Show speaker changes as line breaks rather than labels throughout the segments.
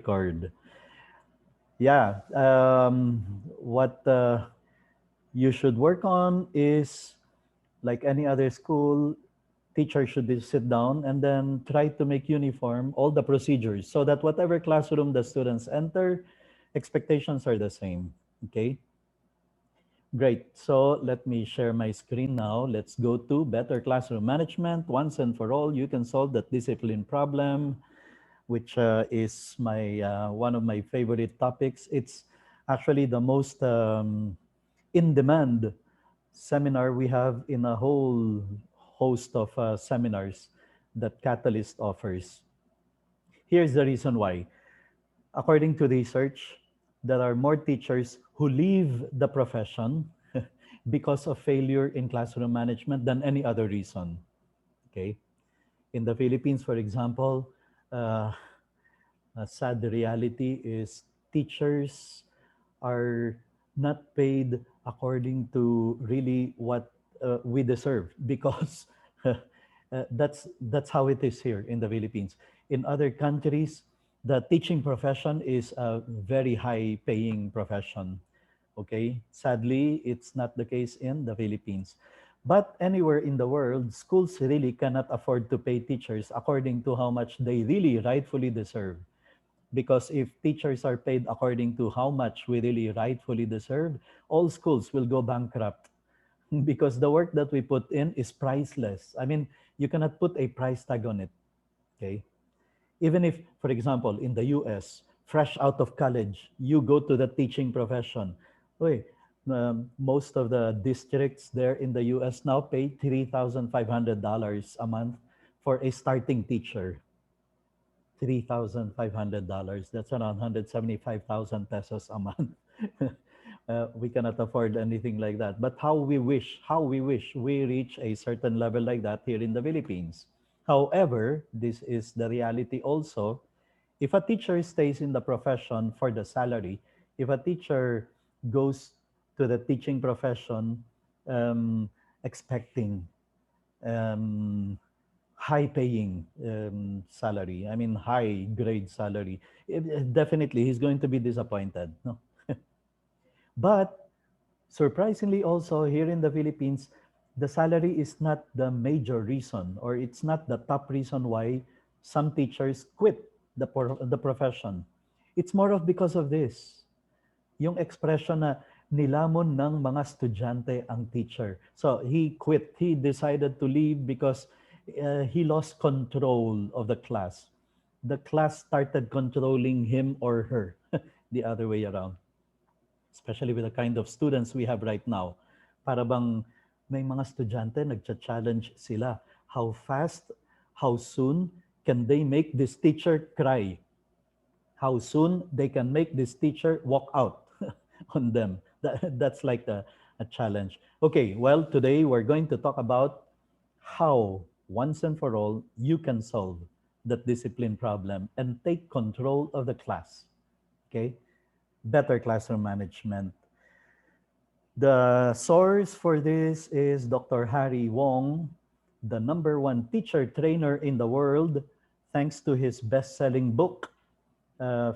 record. Yeah, what you should work on is, like any other school, teacher should sit down and then try to make uniform all the procedures so that whatever classroom the students enter, expectations are the same. Okay, great. So let me share my screen now. Let's go to better classroom management. Once and for all, you can solve that discipline problem, which is my one of my favorite topics. It's actually the most in demand seminar we have in a whole host of seminars that Catalyst offers. Here's the reason why. According to research, there are more teachers who leave the profession because of failure in classroom management than any other reason. Okay. In the Philippines, for example, uh, a sad reality is teachers are not paid according to really what we deserve, because that's how it is here in the Philippines. In other countries, the teaching profession is a very high paying profession. Okay, sadly, it's not the case in the Philippines. But anywhere in the world, schools really cannot afford to pay teachers according to how much they really rightfully deserve. Because if teachers are paid according to how much we really rightfully deserve, all schools will go bankrupt because the work that we put in is priceless. I mean, you cannot put a price tag on it. Okay. Even if, for example, in the US, fresh out of college, you go to the teaching profession. Oy, most of the districts there in the US now pay $3,500 a month for a starting teacher. $3,500. That's around 175,000 pesos a month. We cannot afford anything like that. But how we wish we reach a certain level like that here in the Philippines. However, this is the reality also. If a teacher stays in the profession for the salary, if a teacher goes to the teaching profession expecting um, high paying salary, I mean, high grade salary, definitely he's going to be disappointed. No? But surprisingly, also here in the Philippines, the salary is not the major reason, or it's not the top reason why some teachers quit the profession. It's more of because of this. Yung expression na nilamon ng mga estudyante ang teacher. So he quit. He decided to leave because he lost control of the class. The class started controlling him or her, the other way around. Especially with the kind of students we have right now. Para bang may mga estudyante nagcha-challenge sila. How fast, how soon can they make this teacher cry? How soon they can make this teacher walk out on them. That's like a challenge. Okay, well, today we're going to talk about how, once and for all, you can solve that discipline problem and take control of the class. Okay, better classroom management. The source for this is Dr. Harry Wong, the #1 teacher trainer in the world, thanks to his best-selling book,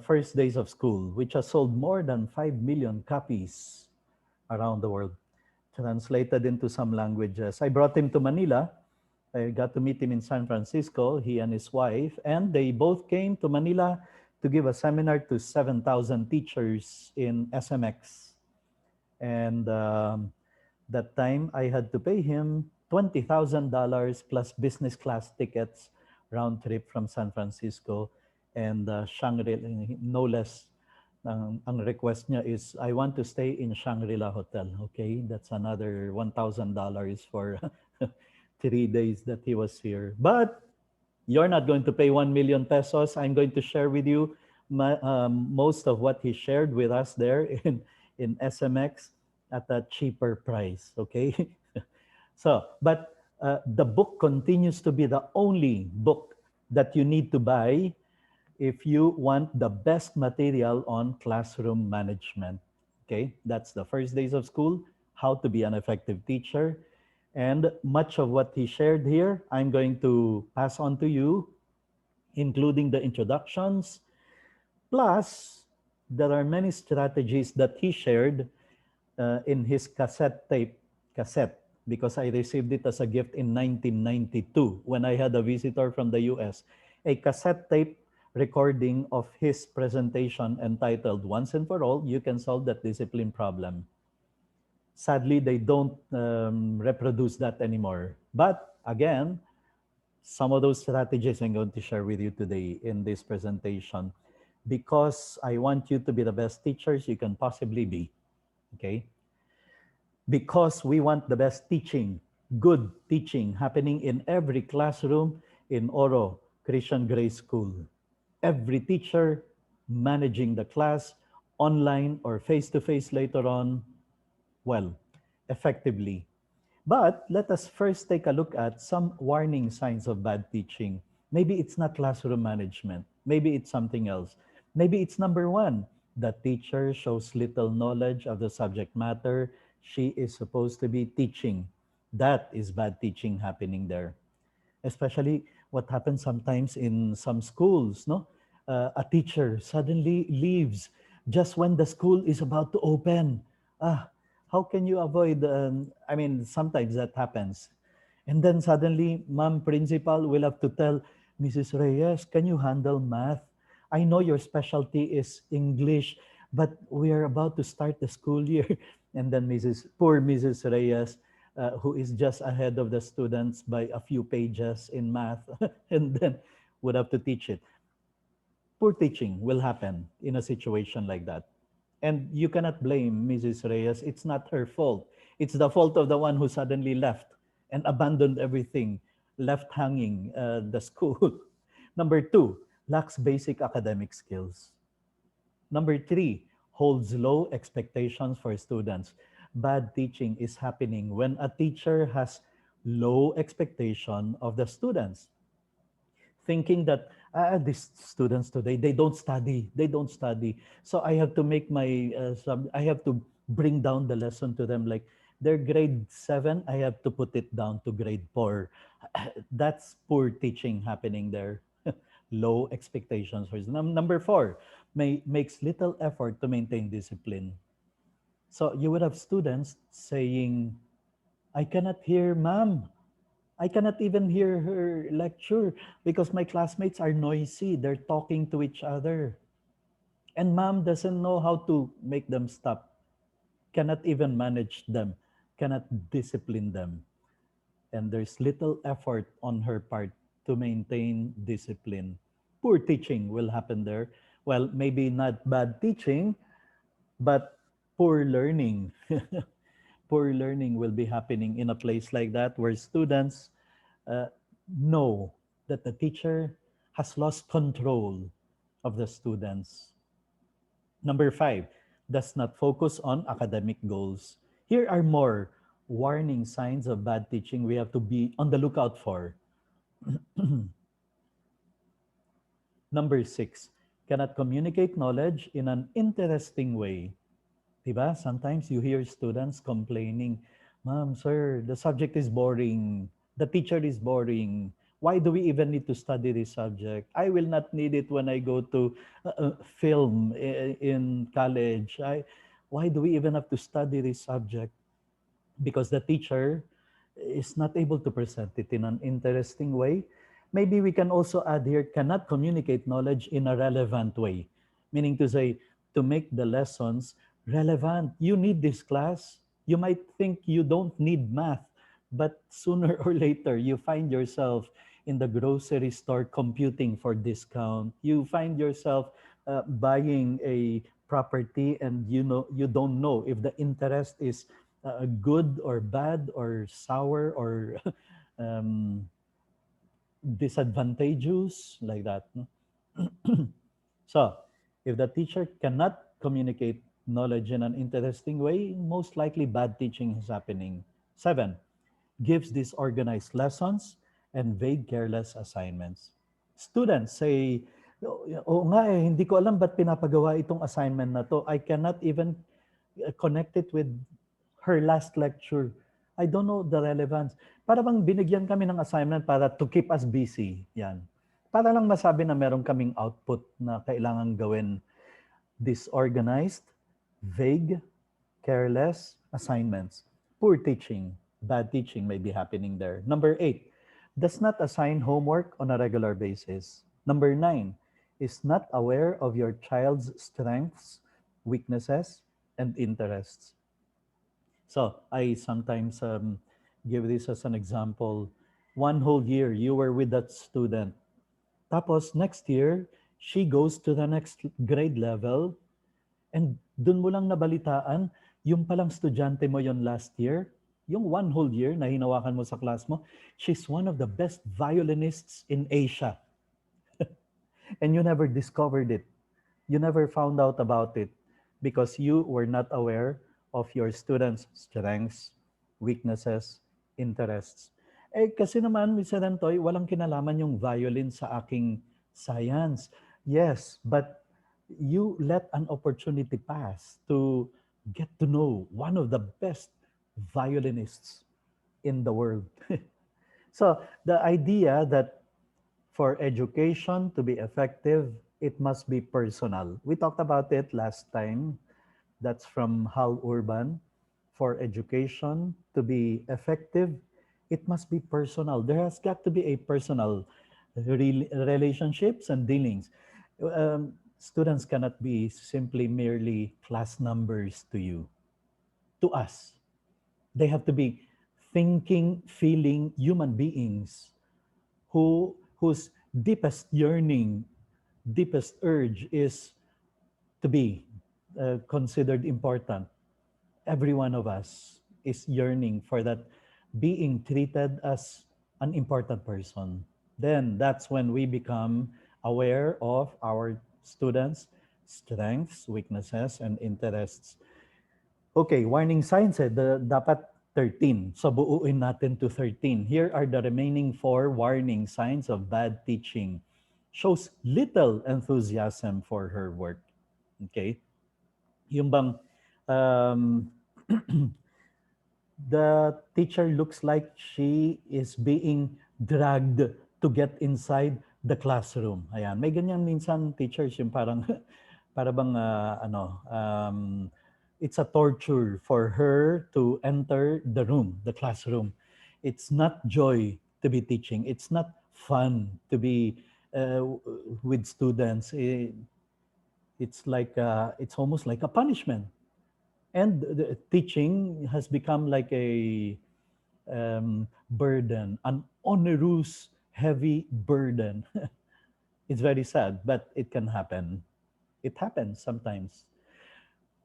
First Days of School, which has sold more than 5 million copies around the world, translated into some languages. I brought him to Manila. I got to meet him in San Francisco, he and his wife, and they both came to Manila to give a seminar to 7,000 teachers in SMX. And that time I had to pay him $20,000 plus business class tickets round trip from San Francisco and Shangri-La, no less. Ang request niya is, I want to stay in Shangri-La Hotel. Okay, that's another $1,000 for 3 days that he was here. But you're not going to pay 1 million pesos. I'm going to share with you most of what he shared with us there in SMX at a cheaper price. Okay. So, but the book continues to be the only book that you need to buy if you want the best material on classroom management. Okay, that's the First Days of School, how to be an effective teacher. And much of what he shared here, I'm going to pass on to you, including the introductions, Plus, there are many strategies that he shared in his cassette tape cassette because I received it as a gift in 1992 when I had a visitor from the US, a cassette tape recording of his presentation entitled Once and for All, You Can Solve That Discipline Problem. Sadly, they don't reproduce that anymore. But again, some of those strategies I'm going to share with you today in this presentation because I want you to be the best teachers you can possibly be. Okay? Because we want the best teaching, good teaching happening in every classroom in Oro Christian Grace School. Every teacher managing the class online or face to face later on, well, effectively. But let us first take a look at some warning signs of bad teaching. Maybe it's not classroom management. Maybe it's something else. Maybe it's number one, the teacher shows little knowledge of the subject matter she is supposed to be teaching. That is bad teaching happening there, especially what happens sometimes in some schools, no? A teacher suddenly leaves just when the school is about to open. Ah, how can you avoid? I mean, sometimes that happens. And then suddenly, mom principal will have to tell Mrs. Reyes, can you handle math? I know your specialty is English, but we are about to start the school year. And then poor Mrs. Reyes, who is just ahead of the students by a few pages in math, and then would have to teach it. Poor teaching will happen in a situation like that. And you cannot blame Mrs. Reyes. It's not her fault. It's the fault of the one who suddenly left and abandoned everything, left hanging the school. Number two, lacks basic academic skills. Number three, holds low expectations for students. Bad teaching is happening when a teacher has low expectation of the students, thinking that these students today they don't study, so I have to make my I have to bring down the lesson to them, like they're grade 7, I have to put it down to grade 4. That's poor teaching happening there. Low expectations for number 4, makes little effort to maintain discipline. So you would have students saying, I cannot hear ma'am, I cannot even hear her lecture because my classmates are noisy. They're talking to each other. And mom doesn't know how to make them stop, cannot even manage them, cannot discipline them. And there's little effort on her part to maintain discipline. Poor teaching will happen there. Well, maybe not bad teaching, but poor learning. Poor learning will be happening in a place like that where students uh, know that the teacher has lost control of the students. Number 5, does not focus on academic goals. Here are more warning signs of bad teaching we have to be on the lookout for. Number 6, cannot communicate knowledge in an interesting way. Diba? Sometimes you hear students complaining, Ma'am, sir, the subject is boring. The teacher is boring. Why do we even need to study this subject? I will not need it when I go to film in college. Why do we even have to study this subject? Because the teacher is not able to present it in an interesting way. Maybe we can also add here, cannot communicate knowledge in a relevant way, meaning to say, to make the lessons relevant. You need this class. You might think you don't need math, but sooner or later, you find yourself in the grocery store computing for discount. You find yourself buying a property, and you don't know if the interest is good or bad or sour or um, disadvantageous, like that. No? So, if the teacher cannot communicate knowledge in an interesting way, most likely bad teaching is happening. 7, gives disorganized lessons and vague, careless assignments. Students say, Oo nga eh, hindi ko alam ba't pinapagawa itong assignment na to. I cannot even connect it with her last lecture. I don't know the relevance. Para bang binigyan kami ng assignment para to keep us busy. Yan. para lang masabi na meron kaming output na kailangan gawin. Disorganized, vague, careless assignments. Poor teaching, bad teaching may be happening there. Number 8, does not assign homework on a regular basis. Number 9, is not aware of your child's strengths, weaknesses, and interests. So I sometimes give this as an example. One whole year you were with that student. Tapos next year, she goes to the next grade level and dun mo lang nabalitaan, yung palang estudyante mo yon last year, yung one whole year na hinawakan mo sa class mo, she's one of the best violinists in Asia. And you never discovered it. You never found out about it because you were not aware of your students' strengths, weaknesses, interests. Eh kasi naman, Mr. Antoy, walang kinalaman yung violin sa aking science. Yes, but you let an opportunity pass to get to know one of the best violinists in the world. So the idea that for education to be effective, it must be personal. We talked about it last time. That's from Hal Urban. For education to be effective, it must be personal. There has got to be a personal relationships and dealings. Students cannot be simply merely class numbers to you, to us. They have to be thinking, feeling human beings whose deepest yearning, deepest urge is to be considered important. Every one of us is yearning for that, being treated as an important person. Then that's when we become aware of our students' strengths, weaknesses, and interests. Okay, warning signs dapat 13. So buuin natin to 13. Here are the remaining 4 warning signs of bad teaching. Shows little enthusiasm for her work. Okay? Yung bang um, the teacher looks like she is being dragged to get inside the classroom. Ayan, may ganyan minsan teachers yung parang para bang it's a torture for her to enter the room, the classroom. It's not joy to be teaching. It's not fun to be with students. It's like it's almost like a punishment, and the teaching has become like a burden, an onerous, heavy burden. It's very sad, but it can happen. It happens sometimes.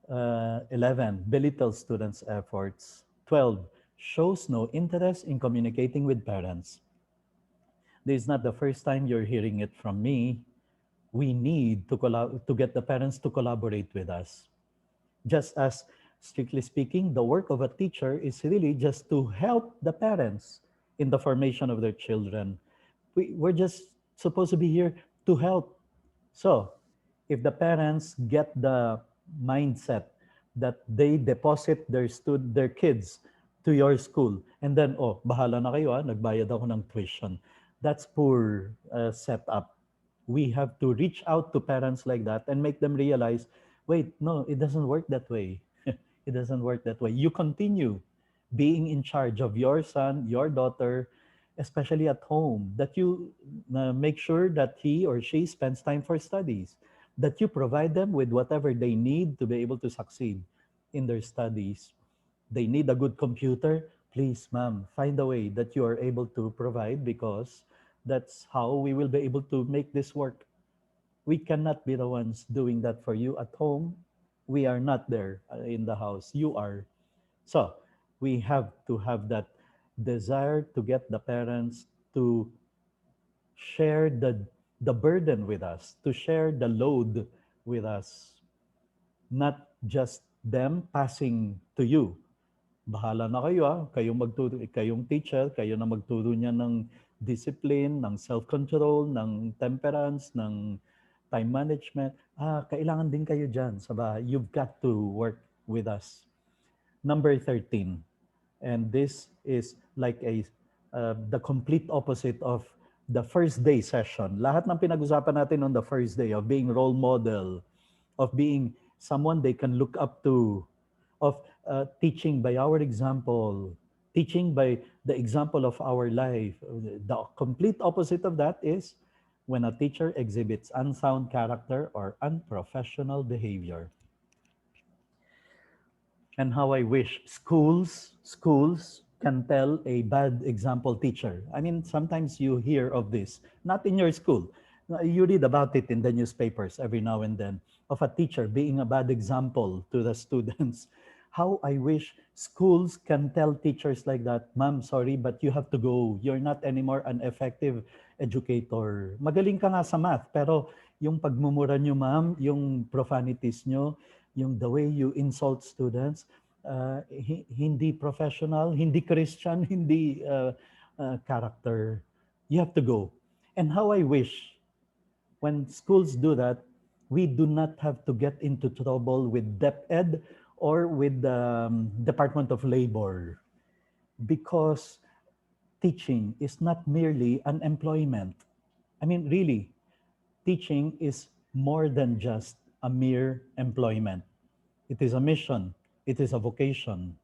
11, belittles students' efforts. 12, shows no interest in communicating with parents. This is not the first time you're hearing it from me. We need to get the parents to collaborate with us. Just as, strictly speaking, the work of a teacher is really just to help the parents in the formation of their children. We're just supposed to be here to help. So, if the parents get the mindset that they deposit their kids to your school and then, oh, bahala na kayo, nagbayad ako ng tuition. That's poor setup. We have to reach out to parents like that and make them realize, wait, no, it doesn't work that way. It doesn't work that way. You continue being in charge of your son, your daughter, especially at home, that you make sure that he or she spends time for studies, that you provide them with whatever they need to be able to succeed in their studies. They need a good computer. Please, ma'am, find a way that you are able to provide, because that's how we will be able to make this work. We cannot be the ones doing that for you at home. We are not there in the house. You are. So we have to have that desire to get the parents to share the burden with us, to share the load with us, not just them passing to you. Bahala na kayo, kayong magturo, kayong teacher, kayo na magturo niya ng discipline, ng self-control, ng temperance, ng time management. Kailangan din kayo dyan sa bahay. You've got to work with us. Number 13, and this is like the complete opposite of the first day session, lahat ng pinag-usapan natin on the first day of being role model, of being someone they can look up to, of teaching by our example, teaching by the example of our life. The complete opposite of that is when a teacher exhibits unsound character or unprofessional behavior. And how I wish schools can tell a bad example teacher. I mean, sometimes you hear of this, not in your school. You read about it in the newspapers every now and then of a teacher being a bad example to the students. How I wish schools can tell teachers like that, ma'am, sorry, but you have to go. You're not anymore an effective educator. Magaling ka nga sa math, pero yung pagmumura nyo, ma'am, yung profanities nyo, yung the way you insult students, hindi professional, hindi Christian, hindi character. You have to go. And how I wish when schools do that, we do not have to get into trouble with DepEd or with the Department of Labor, because teaching is not merely an employment. I mean, really, teaching is more than just a mere employment. It is a mission. It is a vocation.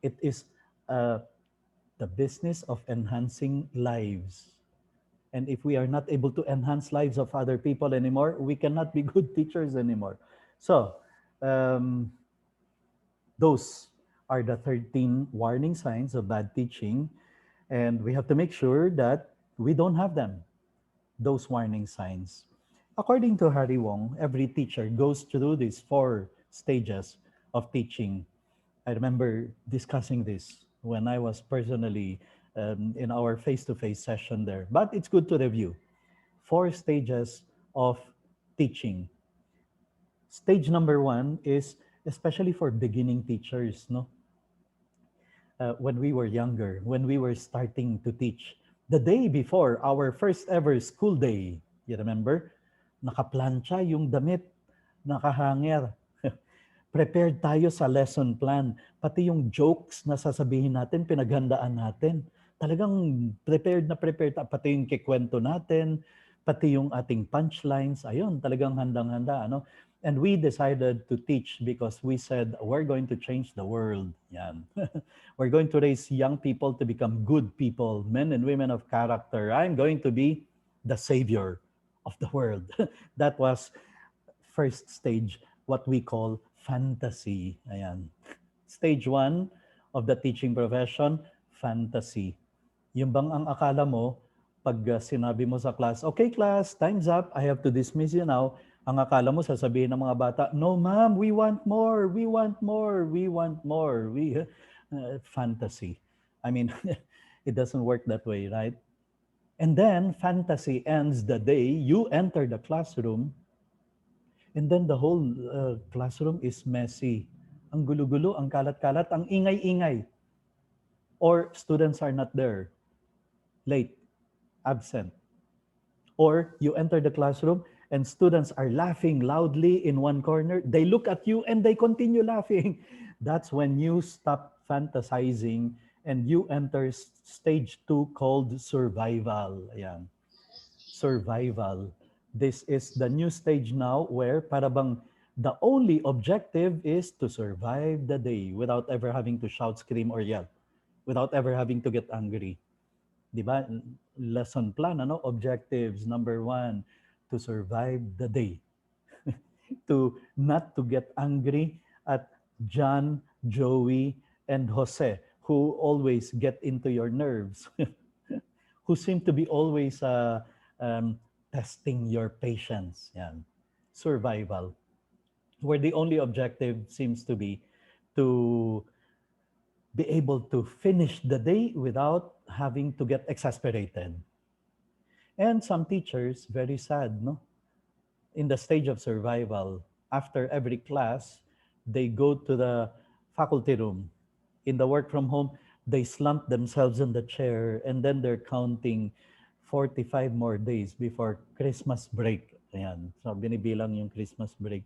It is uh, the business of enhancing lives. And if we are not able to enhance lives of other people anymore, we cannot be good teachers anymore. So, um, those are the 13 warning signs of bad teaching. And we have to make sure that we don't have them, those warning signs. According to Harry Wong, every teacher goes through these 4 stages of teaching. I remember discussing this when I was personally in our face-to-face session there. But it's good to review. 4 stages of teaching. Stage number 1 is especially for beginning teachers, no? When we were younger, when we were starting to teach, the day before our first ever school day, you remember? Nakaplancha yung damit, nakahanger. Prepared tayo sa lesson plan. Pati yung jokes na sasabihin natin, pinaghandaan natin. Talagang prepared na. Pati yung kikwento natin, pati yung ating punchlines. Ayun, talagang handang-handa. Ano? And we decided to teach because we said, we're going to change the world. Yan. We're going to raise young people to become good people, men and women of character. I'm going to be the savior of the world. That was first stage, what we call fantasy. Ayan. Stage 1 of the teaching profession, fantasy. Yung bang ang akala mo, pag sinabi mo sa class, okay class, time's up, I have to dismiss you now. Ang akala mo, sasabihin ng mga bata, no ma'am, we want more, we want more, we want more. Fantasy. I mean, it doesn't work that way, right? And then fantasy ends the day you enter the classroom. And then the whole classroom is messy. Ang gulo-gulo, ang kalat-kalat, ang ingay-ingay. Or students are not there, late, absent. Or you enter the classroom and students are laughing loudly in one corner. They look at you and they continue laughing. That's when you stop fantasizing and you enter stage 2 called survival. Ayan. Survival. This is the new stage now where parabang the only objective is to survive the day without ever having to shout, scream, or yell, without ever having to get angry. Di ba? Lesson plan, ano? Objectives, number 1, to survive the day. To not to get angry at John, Joey, and Jose, who always get into your nerves, who seem to be always um, testing your patience. Yan. Survival. Where the only objective seems to be to be able to finish the day without having to get exasperated. And some teachers, very sad, no? In the stage of survival, after every class, they go to the faculty room. In the work from home, they slump themselves in the chair and then they're counting 45 more days before Christmas break. Ayan. So, binibilang yung Christmas break.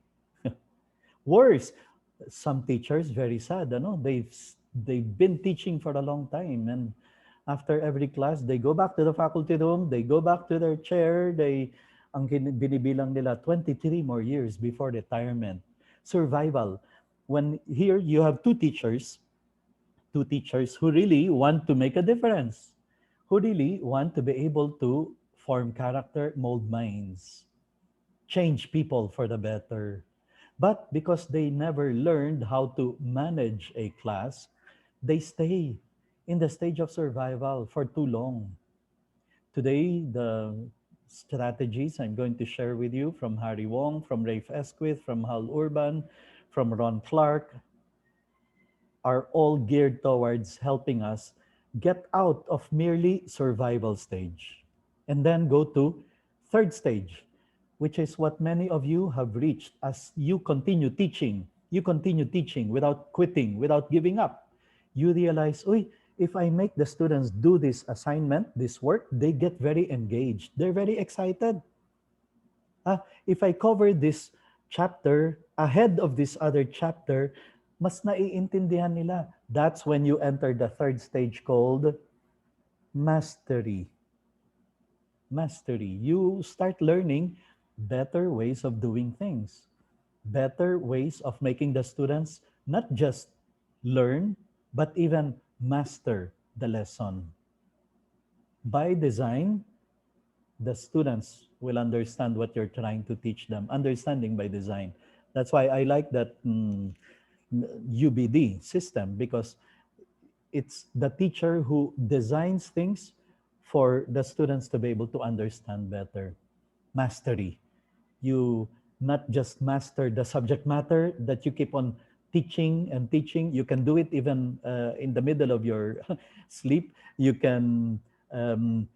Worse, some teachers, very sad, ano? They've been teaching for a long time and After every class, they go back to the faculty room, they go back to their chair, binibilang nila 23 more years before retirement. Survival. When here you have two teachers who really want to make a difference, who really want to be able to form character, mold minds, change people for the better. But because they never learned how to manage a class, they stay in the stage of survival for too long. Today, the strategies I'm going to share with you from Harry Wong, from Rafe Esquith, from Hal Urban, from Ron Clark are all geared towards helping us get out of merely survival stage and then go to third stage, which is what many of you have reached as you continue teaching. You continue teaching without quitting, without giving up. You realize, "Uy, if I make the students do this assignment, this work, they get very engaged. They're very excited. If I cover this chapter ahead of this other chapter, mas naiintindihan nila." That's when you enter the third stage called mastery. Mastery. You start learning better ways of doing things, better ways of making the students not just learn, but even master the lesson. By design, the students will understand what you're trying to teach them. Understanding by design. That's why I like that UBD system, because it's the teacher who designs things for the students to be able to understand better. Mastery. You not just master the subject matter that you keep on teaching and teaching. You can do it even in the middle of your sleep. You can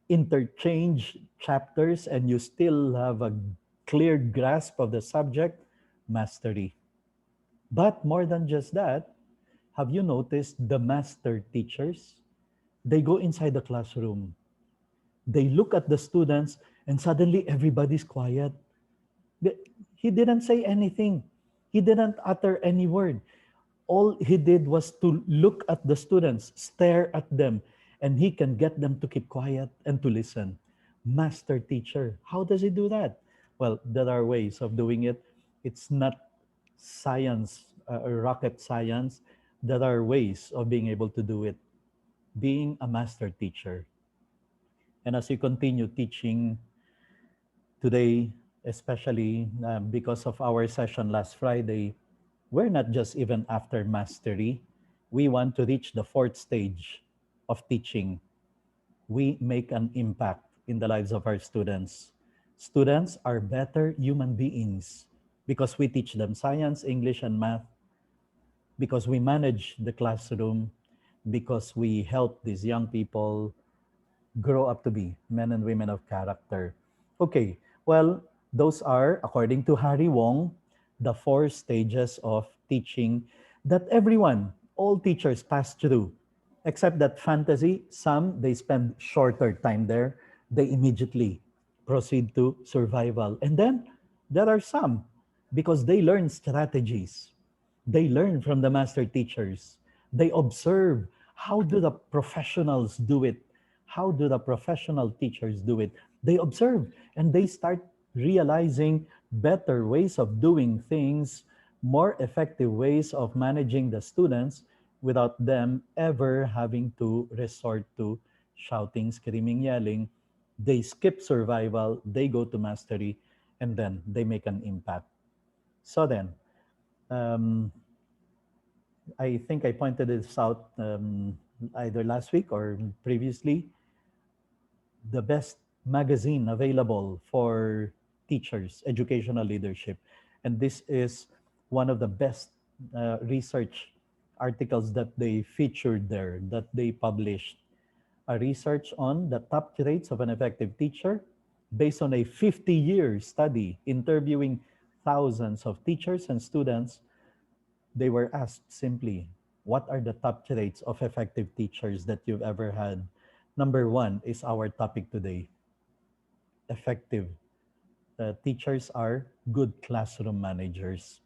interchange chapters and you still have a clear grasp of the subject. Mastery. But more than just that, have you noticed the master teachers? They go inside the classroom. They look at the students and suddenly everybody's quiet. He didn't say anything. He didn't utter any word. All he did was to look at the students, stare at them, and he can get them to keep quiet and to listen. Master teacher. How does he do that? Well, there are ways of doing it. It's not science, rocket science. There are ways of being able to do it. Being a master teacher. And as you continue teaching today, especially because of our session last Friday, we're not just even after mastery. We want to reach the fourth stage of teaching. We make an impact in the lives of our students. Students are better human beings because we teach them science, English, and math, because we manage the classroom, because we help these young people grow up to be men and women of character. Okay, well, those are, according to Harry Wong, the four stages of teaching that everyone, all teachers pass through, except that fantasy, some, they spend shorter time there. They immediately proceed to survival. And then there are some, because they learn strategies. They learn from the master teachers. They observe, how do the professionals do it? How do the professional teachers do it? They observe and they start realizing better ways of doing things, more effective ways of managing the students without them ever having to resort to shouting, screaming, yelling. They skip survival, they go to mastery, and then they make an impact. So then, um, I think I pointed this out either last week or previously. The best magazine available for teachers, educational leadership. And this is one of the best research articles that they featured there, that they published. A research on the top traits of an effective teacher based on a 50-year study interviewing thousands of teachers and students. They were asked simply, what are the top traits of effective teachers that you've ever had? Number one is our topic today. Effective teachers are good classroom managers.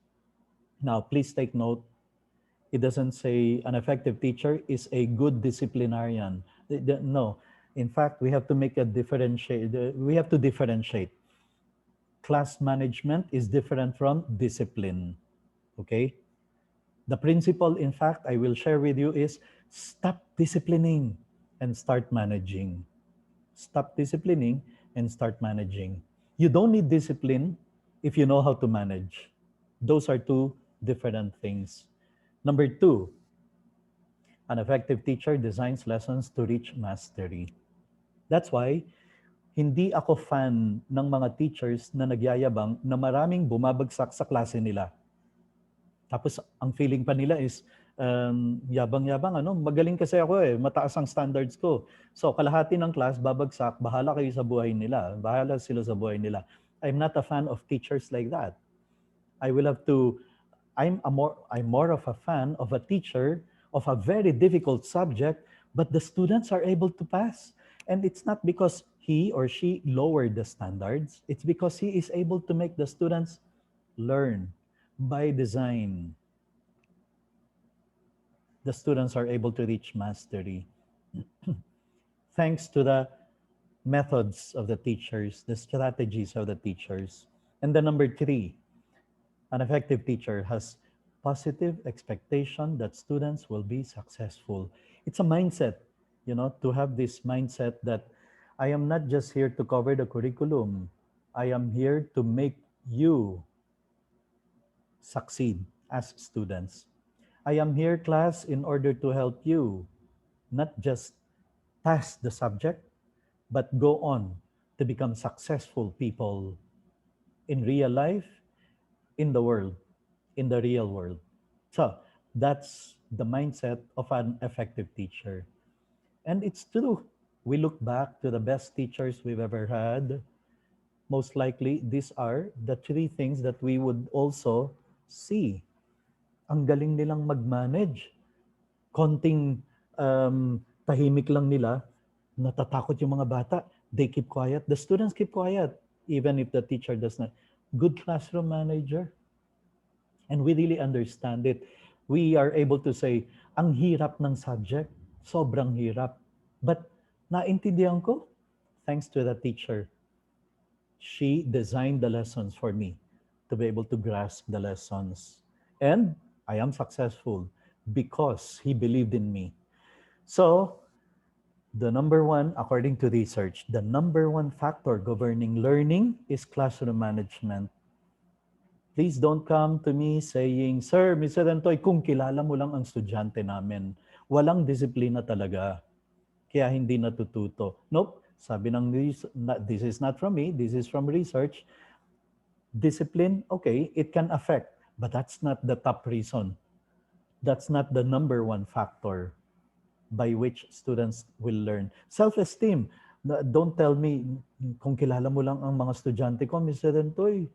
Now, please take note, it doesn't say an effective teacher is a good disciplinarian. No. In fact, we have to make a differentiate. We have to differentiate. Class management is different from discipline. Okay? The principle, in fact, I will share with you is stop disciplining and start managing. Stop disciplining and start managing. You don't need discipline if you know how to manage. Those are two different things. Number two, an effective teacher designs lessons to reach mastery. That's why hindi ako fan ng mga teachers na nagyayabang na maraming bumabagsak sa klase nila. Tapos ang feeling pa nila is, yabang-yabang, ano, magaling kasi ako eh, mataas ang standards ko. So kalahati ng class babagsak, bahala kayo sa buhay nila, bahala sila sa buhay nila. I'm not a fan of teachers like that. I will have to, I'm more of a fan of a teacher of a very difficult subject, but the students are able to pass. And it's not because he or she lowered the standards, it's because he is able to make the students learn by design. The students are able to reach mastery thanks to the methods of the teachers, the strategies of the teachers. And the number three, an effective teacher has positive expectation that students will be successful. It's a mindset, to have this mindset that I am not just here to cover the curriculum. I am here to make you succeed as students. I am here, class, in order to help you not just pass the subject, but go on to become successful people in real life, in the world, in the real world. So that's the mindset of an effective teacher. And it's true. We look back to the best teachers we've ever had. Most likely, these are the three things that we would also see. Ang galing nilang mag-manage. Konting tahimik lang nila, natatakot yung mga bata. They keep quiet. The students keep quiet, even if the teacher does not. Good classroom manager. And we really understand it. We are able to say, ang hirap ng subject, sobrang hirap. But naintindihan ko, thanks to the teacher. She designed the lessons for me to be able to grasp the lessons. And I am successful because he believed in me. So, the number one, according to research, the number one factor governing learning is classroom management. Please don't come to me saying, Sir, Mr. Antoy, kung kilala mo lang ang estudyante namin, walang disiplina talaga. Kaya hindi natututo. Nope. Sabi ng this is not from me, this is from research. Discipline, okay, it can affect, but that's not the top reason. That's not the number one factor by which students will learn. Self-esteem. Don't tell me, kung kilala mo lang ang mga estudyante ko, Mr. Antoy,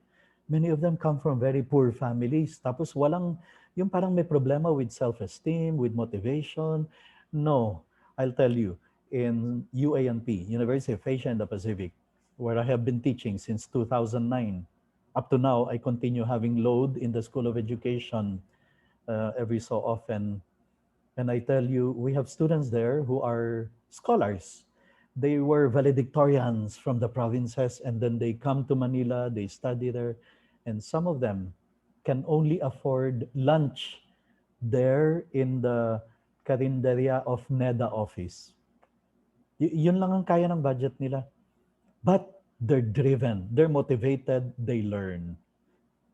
many of them come from very poor families. Tapos walang, yung parang may problema with self-esteem, with motivation. No, I'll tell you, in UANP, University of Asia and the Pacific, where I have been teaching since 2009, up to now, I continue having load in the School of Education every so often. And I tell you, we have students there who are scholars. They were valedictorians from the provinces, and then they come to Manila, they study there, and some of them can only afford lunch there in the karinderya of NEDA office. Yun lang ang kaya ng budget nila. But they're driven, they're motivated, they learn.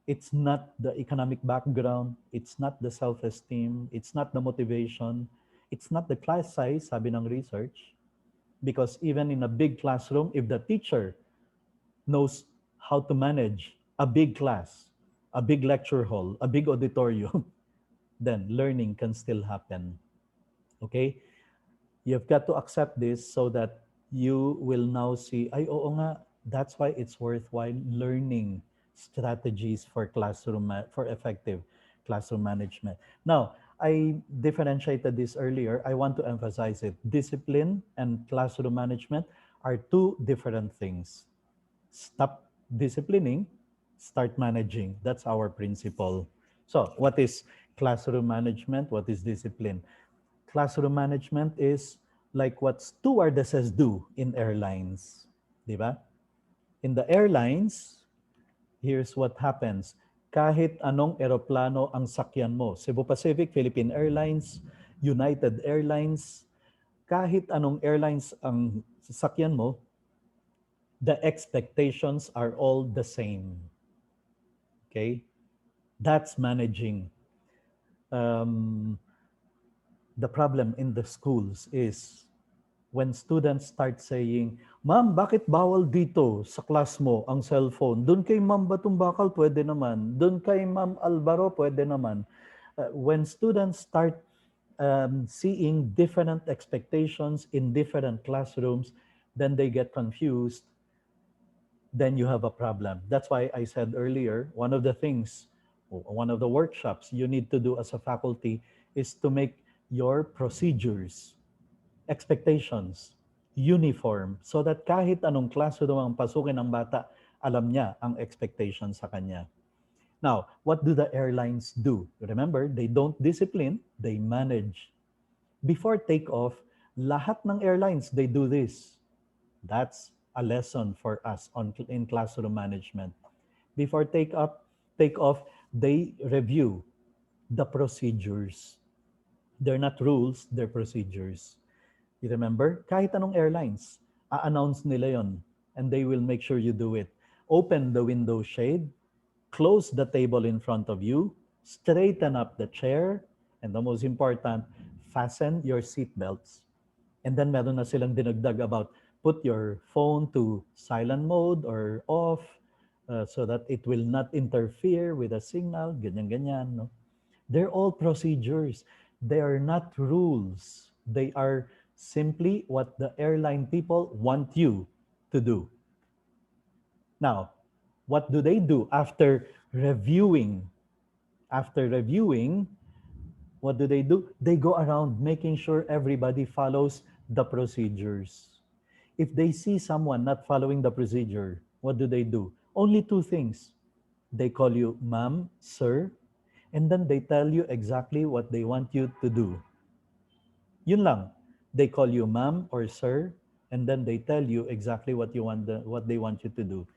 It's not the economic background, it's not the self-esteem, it's not the motivation, it's not the class size, sabi ng research. Because even in a big classroom, if the teacher knows how to manage a big class, a big lecture hall, a big auditorium, then learning can still happen. Okay? You've got to accept this so that you will now see, ay, oo nga, that's why it's worthwhile learning strategies for for effective classroom management. Now, I differentiated this earlier. I want to emphasize it. Discipline and classroom management are two different things. Stop disciplining, start managing. That's our principle. So, what is classroom management? What is discipline? Classroom management is like what stewardesses do in airlines. Di ba? In the airlines, here's what happens. Kahit anong eroplano ang sakyan mo, Cebu Pacific, Philippine Airlines, United Airlines, kahit anong airlines ang sasakyan mo, the expectations are all the same. Okay? That's managing. Um, the problem in the schools is when students start saying, Ma'am, bakit bawal dito sa class mo ang cellphone? Doon kay Ma'am Batumbakal, pwede naman. Doon kay Ma'am Alvaro, pwede naman. When students start seeing different expectations in different classrooms, then they get confused, then you have a problem. That's why I said earlier, one of the things, one of the workshops you need to do as a faculty is to make your procedures, expectations, uniform so that kahit anong classroom ang pasukin ng bata, alam niya ang expectation sa kanya. Now, what do the airlines do? Remember, they don't discipline, they manage. Before takeoff, lahat ng airlines, they do this. That's a lesson for us in classroom management. Before takeoff, they review the procedures. They're not rules, they're procedures. You remember? Kahit anong airlines, a-announce nila yon and they will make sure you do it. Open the window shade, close the table in front of you, straighten up the chair, and the most important, fasten your seat belts. And then meron na silang dinagdag about put your phone to silent mode or off so that it will not interfere with the signal, ganyan-ganyan. No? They're all procedures. They are not rules. They are simply what the airline people want you to do. Now, what do they do after reviewing? After reviewing, what do? They go around making sure everybody follows the procedures. If they see someone not following the procedure, what do? Only two things. They call you ma'am, sir, and then they tell you exactly what they want you to do. Yun lang. They call you ma'am or sir, and then they tell you exactly what they want you to do.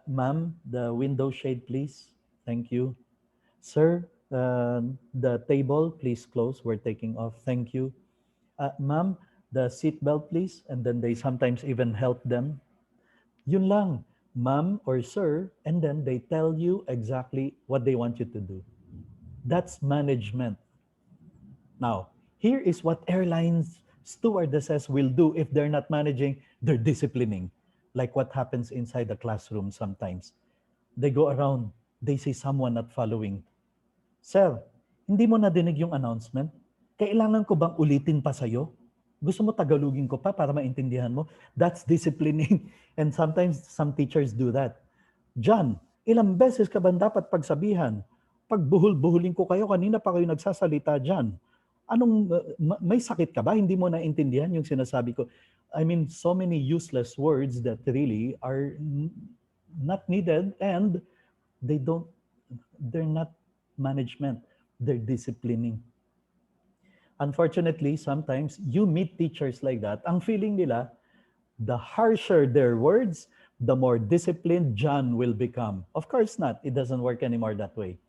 Ma'am, the window shade, please. Thank you. Sir, the table, please close. We're taking off. Thank you. Ma'am, the seat belt, please. And then they sometimes even help them. Yun lang. Ma'am or sir, and then they tell you exactly what they want you to do. That's management. Now, here is what airlines stewardesses will do if they're not managing, they're disciplining. Like what happens inside the classroom sometimes. They go around, they see someone not following. Sir, hindi mo nadinig yung announcement? Kailangan ko bang ulitin pa sa'yo? Gusto mo tagalugin ko pa para maintindihan mo? That's disciplining. And sometimes some teachers do that. John, ilang beses ka ba dapat pagsabihan? Pagbuhul-buhulin ko kayo, kanina pa kayo nagsasalita dyan. May sakit ka ba? Hindi mo naintindihan yung sinasabi ko. I mean, so many useless words that really are not needed and they're not management, they're disciplining. Unfortunately, sometimes you meet teachers like that. Ang feeling nila, the harsher their words, the more disciplined John will become. Of course not. It doesn't work anymore that way.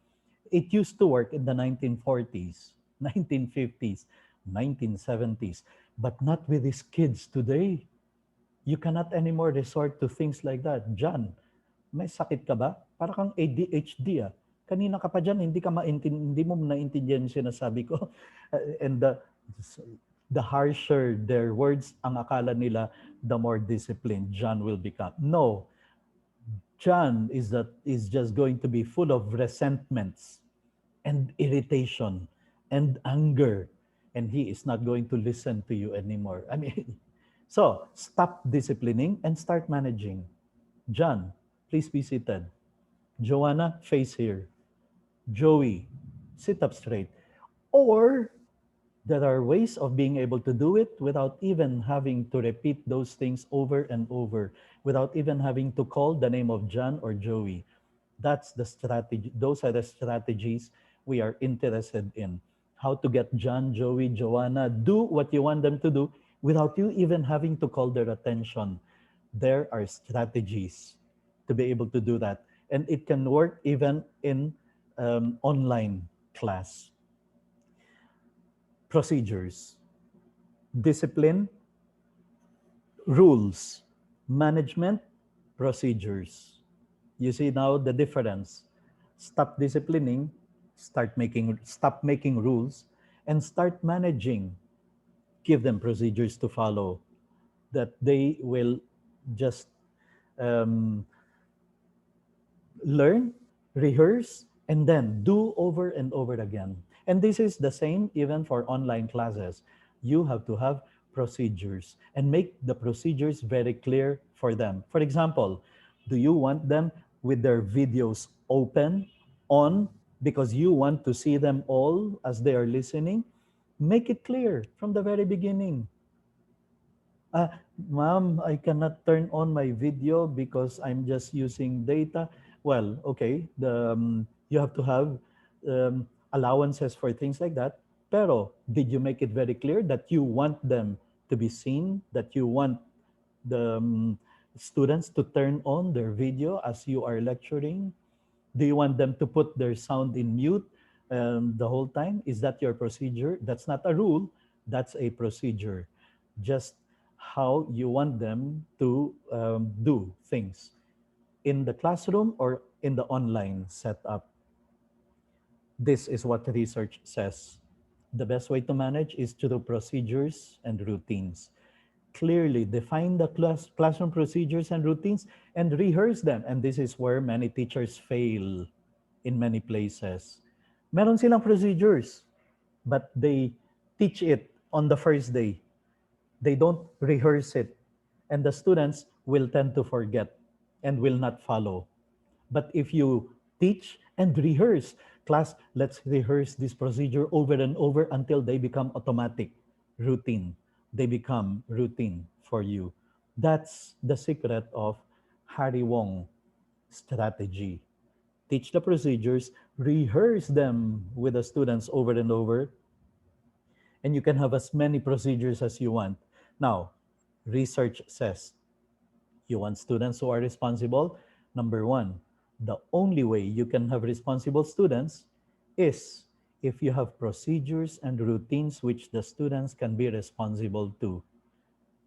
It used to work in the 1940s, 1950s, 1970s, but not with these kids today. You cannot anymore resort to things like that. John, may sakit ka ba? Para kang ADHD ah. Kanina ka pa dyan, hindi mo naintindihan yung sinasabi ko. And the harsher their words, ang akala nila, the more disciplined John will become. No, John is just going to be full of resentments and irritation and anger, and he is not going to listen to you anymore. I mean, so stop disciplining and start managing. John, please be seated. Joanna, face here. Joey, sit up straight. Or there are ways of being able to do it without even having to repeat those things over and over, without even having to call the name of John or Joey. That's the strategy. Those are the strategies we are interested in. How to get John, Joey, Joanna, do what you want them to do without you even having to call their attention. There are strategies to be able to do that. And it can work even in online class. Procedures, discipline, rules, management, procedures. You see now the difference. Stop disciplining, stop making rules, and start managing. Give them procedures to follow that they will just um, learn, rehearse, and then do over and over again. And this is the same even for online classes. You have to have procedures and make the procedures very clear for them. For example, do you want them with their videos open, on, because you want to see them all as they are listening? Make it clear from the very beginning. Ah, ma'am, I cannot turn on my video because I'm just using data. Well, okay, you have to have allowances for things like that. Pero, did you make it very clear that you want them to be seen, that you want the students to turn on their video as you are lecturing? Do you want them to put their sound in mute the whole time? Is that your procedure? That's not a rule, that's a procedure. Just how you want them to do things in the classroom or in the online setup. This is what research says. The best way to manage is to do procedures and routines. Clearly define the classroom procedures and routines and rehearse them. And this is where many teachers fail in many places. Meron silang procedures, but they teach it on the first day. They don't rehearse it. And the students will tend to forget and will not follow. But if you teach and rehearse, class, let's rehearse this procedure over and over until they become automatic, routine. They become routine for you. That's the secret of Harry Wong strategy. Teach the procedures, rehearse them with the students over and over, and you can have as many procedures as you want. Now, research says you want students who are responsible. Number one, the only way you can have responsible students is if you have procedures and routines which the students can be responsible to.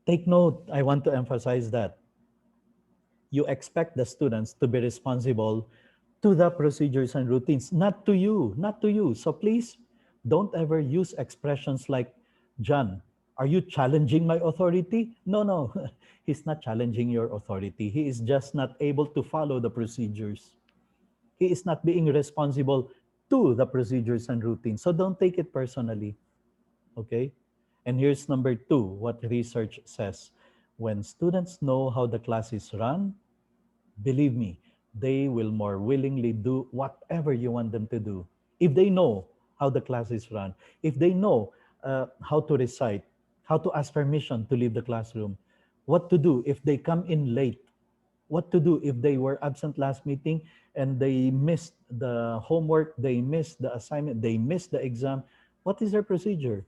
Take note, I want to emphasize that you expect the students to be responsible to the procedures and routines, not to you, not to you. So please don't ever use expressions like, John, are you challenging my authority? No, no, he's not challenging your authority. He is just not able to follow the procedures. He is not being responsible to the procedures and routines. So don't take it personally, okay? And here's number two, what research says. When students know how the class is run, believe me, they will more willingly do whatever you want them to do. If they know how the class is run, if they know how to recite, how to ask permission to leave the classroom, what to do if they come in late, what to do if they were absent last meeting and they missed the homework, they missed the assignment, they missed the exam. What is their procedure?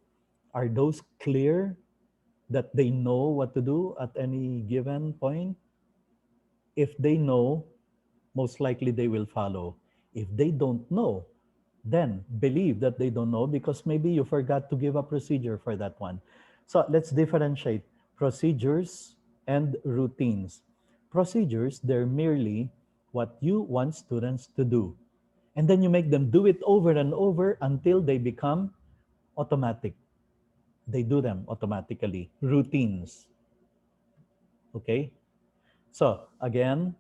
Are those clear that they know what to do at any given point? If they know, most likely they will follow. If they don't know, then believe that they don't know because maybe you forgot to give a procedure for that one. So let's differentiate procedures and routines. Procedures, they're merely what you want students to do. And then you make them do it over and over until they become automatic. They do them automatically. Routines. Okay? So again,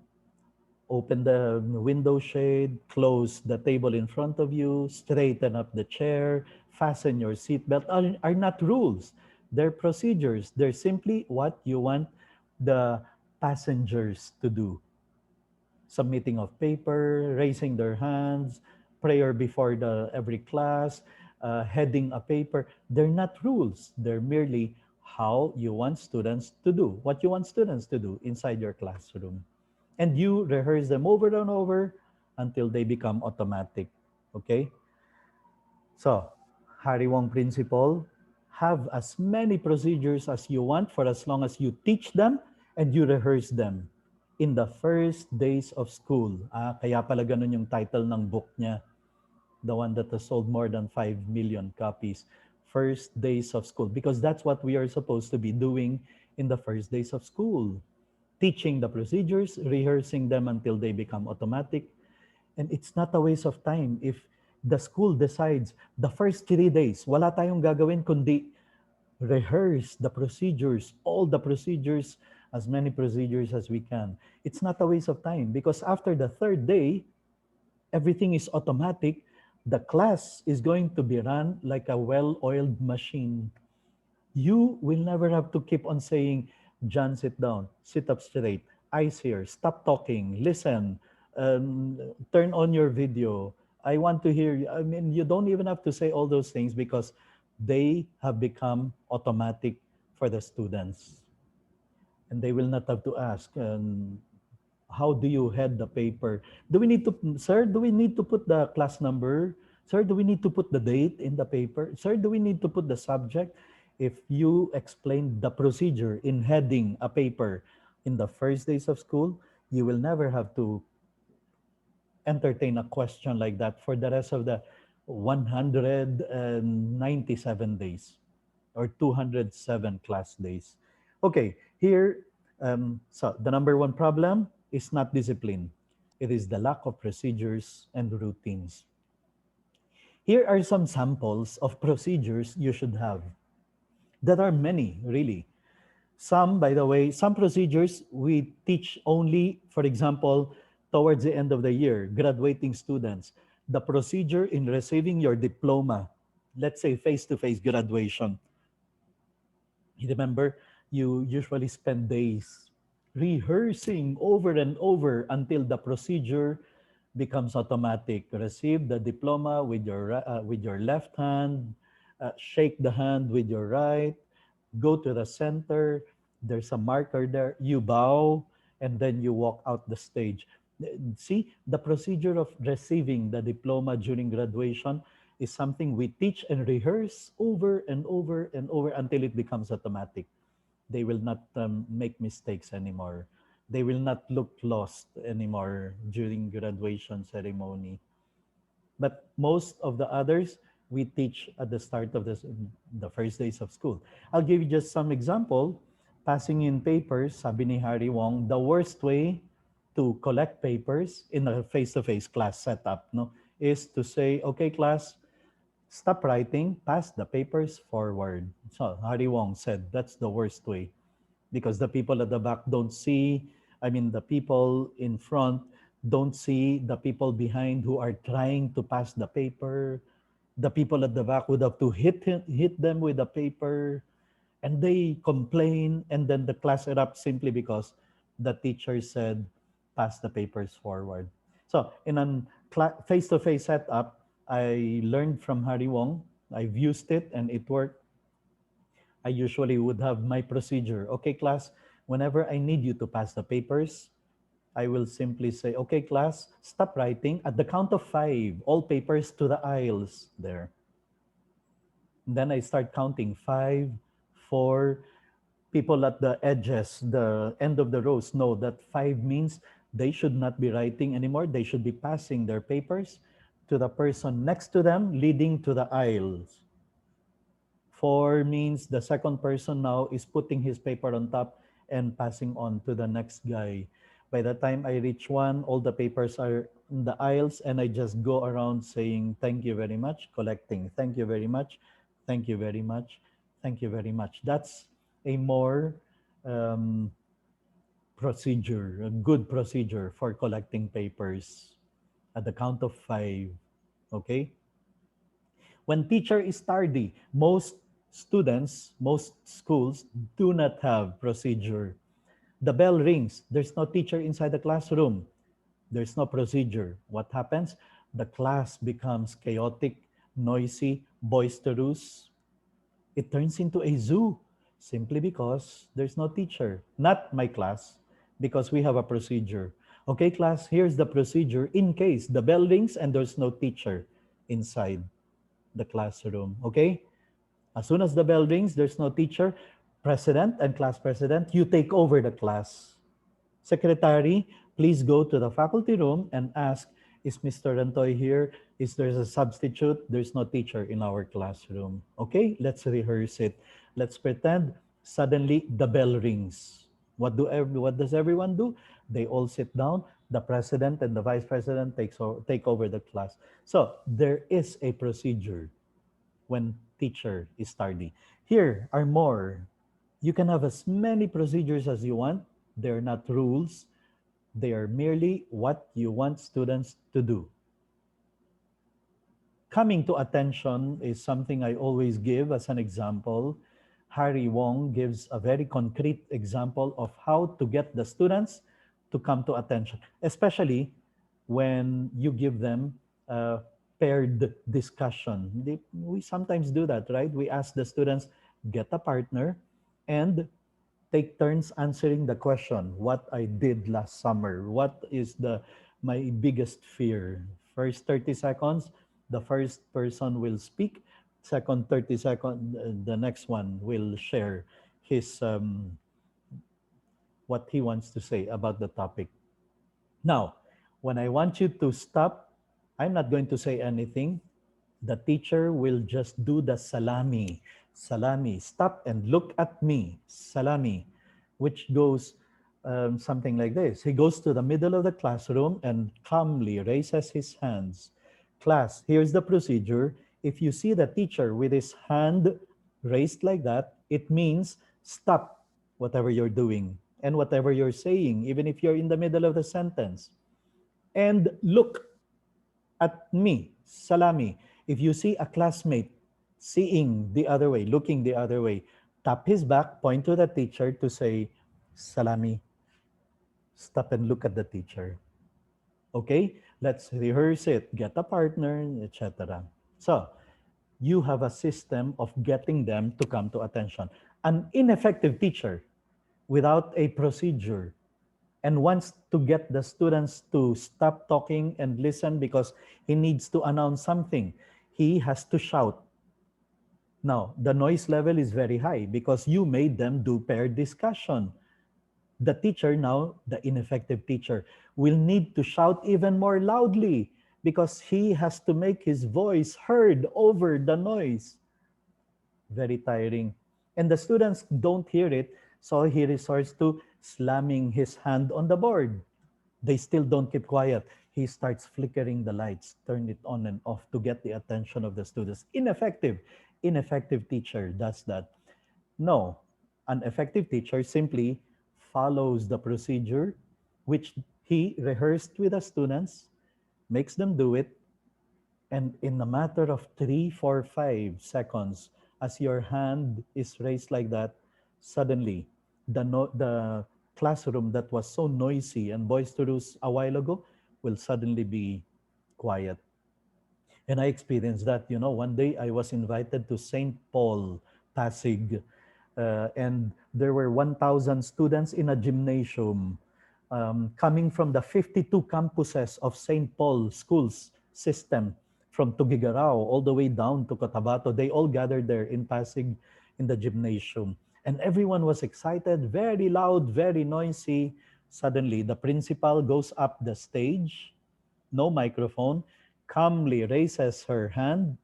open the window shade, close the table in front of you, straighten up the chair, fasten your seatbelt are not rules. They're procedures. They're simply what you want the passengers to do. Submitting of paper, raising their hands, prayer before the every class, heading a paper. They're not rules. They're merely how you want students to do, what you want students to do inside your classroom. And you rehearse them over and over until they become automatic. Okay? So, Harry Wong principle, Have as many procedures as you want for as long as you teach them and you rehearse them in the first days of school. Kaya pala ganun yung title ng book niya, the one that has sold more than 5 million copies. First days of school, because that's what we are supposed to be doing in the first days of school. Teaching the procedures, rehearsing them until they become automatic. And it's not a waste of time if the school decides the first 3 days, wala tayong gagawin kundi rehearse the procedures, all the procedures, as many procedures as we can. It's not a waste of time because after the third day, everything is automatic. The class is going to be run like a well-oiled machine. You will never have to keep on saying, John, sit down, sit up straight, eyes here, stop talking, listen, turn on your video. I want to hear you. I mean, you don't even have to say all those things because they have become automatic for the students. And they will not have to ask, how do you head the paper? Do we need to, sir, do we need to put the class number? Sir, do we need to put the date in the paper? Sir, do we need to put the subject? If you explain the procedure in heading a paper in the first days of school, you will never have to entertain a question like that for the rest of the 197 days or 207 class days. Okay, here, so the number one problem is not discipline. It is the lack of procedures and routines. Here are some samples of procedures you should have. There are many, really. Some, by the way, some procedures we teach only, for example, towards the end of the year, graduating students. The procedure in receiving your diploma, let's say face-to-face graduation. You remember, you usually spend days rehearsing over and over until the procedure becomes automatic. Receive the diploma with your left hand, shake the hand with your right, go to the center. There's a marker there. You bow, and then you walk out the stage. See, the procedure of receiving the diploma during graduation is something we teach and rehearse over and over and over until it becomes automatic. They will not make mistakes anymore. They will not look lost anymore during graduation ceremony. But most of the others, we teach at the start of the first days of school. I'll give you just some example. Passing in papers, sabi ni Harry Wong, the worst way to collect papers in a face-to-face class setup, no, is to say, okay, class, stop writing, pass the papers forward. So Harry Wong said that's the worst way because the people at the back don't see, I mean, the people in front don't see the people behind who are trying to pass the paper. The people at the back would have to hit them with the paper, and they complain, and then the class erupts simply because the teacher said, pass the papers forward. So in a face-to-face setup, I learned from Harry Wong. I've used it and it worked. I usually would have my procedure. Okay, class, whenever I need you to pass the papers, I will simply say, okay, class, stop writing. At the count of 5, all papers to the aisles there. And then I start counting 5, 4. People at the edges, the end of the rows know that 5 means they should not be writing anymore. They should be passing their papers to the person next to them, leading to the aisles. 4 means the second person now is putting his paper on top and passing on to the next guy. By the time I reach 1, all the papers are in the aisles, and I just go around saying, thank you very much, collecting, thank you very much, thank you very much, thank you very much. That's a more um, procedure, a good procedure for collecting papers at the count of 5. Okay? When teacher is tardy, most students, most schools do not have procedure. The bell rings. There's no teacher inside the classroom. There's no procedure. What happens? The class becomes chaotic, noisy, boisterous. It turns into a zoo simply because there's no teacher. Not my class, because we have a procedure. Okay, class, here's the procedure in case the bell rings and there's no teacher inside the classroom. Okay? As soon as the bell rings, there's no teacher, president and class president, you take over the class. Secretary, please go to the faculty room and ask, is Mr. Rantoy here? Is there a substitute? There's no teacher in our classroom. Okay, let's rehearse it. Let's pretend suddenly the bell rings. What does everyone do? They all sit down. The president and the vice president take over the class. So there is a procedure when teacher is tardy. Here are more. You can have as many procedures as you want. They're not rules. They are merely what you want students to do. Coming to attention is something I always give as an example. Harry Wong gives a very concrete example of how to get the students to come to attention, especially when you give them paired discussion. We sometimes do that, right? We ask the students, get a partner and take turns answering the question, what I did last summer. What is the my biggest fear? First 30 seconds, the first person will speak. Second 30 seconds, the next one will share his what he wants to say about the topic. Now, when I want you to stop, I'm not going to say anything. The teacher will just do the salami. Salami, stop and look at me. Salami, which goes something like this. He goes to the middle of the classroom and calmly raises his hands. Class, here's the procedure. If you see the teacher with his hand raised like that, it means stop whatever you're doing and whatever you're saying, even if you're in the middle of the sentence. And look at me, salami. If you see a classmate seeing the other way, looking the other way, tap his back, point to the teacher to say, salami, stop and look at the teacher. Okay, let's rehearse it, get a partner, etc. So, you have a system of getting them to come to attention. An ineffective teacher without a procedure and wants to get the students to stop talking and listen because he needs to announce something. He has to shout. Now, the noise level is very high because you made them do paired discussion. The teacher now, the ineffective teacher, will need to shout even more loudly because he has to make his voice heard over the noise. Very tiring. And the students don't hear it, so he resorts to slamming his hand on the board. They still don't keep quiet. He starts flickering the lights, turn it on and off to get the attention of the students. Ineffective. Ineffective teacher does that. No, an effective teacher simply follows the procedure which he rehearsed with the students, makes them do it, and in a matter of 3, 4, 5 seconds, as your hand is raised like that, suddenly the classroom that was so noisy and boisterous a while ago will suddenly be quiet. And I experienced that. One day I was invited to St. Paul, Pasig, and there were 1,000 students in a gymnasium coming from the 52 campuses of St. Paul schools system, from Tuguegarao all the way down to Cotabato. They all gathered there in Pasig in the gymnasium. And everyone was excited, very loud, very noisy. Suddenly, the principal goes up the stage, no microphone, calmly raises her hand,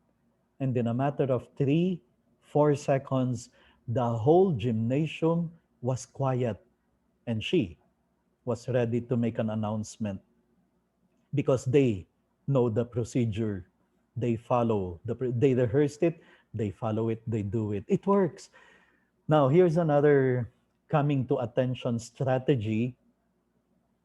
and in a matter of 3, 4 seconds, the whole gymnasium was quiet, and she was ready to make an announcement because they know the procedure. They follow they rehearsed it, they follow it, they do it. It works. Now, here's another coming to attention strategy.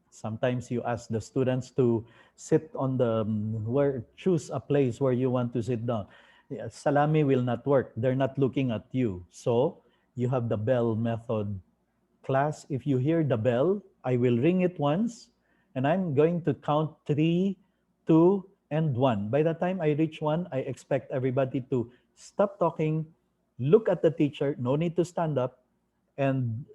Sometimes you ask the students to sit on the where choose a place where you want to sit down. Yeah, salami will not work. They're not looking at you. So you have the bell method. Class, if you hear the bell, I will ring it once and I'm going to count 3, 2, and 1. By the time I reach 1, I expect everybody to stop talking, look at the teacher, no need to stand up, and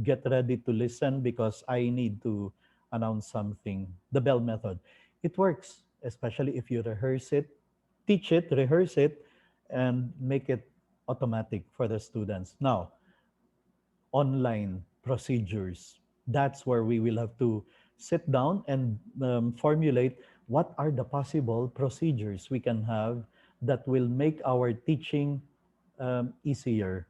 get ready to listen because I need to announce something. The bell method. It works, especially if you rehearse it, teach it, rehearse it, and make it automatic for the students. Now, online procedures. That's where we will have to sit down and formulate what are the possible procedures we can have that will make our teaching easier.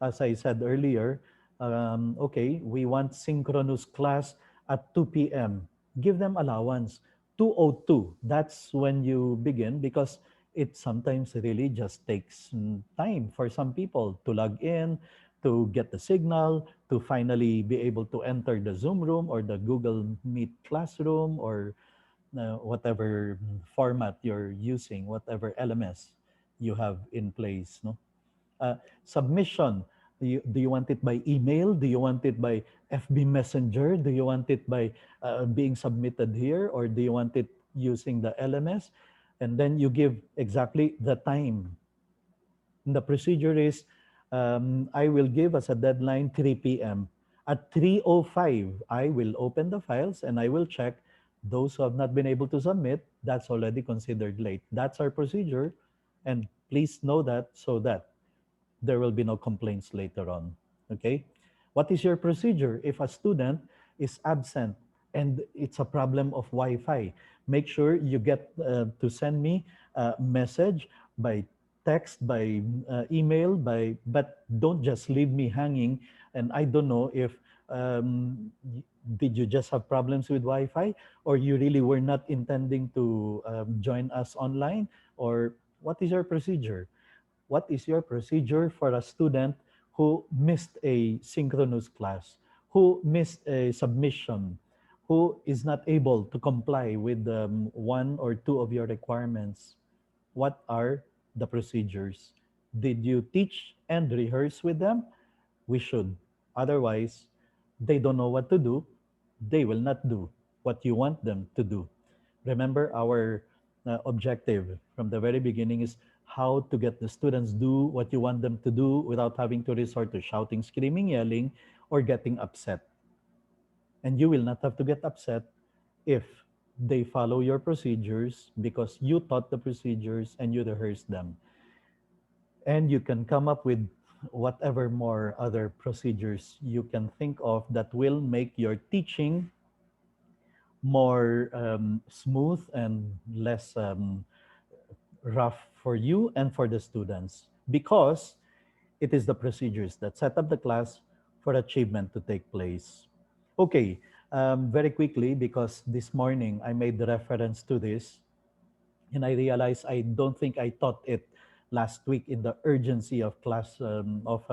As I said earlier, okay, we want synchronous class at 2 p.m. Give them allowance. 2:02, that's when you begin because it sometimes really just takes time for some people to log in, to get the signal, to finally be able to enter the Zoom room or the Google Meet classroom or whatever format you're using, whatever LMS you have in place. No? Submission. Do you want it by email? Do you want it by FB Messenger? Do you want it by being submitted here? Or do you want it using the LMS? And then you give exactly the time. The procedure is I will give as a deadline 3 p.m. At 3:05, I will open the files and I will check those who have not been able to submit. That's already considered late. That's our procedure. And please know that so that there will be no complaints later on. Okay? What is your procedure if a student is absent and it's a problem of Wi-Fi? Make sure you get to send me a message by text, by email, but don't just leave me hanging. And I don't know if did you just have problems with Wi-Fi, or you really were not intending to join us online, or what is your procedure? What is your procedure for a student who missed a synchronous class, who missed a submission, who is not able to comply with one or two of your requirements? What are the procedures? Did you teach and rehearse with them? We should. Otherwise, they don't know what to do. They will not do what you want them to do. Remember, our objective from the very beginning is how to get the students do what you want them to do without having to resort to shouting, screaming, yelling, or getting upset. And you will not have to get upset if they follow your procedures because you taught the procedures and you rehearsed them. And you can come up with whatever more other procedures you can think of that will make your teaching more smooth and less rough for you and for the students, because it is the procedures that set up the class for achievement to take place. Okay, very quickly, because this morning I made the reference to this and I realized I don't think I taught it last week in the urgency of class of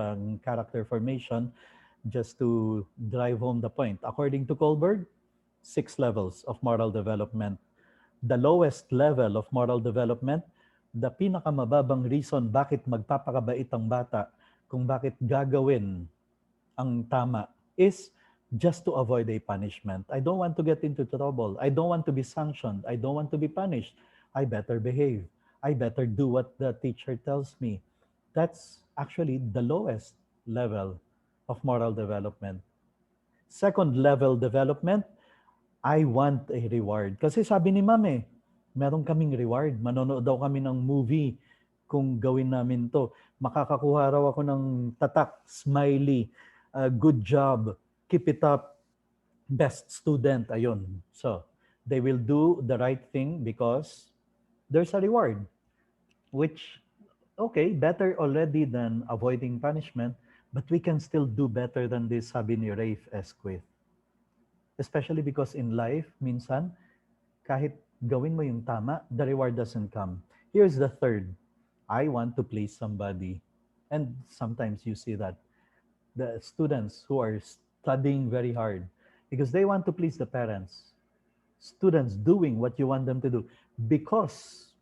character formation. Just to drive home the point, according to Kohlberg, 6 levels of moral development. The lowest level of moral development, the pinakamababang reason bakit magpapakabait ang bata, kung bakit gagawin ang tama, is just to avoid a punishment. I don't want to get into trouble. I don't want to be sanctioned. I don't want to be punished. I better behave. I better do what the teacher tells me. That's actually the lowest level of moral development. Second level development, I want a reward. Kasi sabi ni ma'am meron kaming reward. Manonood daw kami ng movie kung gawin namin to. Makakakuha raw ako ng tatak, smiley, good job, keep it up, best student. Ayun. So, they will do the right thing because there's a reward, which, okay, better already than avoiding punishment, but we can still do better than this, sabi ni Rafe Esquith. Especially because in life, minsan, kahit gawin mo yung tama, the reward doesn't come. Here's the third. I want to please somebody. And sometimes you see that the students who are studying very hard because they want to please the parents. Students doing what you want them to do because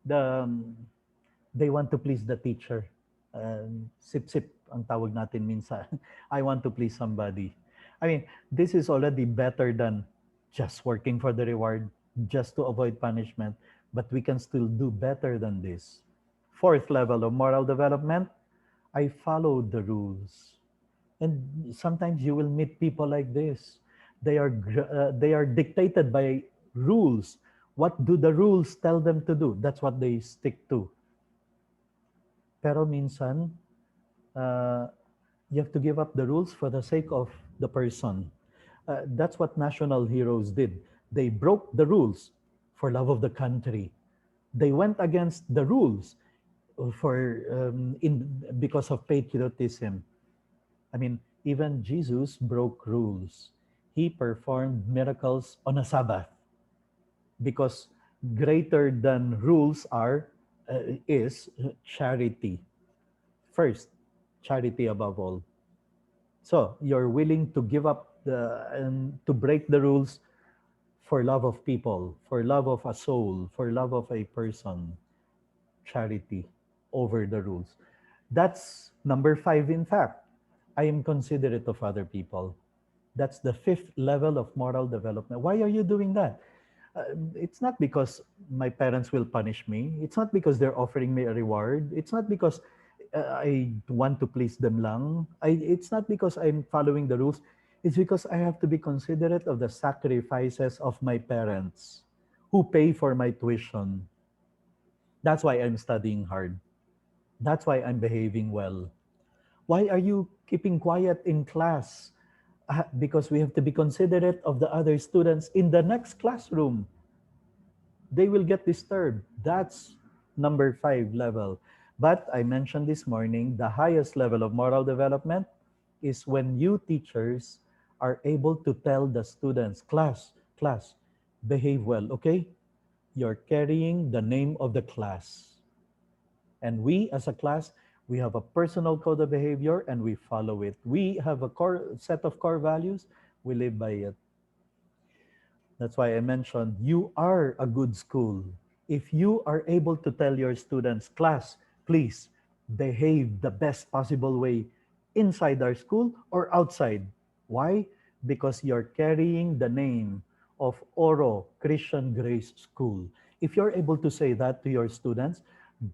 they want to please the teacher. Sip-sip ang tawag natin minsan. I want to please somebody. I mean, this is already better than just working for the reward, just to avoid punishment, but we can still do better than this. Fourth level of moral development, I follow the rules. And sometimes you will meet people like this. They are dictated by rules. What do the rules tell them to do? That's what they stick to. Pero minsan, uh, you have to give up the rules for the sake of the person. That's what national heroes did. They broke the rules for love of the country. They went against the rules for in because of patriotism. I mean, even Jesus broke rules. He performed miracles on a Sabbath because greater than rules are is charity. First, charity above all. So you're willing to give up the and to break the rules for love of people, for love of a soul, for love of a person, charity over the rules. That's number five, in fact. I am considerate of other people. That's the fifth level of moral development. Why are you doing that? It's not because my parents will punish me. It's not because they're offering me a reward. It's not because I want to please them lang. It's not because I'm following the rules. It's because I have to be considerate of the sacrifices of my parents who pay for my tuition. That's why I'm studying hard. That's why I'm behaving well. Why are you keeping quiet in class? Because we have to be considerate of the other students in the next classroom. They will get disturbed. That's number five level. But I mentioned this morning, the highest level of moral development is when you teachers are able to tell the students, class, behave well, okay? You're carrying the name of the class. And we as a class, we have a personal code of behavior and we follow it. We have a core set of core values, we live by it. That's why I mentioned you are a good school. If you are able to tell your students, class, please behave the best possible way inside our school or outside. Why? Because you're carrying the name of Oro Christian Grace School. If you're able to say that to your students,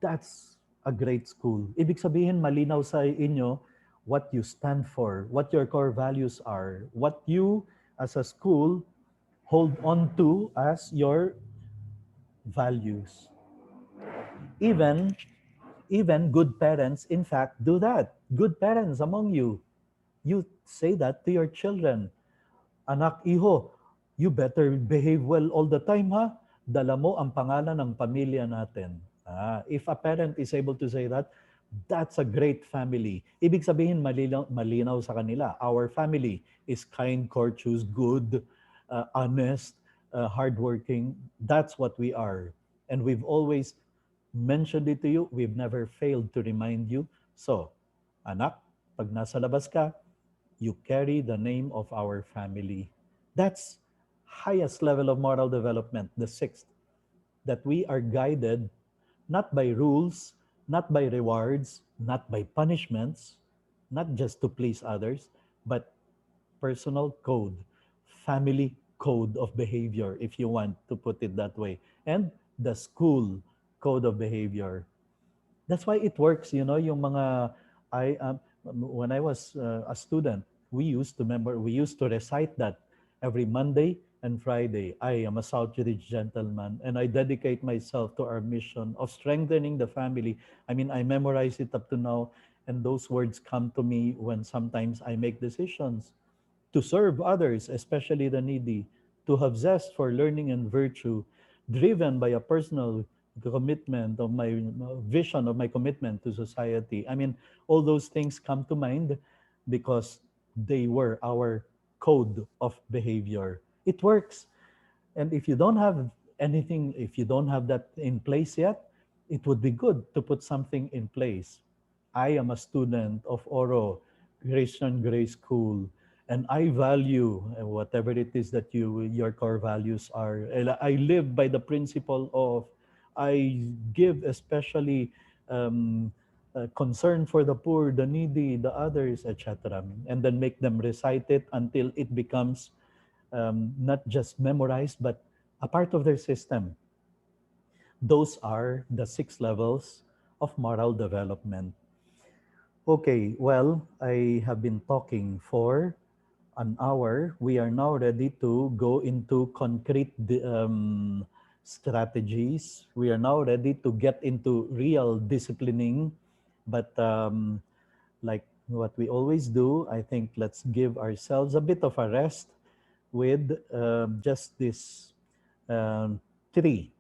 that's a great school. Ibig sabihin, malinaw sa inyo what you stand for, what your core values are, what you as a school hold on to as your values. Even even good parents, in fact, do that. Good parents among you, you say that to your children. Anak, iho, you better behave well all the time, ha? Dala mo ang pangalan ng pamilya natin. If a parent is able to say that, that's a great family. Ibig sabihin, malinaw sa kanila. Our family is kind, courteous, good, honest, hardworking. That's what we are. And we've always mentioned it to you. We've never failed to remind you. So, anak, pag nasa labas ka, you carry the name of our family. That's highest level of moral development. The sixth, that we are guided not by rules, not by rewards, not by punishments, not just to please others, but personal code, family code of behavior, if you want to put it that way, and the school code of behavior. That's why it works, yung mga I when I was a student, we used to recite that every Monday and Friday. I am a Southridge gentleman and I dedicate myself to our mission of strengthening the family. I mean, I memorize it up to now and those words come to me when sometimes I make decisions to serve others, especially the needy, to have zest for learning and virtue, driven by a personal commitment of my vision of my commitment to society. I mean, all those things come to mind because they were our code of behavior. It works. And if you don't have anything, if you don't have that in place yet, it would be good to put something in place. I am a student of Oro Christian Grace School, and I value whatever it is that your core values are. And I live by the principle of I give especially concern for the poor, the needy, the others, etc. And then make them recite it until it becomes not just memorized, but a part of their system. Those are the six levels of moral development. Okay, well, I have been talking for an hour. We are now ready to go into concrete strategies. We are now ready to get into real disciplining But like what we always do, I think let's give ourselves a bit of a rest with just this um, three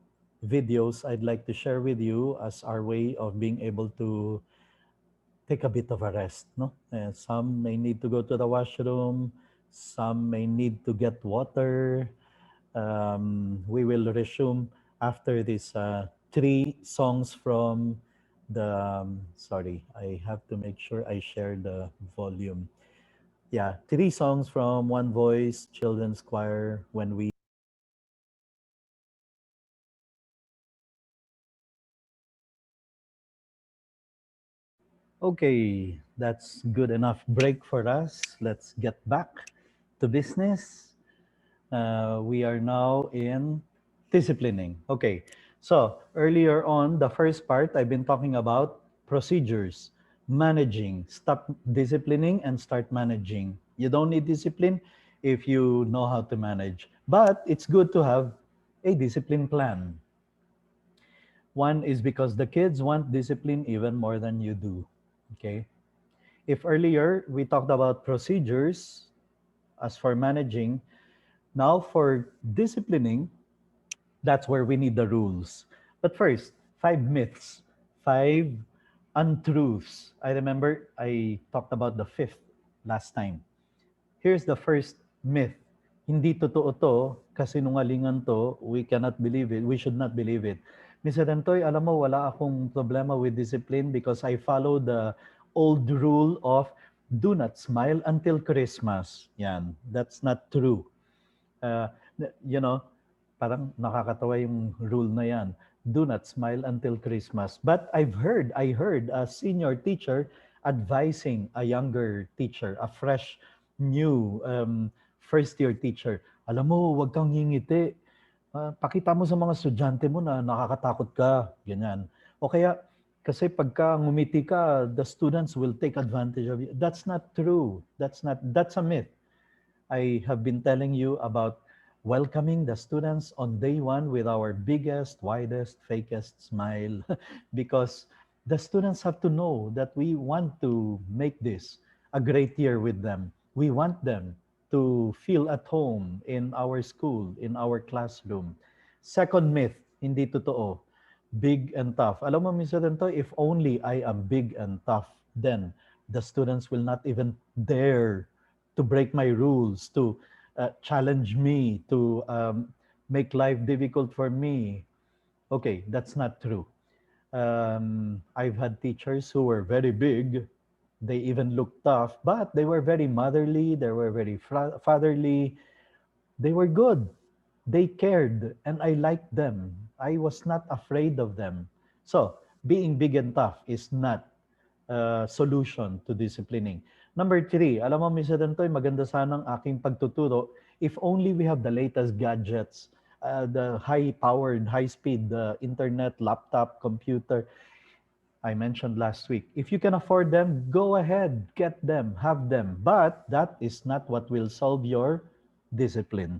videos I'd like to share with you as our way of being able to take a bit of a rest. No, some may need to go to the washroom, some may need to get water. We will resume after these three songs from the. Sorry, I have to make sure I share the volume. Yeah, three songs from One Voice Children's Choir when we. Okay, that's good enough break for us. Let's get back to business. We are now in disciplining. Okay, so earlier on, the first part, I've been talking about procedures, managing, stop disciplining and start managing. You don't need discipline if you know how to manage, but it's good to have a discipline plan. One is because the kids want discipline even more than you do. Okay. If earlier we talked about procedures as for managing, now for disciplining, that's where we need the rules. But first, five myths, five untruths. I remember I talked about the fifth last time. Here's the first myth. Hindi totoo to, kasinungalingan to, we cannot believe it, we should not believe it. Mr. Dantoy, alam mo, wala akong problema with discipline because I follow the old rule of do not smile until Christmas. Yan, that's not true. uh, you know, parang nakakatawa yung rule na yan. Do not smile until Christmas. But I heard a senior teacher advising a younger teacher, a fresh, new first year teacher. Alam mo, wag kang ngingiti. Pakita mo sa mga estudyante mo na nakakatakot ka. Ganyan. O kaya, kasi pagka ngumiti ka, the students will take advantage of you. That's not true. That's a myth. I have been telling you about welcoming the students on day one with our biggest, widest, fakest smile because the students have to know that we want to make this a great year with them. We want them to feel at home in our school, in our classroom. Second myth, hindi totoo. Big and tough. Alam mo, Mr. Tento, if only I am big and tough, then the students will not even dare to break my rules, to challenge me, to make life difficult for me. Okay, that's not true. I've had teachers who were very big. They even looked tough, but they were very motherly. They were very fatherly. They were good. They cared, and I liked them. I was not afraid of them. So, being big and tough is not solution to disciplining. Number three, alam mo, Mr. Dantoy, maganda sanang aking pagtuturo if only we have the latest gadgets, the high-powered, high-speed internet, laptop, computer. I mentioned last week. If you can afford them, go ahead, get them, have them. But that is not what will solve your discipline.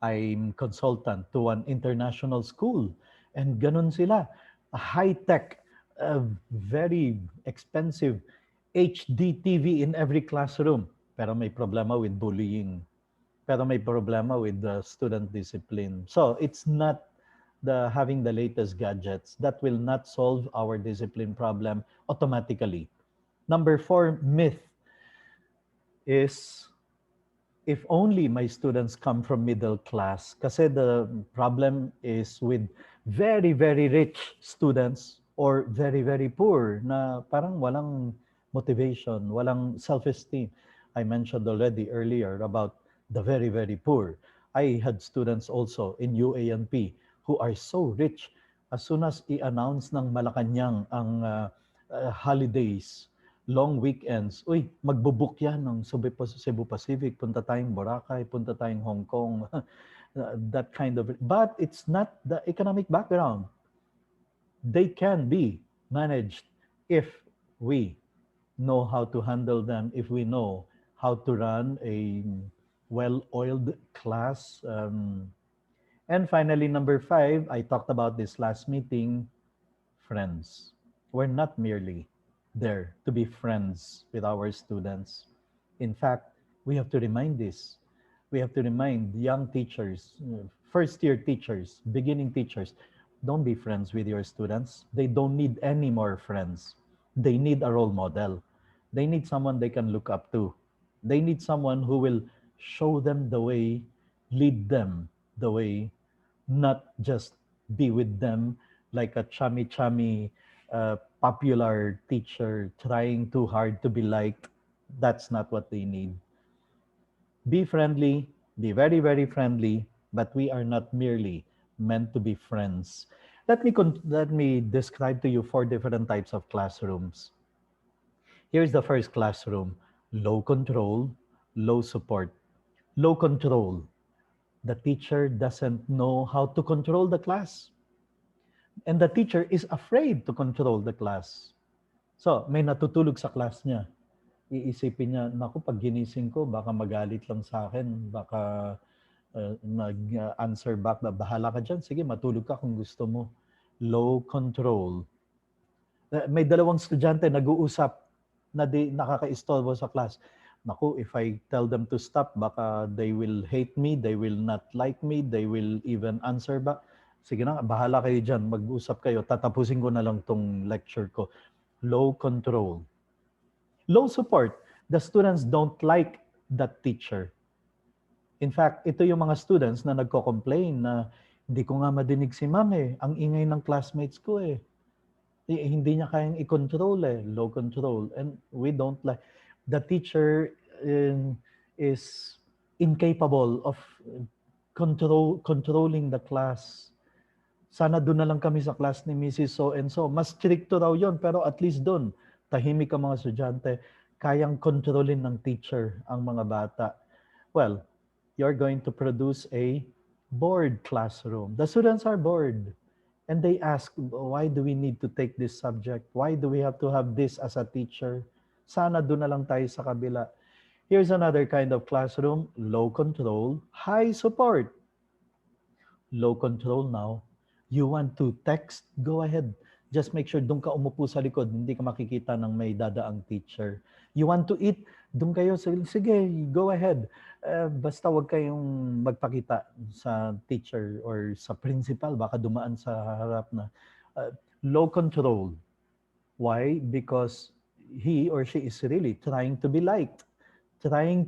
I'm consultant to an international school. And ganun sila. A high-tech, very expensive HD TV in every classroom. Pero may problema with bullying. Pero may problema with the student discipline. So it's not the having the latest gadgets that will not solve our discipline problem automatically. Number four myth is if only my students come from middle class. Kasi the problem is with very, very rich students or very, very poor na parang walang motivation, walang self-esteem. I mentioned already earlier about the very, very poor. I had students also in UANP who are so rich. As soon as i-announce ng Malacanang ang holidays, long weekends, uy, magbo-book yan ng Cebu Pacific, punta tayong Boracay, punta tayong Hong Kong, that kind of, but it's not the economic background. They can be managed if we know how to handle them, if we know how to run a well-oiled class. And finally, number five, I talked about this last meeting, friends. We're not merely there to be friends with our students. In fact, we have to remind this. We have to remind young teachers, first year teachers, beginning teachers, don't be friends with your students. They don't need any more friends. They need a role model. They need someone they can look up to. They need someone who will show them the way, lead them the way, not just be with them like a chummy popular teacher trying too hard to be liked. That's not what they need. Be friendly, be very, very friendly, but we are not merely meant to be friends. Let me describe to you four different types of classrooms. Here's the first classroom: low control, low support. Low control. The teacher doesn't know how to control the class, and the teacher is afraid to control the class. So, may natutulog sa class niya. Iisipin niya, naku, pag ginising ko, baka magalit lang sa akin, baka mag-answer back na, bahala ka dyan, sige, matulog ka kung gusto mo. Low control. May dalawang estudyante nag-uusap na nakaka-istorbo sa class. Naku, if I tell them to stop, baka they will hate me, they will not like me, they will even answer back. Sige na, bahala kayo dyan, mag-usap kayo, tatapusin ko na lang tong lecture ko. Low control. Low support. The students don't like that teacher. In fact, ito yung mga students na nagko-complain na hindi ko nga madinig si ma'am eh. Ang ingay ng classmates ko eh. Hindi niya kayang i-control eh. Low control. And we don't like. The teacher is incapable of controlling the class. Sana doon na lang kami sa class ni Mrs. So and so. Mas stricto raw yon, pero at least doon, tahimik ang mga estudyante, kayang kontrolin ng teacher ang mga bata. Well, you're going to produce a bored classroom. The students are bored. And they ask, why do we need to take this subject? Why do we have to have this as a teacher? Sana doon na lang tayo sa kabila. Here's another kind of classroom: low control, high support. Low control now. You want to text? Go ahead. Just make sure doon ka umupo sa likod, hindi ka makikita ng may dadaang teacher. You want to eat? Doon kayo, sige, go ahead. Basta wag kayong magpakita sa teacher or sa principal, baka dumaan sa harap na. Low control. Why? Because he or she is really trying to be liked. Running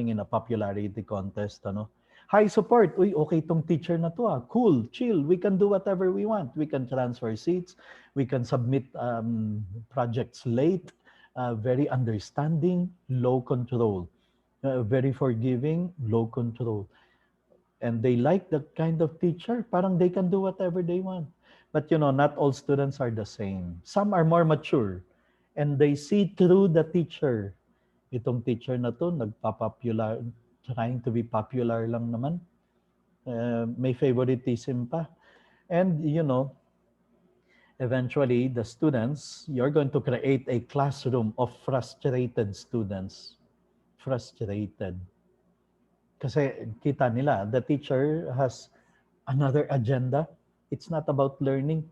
in a popularity contest, ano? High support. Uy, okay tong teacher na to ah. Cool, chill. We can do whatever we want. We can transfer seats. We can submit projects late. Very understanding, low control. Very forgiving, low control. And they like that kind of teacher. Parang they can do whatever they want. But not all students are the same. Some are more mature. And they see through the teacher. Itong teacher na to, nagpa-popular, trying to be popular lang naman. May favoritism pa. And, eventually, the students, you're going to create a classroom of frustrated students. Frustrated. Kasi kita nila, the teacher has another agenda. It's not about learning.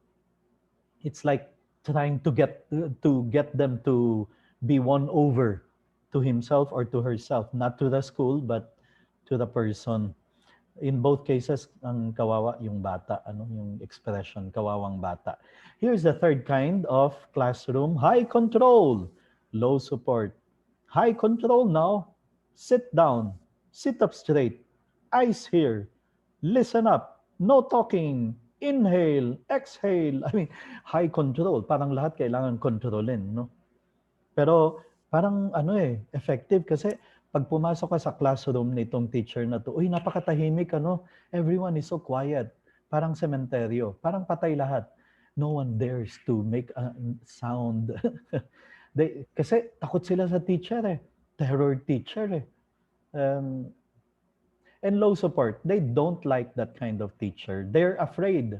It's like trying to get them to be won over to himself or to herself, not to the school, but to the person. In both cases, ang kawawa yung bata, yung expression, kawawang bata. Here's the third kind of classroom: high control, low support. High control now. Sit down, sit up straight, eyes here, listen up, no talking, inhale, exhale. High control. Parang lahat kailangan kontrolin, no? Pero parang effective kasi pag pumasok ka sa classroom nitong teacher na to, uy, napakatahimik, everyone is so quiet. Parang sementeryo, parang patay lahat. No one dares to make a sound. Kasi takot sila sa teacher eh. Terror teacher eh. And low support, they don't like that kind of teacher. They're afraid.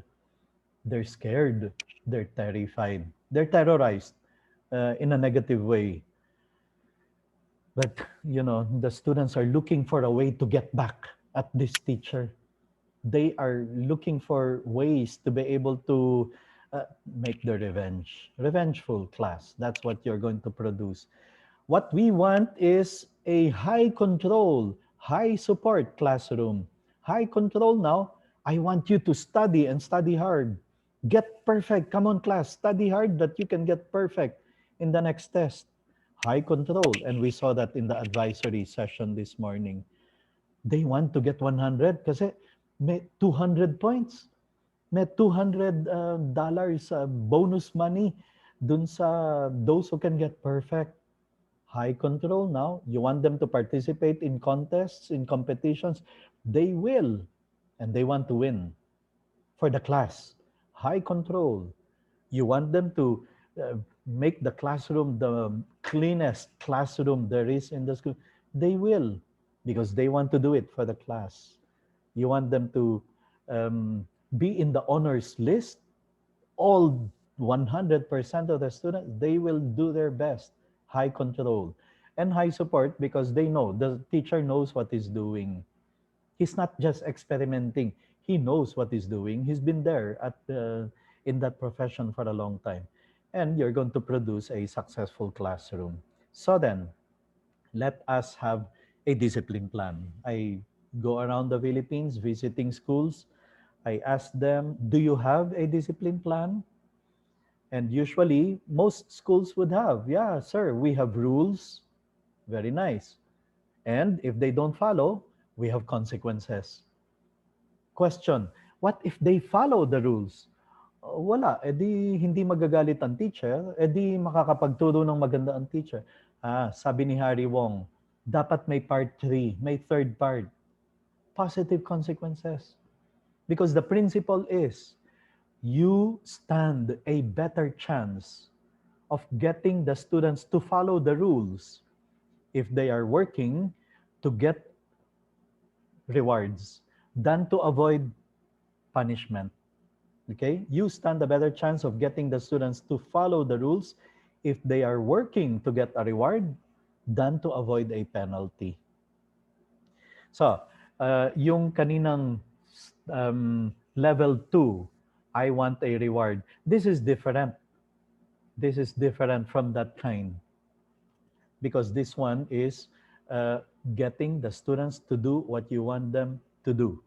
They're scared. They're terrified. They're terrorized in a negative way. But, the students are looking for a way to get back at this teacher. They are looking for ways to be able to make the revengeful class. That's what you're going to produce. What we want is a high control, high support classroom. High control now. I want you to study and study hard. Get perfect. Come on, class. Study hard that you can get perfect in the next test. High control. And we saw that in the advisory session this morning. They want to get 100 kasi may 200 points. May $200 bonus money dun sa those who can get perfect. High control now. You want them to participate in contests, in competitions. They will. And they want to win for the class. High control. You want them to make the classroom the cleanest classroom there is in the school. They will because they want to do it for the class. You want them to be in the honors list. All 100% of the students, they will do their best. High control and high support because they know the teacher knows what he's doing. He's not just experimenting. He knows what he's doing. He's been there in that profession for a long time. And you're going to produce a successful classroom. So then, let us have a discipline plan. I go around the Philippines visiting schools. I ask them, do you have a discipline plan? And usually, most schools would have, yeah, sir, we have rules. Very nice. And if they don't follow, we have consequences. Question, what if they follow the rules? Wala, edi hindi magagalit ang teacher, edi makakapagturo ng maganda ang teacher. Sabi ni Harry Wong, dapat may part 3, may third part. Positive consequences. Because the principle is, you stand a better chance of getting the students to follow the rules if they are working to get rewards than to avoid punishment. Okay? You stand a better chance of getting the students to follow the rules if they are working to get a reward than to avoid a penalty. So, yung kaninang level 2, I want a reward. This is different. This is different from that kind because this one is getting the students to do what you want them to do.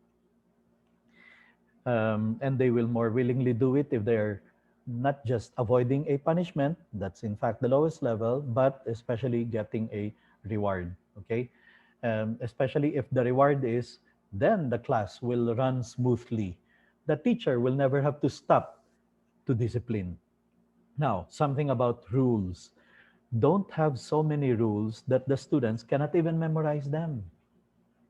And they will more willingly do it if they're not just avoiding a punishment, that's in fact the lowest level, but especially getting a reward, okay? Especially if the reward is, then the class will run smoothly. The teacher will never have to stop to discipline. Now, something about rules. Don't have so many rules that the students cannot even memorize them.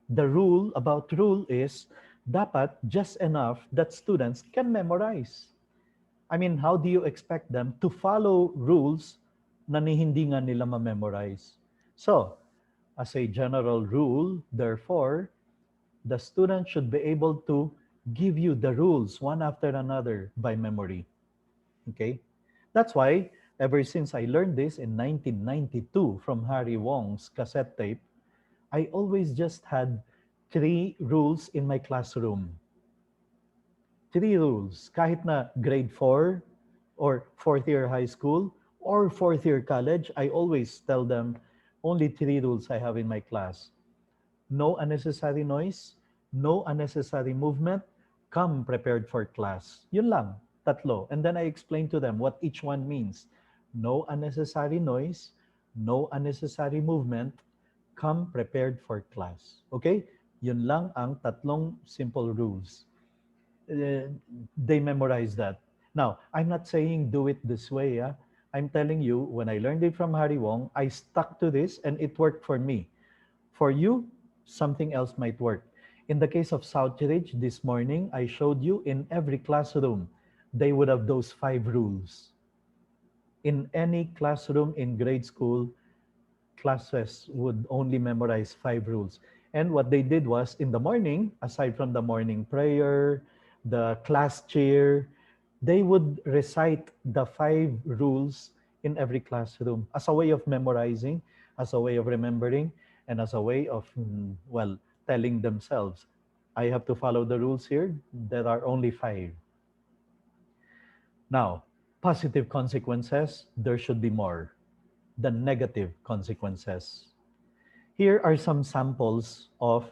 The rule about rule is dapat just enough that students can memorize. I mean, how do you expect them to follow rules na hindi nga nila ma-memorize? So, as a general rule, therefore, the student should be able to give you the rules one after another by memory. Okay? That's why, ever since I learned this in 1992 from Harry Wong's cassette tape, I always just had 3 rules in my classroom. 3 rules. Kahit na grade 4 or 4th year high school or 4th year college, I always tell them only 3 rules I have in my class. No unnecessary noise, no unnecessary movement, come prepared for class. Yun lang, tatlo. And then I explain to them what each one means. No unnecessary noise, no unnecessary movement, come prepared for class. Okay? Yun lang ang tatlong simple rules. They memorize that. Now, I'm not saying do it this way. I'm telling you, when I learned it from Harry Wong, I stuck to this and it worked for me. For you, something else might work. In the case of Southridge, this morning, I showed you in every classroom, they would have those 5 rules. In any classroom in grade school, classes would only memorize 5 rules. And what they did was, in the morning, aside from the morning prayer, the class chair, they would recite the 5 rules in every classroom as a way of memorizing, as a way of remembering, and as a way of, telling themselves, I have to follow the rules here. There are only 5. Now, positive consequences, there should be more than negative consequences. Here are some samples of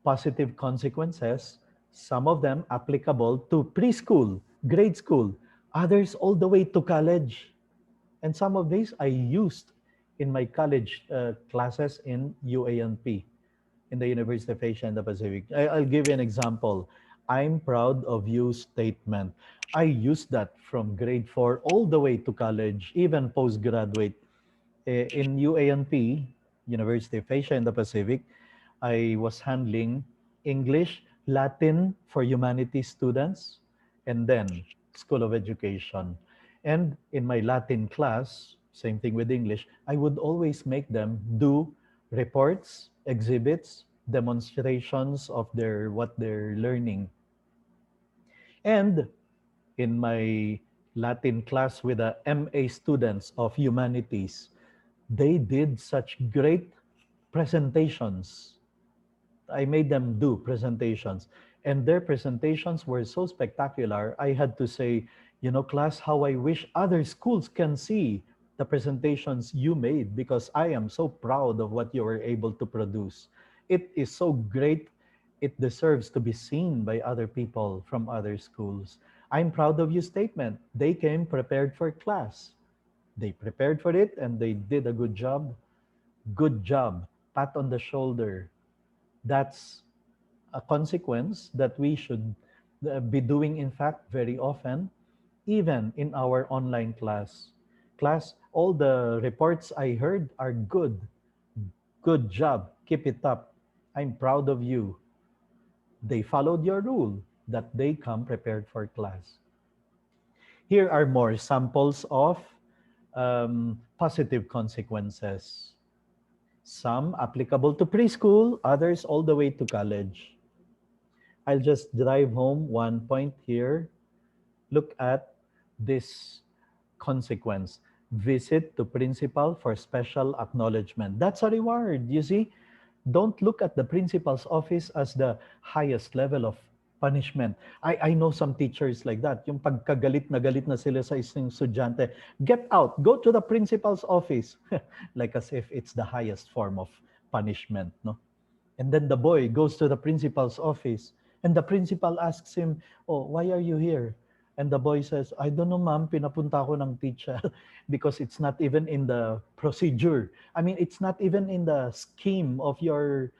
positive consequences, some of them applicable to preschool, grade school, others all the way to college. And some of these I used in my college classes in UANP, in the University of Asia and the Pacific. I'll give you an example. I'm proud of you statement. I used that from grade 4 all the way to college, even postgraduate. In UANP, University of Asia and the Pacific, I was handling English, Latin for humanities students, and then School of Education. And in my Latin class, same thing with English, I would always make them do reports, exhibits, demonstrations of their what they're learning. And in my Latin class with the MA students of humanities, they did such great presentations. I made them do presentations, and their presentations were so spectacular. I had to say, class, how I wish other schools can see the presentations you made, because I am so proud of what you were able to produce. It is so great. It deserves to be seen by other people from other schools. I'm proud of you statement. They came prepared for class. They prepared for it and they did a good job. Good job. Pat on the shoulder. That's a consequence that we should be doing, in fact, very often, even in our online class. Class, all the reports I heard are good. Good job. Keep it up. I'm proud of you. They followed your rule that they come prepared for class. Here are more samples of positive consequences. Some applicable to preschool, others all the way to college. I'll just drive home one point here. Look at this consequence. Visit to principal for special acknowledgement. That's a reward. You see, don't look at the principal's office as the highest level of punishment. I know some teachers like that. Yung pagkagalit na galit na sila sa isang estudyante, get out, go to the principal's office. Like as if it's the highest form of punishment, no? And then the boy goes to the principal's office, and the principal asks him, "Oh, why are you here?" And the boy says, "I don't know, ma'am, pinapunta ko ng teacher," because it's not even in the procedure. I mean, it's not even in the scheme of your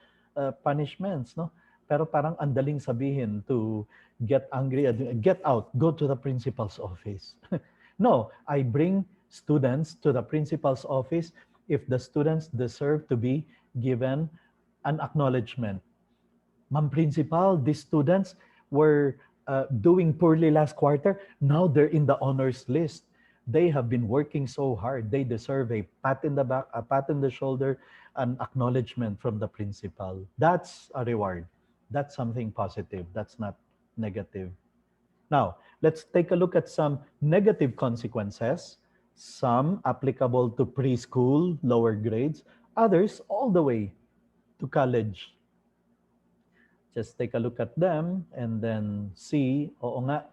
punishments, no? Pero parang andaling sabihin to get angry, get out, go to the principal's office. No, I bring students to the principal's office if the students deserve to be given an acknowledgement. Ma'am Principal, these students were doing poorly last quarter. Now they're in the honors list. They have been working so hard. They deserve a pat in the back, a pat in the shoulder, an acknowledgement from the principal. That's a reward. That's something positive. That's not negative. Now, let's take a look at some negative consequences. Some applicable to preschool, lower grades, others all the way to college. Just take a look at them and then see, oo nga,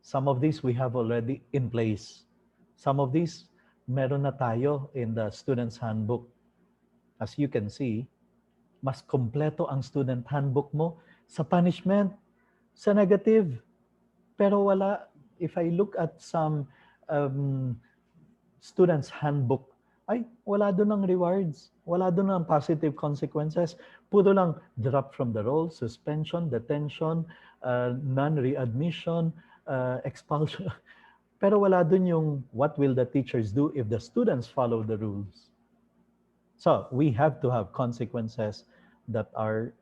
some of these we have already in place. Some of these, meron na tayo in the student's handbook. As you can see, mas kompleto ang student handbook mo sa punishment, sa negative. Pero wala, if I look at some um, student's handbook, ay, wala doon ng rewards. Wala doon ng positive consequences. Puro lang drop from the roll, suspension, detention, non-readmission, expulsion. Pero wala doon yung what will the teachers do if the students follow the rules. So we have to have consequences that are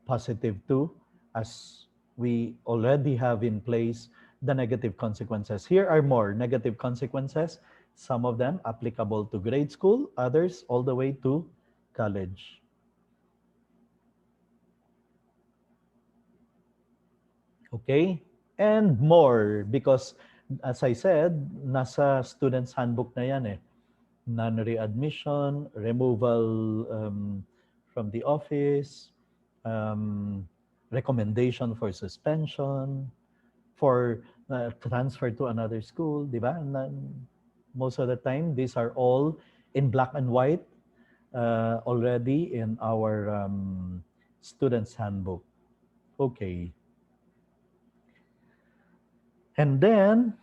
positive too, as we already have in place the negative consequences. Here are more negative consequences. Some of them applicable to grade school, others all the way to college. Okay? And more, because as I said, nasa student's handbook na yan eh. Non-readmission, removal from the office, um, recommendation for suspension, for transfer to another school, di ba? Most of the time, these are all in black and white already in our student's handbook. Okay. And then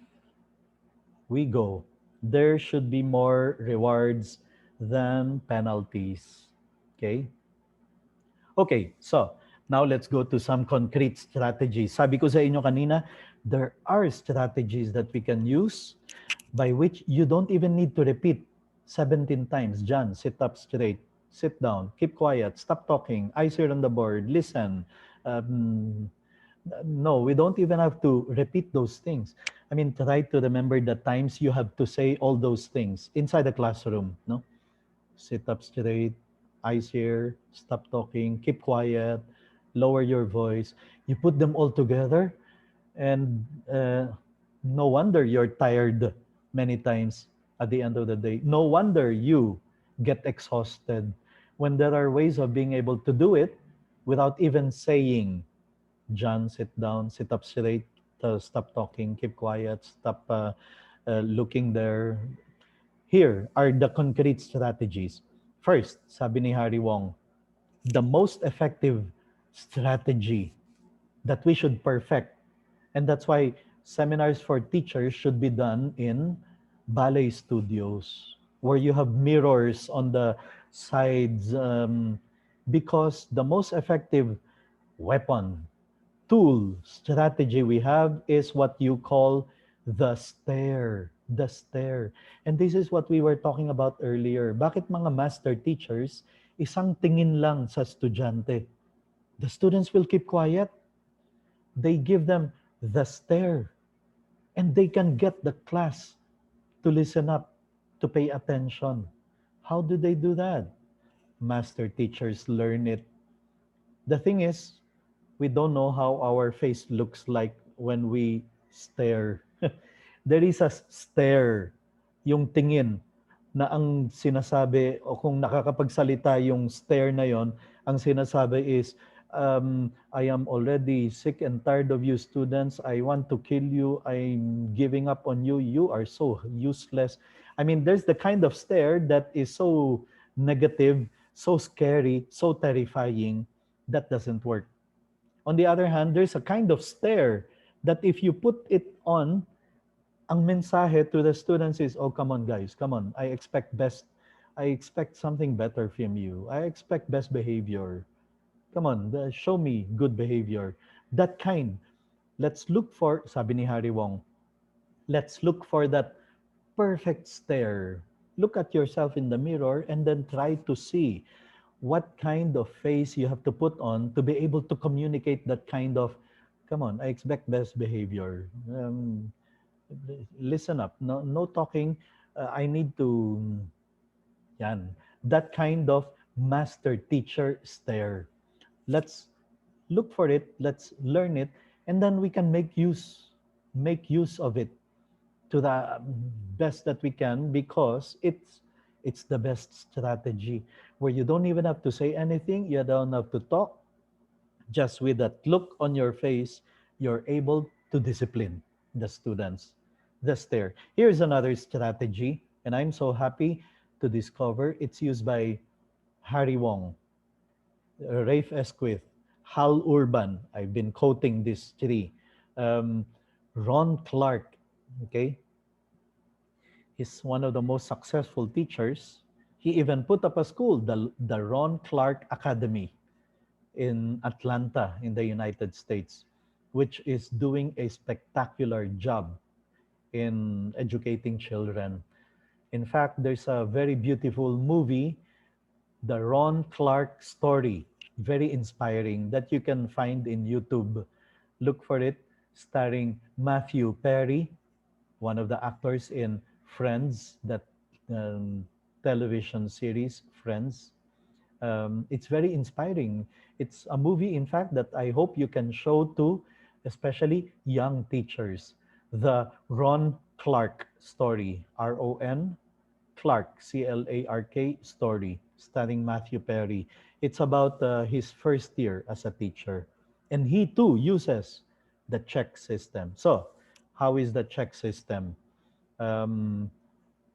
we go. There should be more rewards than penalties. Okay? Okay, so now let's go to some concrete strategies. Sabi ko sa inyo kanina, there are strategies that we can use by which you don't even need to repeat 17 times. John, sit up straight, sit down, keep quiet, stop talking, eyes here on the board, listen. Um, no, we don't even have to repeat those things. I mean, try to remember the times you have to say all those things inside the classroom, no? Sit up straight, eyes here, stop talking, keep quiet, lower your voice. You put them all together, and no wonder you're tired many times at the end of the day. No wonder you get exhausted when there are ways of being able to do it without even saying, John, sit down, sit up straight, stop talking, keep quiet, stop looking there. Here are the concrete strategies. First, sabi ni Harry Wong, the most effective strategy that we should perfect. And that's why seminars for teachers should be done in ballet studios where you have mirrors on the sides, because the most effective weapon, tool, strategy we have is what you call the stare. The stare. And this is what we were talking about earlier. Bakit mga master teachers, isang tingin lang sa estudyante? The students will keep quiet. They give them the stare. And they can get the class to listen up, to pay attention. How do they do that? Master teachers learn it. The thing is, we don't know how our face looks like when we stare. There is a stare, yung tingin na ang sinasabi o kung nakakapagsalita yung stare na yon, ang sinasabi is, I am already sick and tired of you students. I want to kill you. I'm giving up on you. You are so useless. I mean, there's the kind of stare that is so negative, so scary, so terrifying that doesn't work. On the other hand, there's a kind of stare that if you put it on, ang mensahe to the students is, oh, come on, guys, come on. I expect something better from you. I expect best behavior. Come on, show me good behavior. That kind. Let's look for, sabi ni Harry Wong, let's look for that perfect stare. Look at yourself in the mirror and then try to see what kind of face you have to put on to be able to communicate that kind of, come on, I expect best behavior. Listen up. No, no talking. I need to, yan. That kind of master-teacher stare. Let's look for it. Let's learn it. And then we can make use of it to the best that we can, because it's the best strategy where you don't even have to say anything, you don't have to talk. Just with that look on your face, you're able to discipline the students. The stare. Here's another strategy, and I'm so happy to discover it's used by Harry Wong, Rafe Esquith, Hal Urban. I've been quoting these three. Um, Ron Clark, okay? He's one of the most successful teachers. He even put up a school, the Ron Clark Academy in Atlanta in the United States, which is doing a spectacular job in educating children. In fact, there's a very beautiful movie, The Ron Clark Story, very inspiring, that you can find in YouTube. Look for it, starring Matthew Perry, one of the actors in Friends, that um, television series, Friends. It's very inspiring. It's a movie, in fact, that I hope you can show to especially young teachers. The Ron Clark story, Ron Clark, Clark story, starring Matthew Perry. It's about his first year as a teacher. And he too uses the check system. So, How is the check system? Um,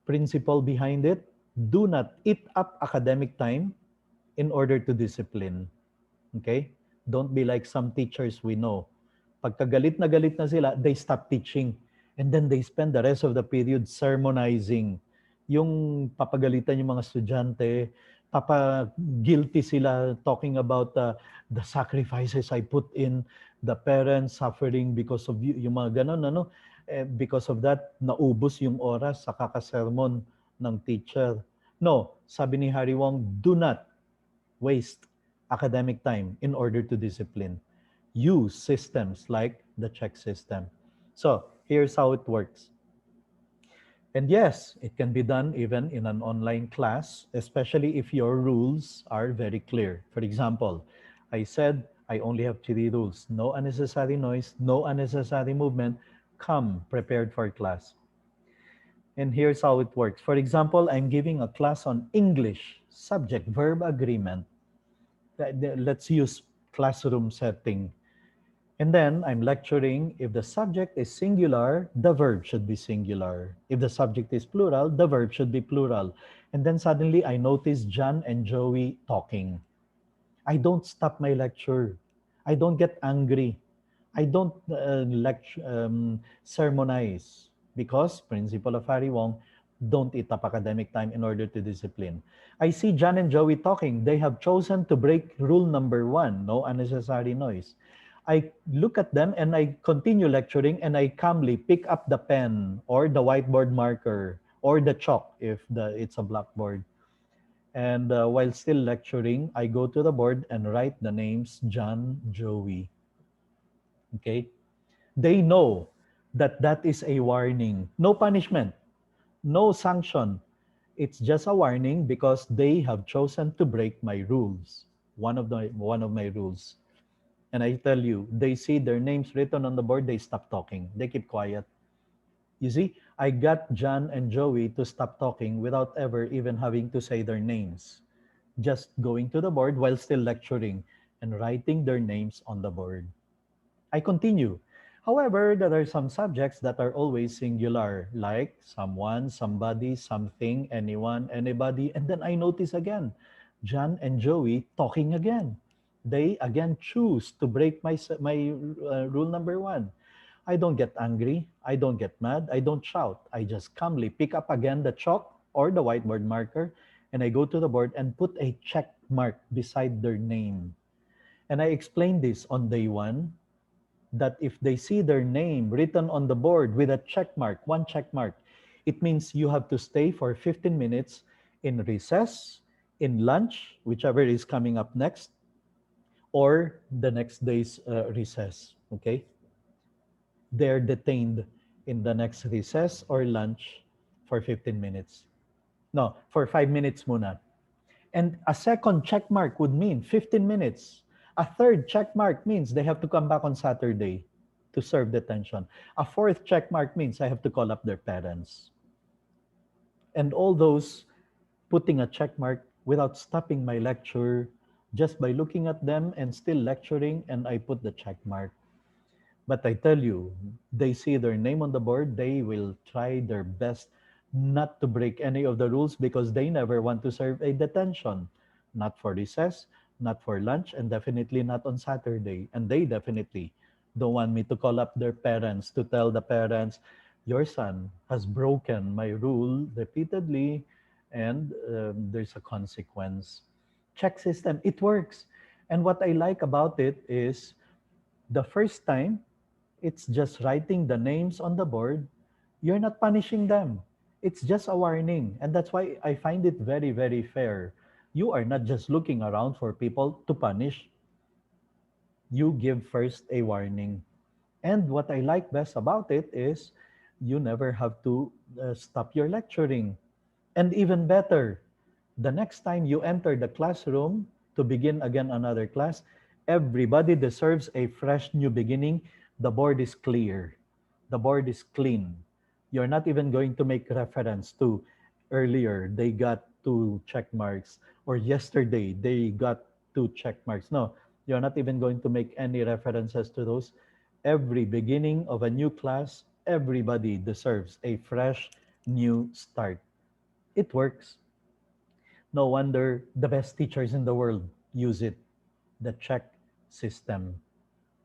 Principle behind it, do not eat up academic time in order to discipline. Okay? Don't be like some teachers we know. Pagka galit na sila, they stop teaching. And then they spend the rest of the period sermonizing. Yung papagalitan yung mga estudyante, guilty sila talking about the sacrifices I put in, the parents suffering because of you, yung mga ganon, ano? Because of that, naubos yung oras sa kakasermon ng teacher. No, sabi ni Harry Wong, do not waste academic time in order to discipline. Use systems like the check system. So here's how it works. And yes, it can be done even in an online class, especially if your rules are very clear. For example, I said I only have three rules: no unnecessary noise, no unnecessary movement, come prepared for class. And here's how it works. For example, I'm giving a class on English, subject verb agreement. Let's use classroom setting. And then I'm lecturing. If the subject is singular, the verb should be singular. If the subject is plural, the verb should be plural. And then suddenly I notice John and Joey talking. I don't stop my lecture. I don't get angry. I don't sermonize, because principle of Harry Wong, don't eat up academic time in order to discipline. I see John and Joey talking. They have chosen to break rule number one, no unnecessary noise. I look at them and I continue lecturing, and I calmly pick up the pen or the whiteboard marker or the chalk if it's a blackboard. And while still lecturing, I go to the board and write the names John, Joey. Okay? They know that that is a warning. No punishment, no sanction. It's just a warning because they have chosen to break my rules. One of my rules. And I tell you, they see their names written on the board, they stop talking. They keep quiet. You see, I got John and Joey to stop talking without ever even having to say their names. Just going to the board while still lecturing and writing their names on the board. I continue. However, there are some subjects that are always singular, like someone, somebody, something, anyone, anybody. And then I notice again, John and Joey talking again. They again choose to break my rule number one. I don't get angry. I don't get mad. I don't shout. I just calmly pick up again the chalk or the whiteboard marker, and I go to the board and put a check mark beside their name. And I explained this on day one, that if they see their name written on the board with a check mark, one check mark, it means you have to stay for 15 minutes in recess, in lunch, whichever is coming up next, or the next day's recess. Okay? They're detained in the next recess or lunch for 15 minutes. No, for 5 minutes muna. And a second check mark would mean 15 minutes. A third check mark means they have to come back on Saturday to serve detention. A fourth check mark means I have to call up their parents. And all those, putting a check mark without stopping my lecture, just by looking at them and still lecturing, and I put the check mark. But I tell you, they see their name on the board, they will try their best not to break any of the rules because they never want to serve a detention. Not for recess, not for lunch, and definitely not on Saturday. And they definitely don't want me to call up their parents to tell the parents, your son has broken my rule repeatedly, and there's a consequence. Check system, it works. And what I like about it is the first time, it's just writing the names on the board. You're not punishing them. It's just a warning. And that's why I find it very, very fair. You are not just looking around for people to punish. You give first a warning. And what I like best about it is you never have to stop your lecturing. And even better, the next time you enter the classroom to begin again another class, everybody deserves a fresh new beginning. The board is clear. The board is clean. You're not even going to make reference to earlier they got two check marks, or yesterday they got two check marks. No, you're not even going to make any references to those. Every beginning of a new class, Everybody deserves a fresh, new start. It works. No wonder the best teachers in the world use it, the check system.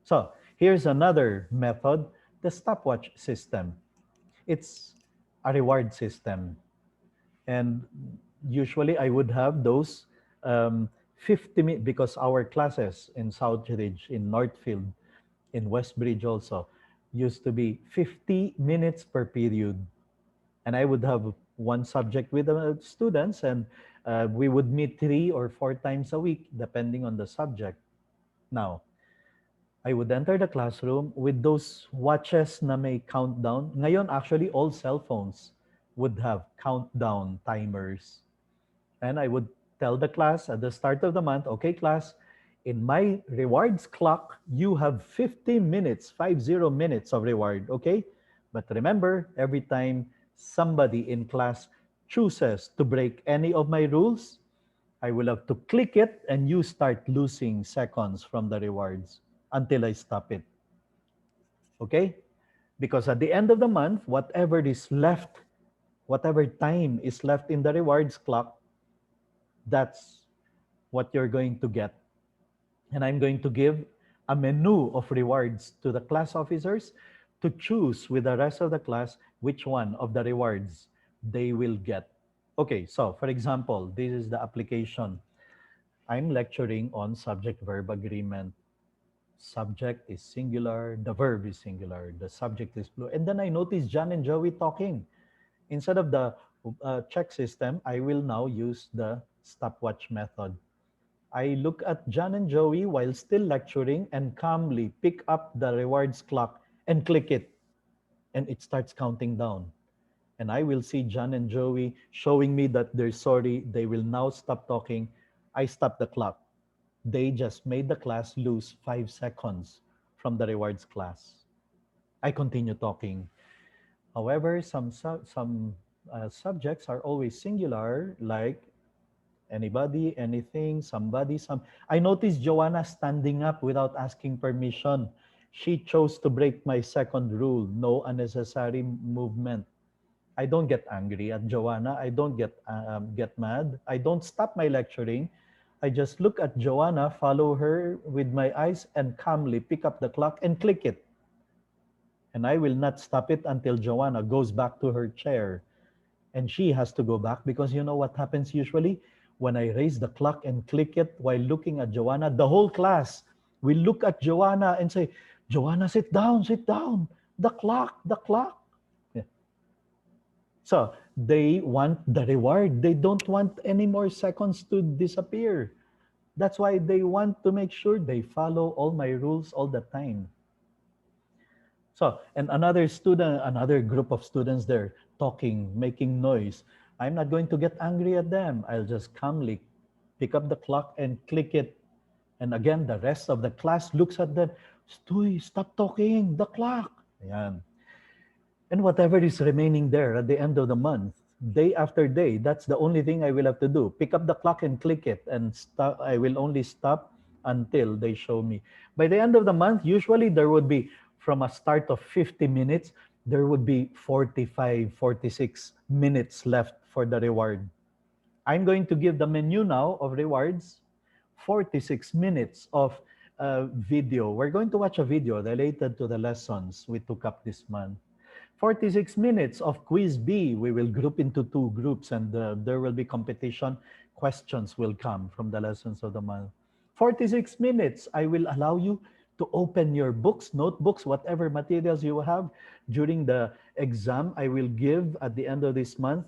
So here's another method, the stopwatch system. It's a reward system. And usually I would have those 50 minutes because our classes in Southridge, in Northfield, in Westbridge also used to be 50 minutes per period. And I would have one subject with the students, and we would meet 3 or 4 times a week, depending on the subject. Now, I would enter the classroom with those watches na may countdown. Ngayon, actually, all cell phones would have countdown timers. And I would tell the class at the start of the month, okay, class, in my rewards clock, you have 50 minutes, 50 minutes of reward, okay? But remember, every time somebody in class chooses to break any of my rules, I will have to click it and you start losing seconds from the rewards until I stop it, okay? Because at the end of the month, whatever is left, whatever time is left in the rewards clock, that's what you're going to get. And I'm going to give a menu of rewards to the class officers to choose with the rest of the class which one of the rewards they will get. Okay, so for example, this is the application. I'm lecturing on subject verb agreement. Subject is singular, the verb is singular, the subject is plural. And then I notice John and Joey talking. Instead of the check system, I will now use the stopwatch method. I look at John and Joey while still lecturing and calmly pick up the rewards clock and click it, and it starts counting down. And I will see John and Joey showing me that they're sorry. They will now stop talking. I stop the clock. They just made the class lose 5 seconds from the rewards class. I continue talking. However, some subjects are always singular, like anybody, anything, somebody, some. I noticed Joanna standing up without asking permission. She chose to break my second rule, no unnecessary movement. I don't get angry at Joanna. I don't get mad. I don't stop my lecturing. I just look at Joanna, follow her with my eyes, and calmly pick up the clock and click it. And I will not stop it until Joanna goes back to her chair. And she has to go back because you know what happens usually? When I raise the clock and click it while looking at Joanna, the whole class will look at Joanna and say, Joanna, sit down, sit down. The clock, the clock. Yeah. So they want the reward. They don't want any more seconds to disappear. That's why they want to make sure they follow all my rules all the time. So, and another group of students there talking, making noise. I'm not going to get angry at them. I'll just calmly pick up the clock and click it. And again, the rest of the class looks at them. Stoy, stop talking, the clock. Ayan. And whatever is remaining there at the end of the month, day after day, that's the only thing I will have to do. Pick up the clock and click it and stop. I will only stop until they show me. By the end of the month, usually there would be from a start of 50 minutes, there would be 45, 46 minutes left for the reward. I'm going to give the menu now of rewards, 46 minutes of video. We're going to watch a video related to the lessons we took up this month. 46 minutes of quiz B. We will group into two groups and there will be competition. Questions will come from the lessons of the month. 46 minutes, I will allow you to open your books, notebooks, whatever materials you have during the exam. I will give at the end of this month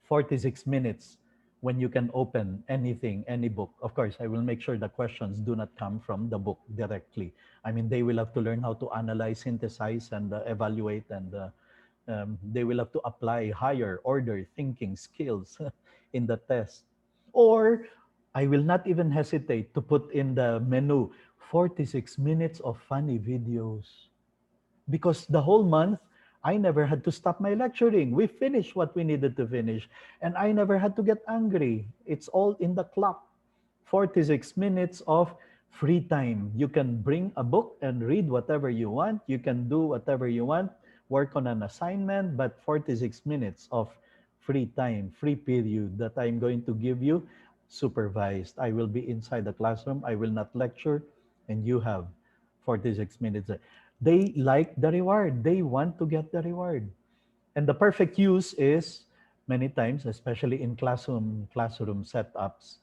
46 minutes when you can open anything, any book. Of course, I will make sure the questions do not come from the book directly. I mean, they will have to learn how to analyze, synthesize, and evaluate, and they will have to apply higher order thinking skills in the test. Or I will not even hesitate to put in the menu 46 minutes of funny videos because the whole month I never had to stop my lecturing. We finished what we needed to finish, and I never had to get angry. It's all in the clock. 46 minutes of free time. You can bring a book and read whatever you want. You can do whatever you want. work on an assignment, but 46 minutes of free time, free period that I'm going to give you supervised. I will be inside the classroom. I will not lecture, and you have 46 minutes. They like the reward. They want to get the reward. And the perfect use is many times, especially in classroom setups.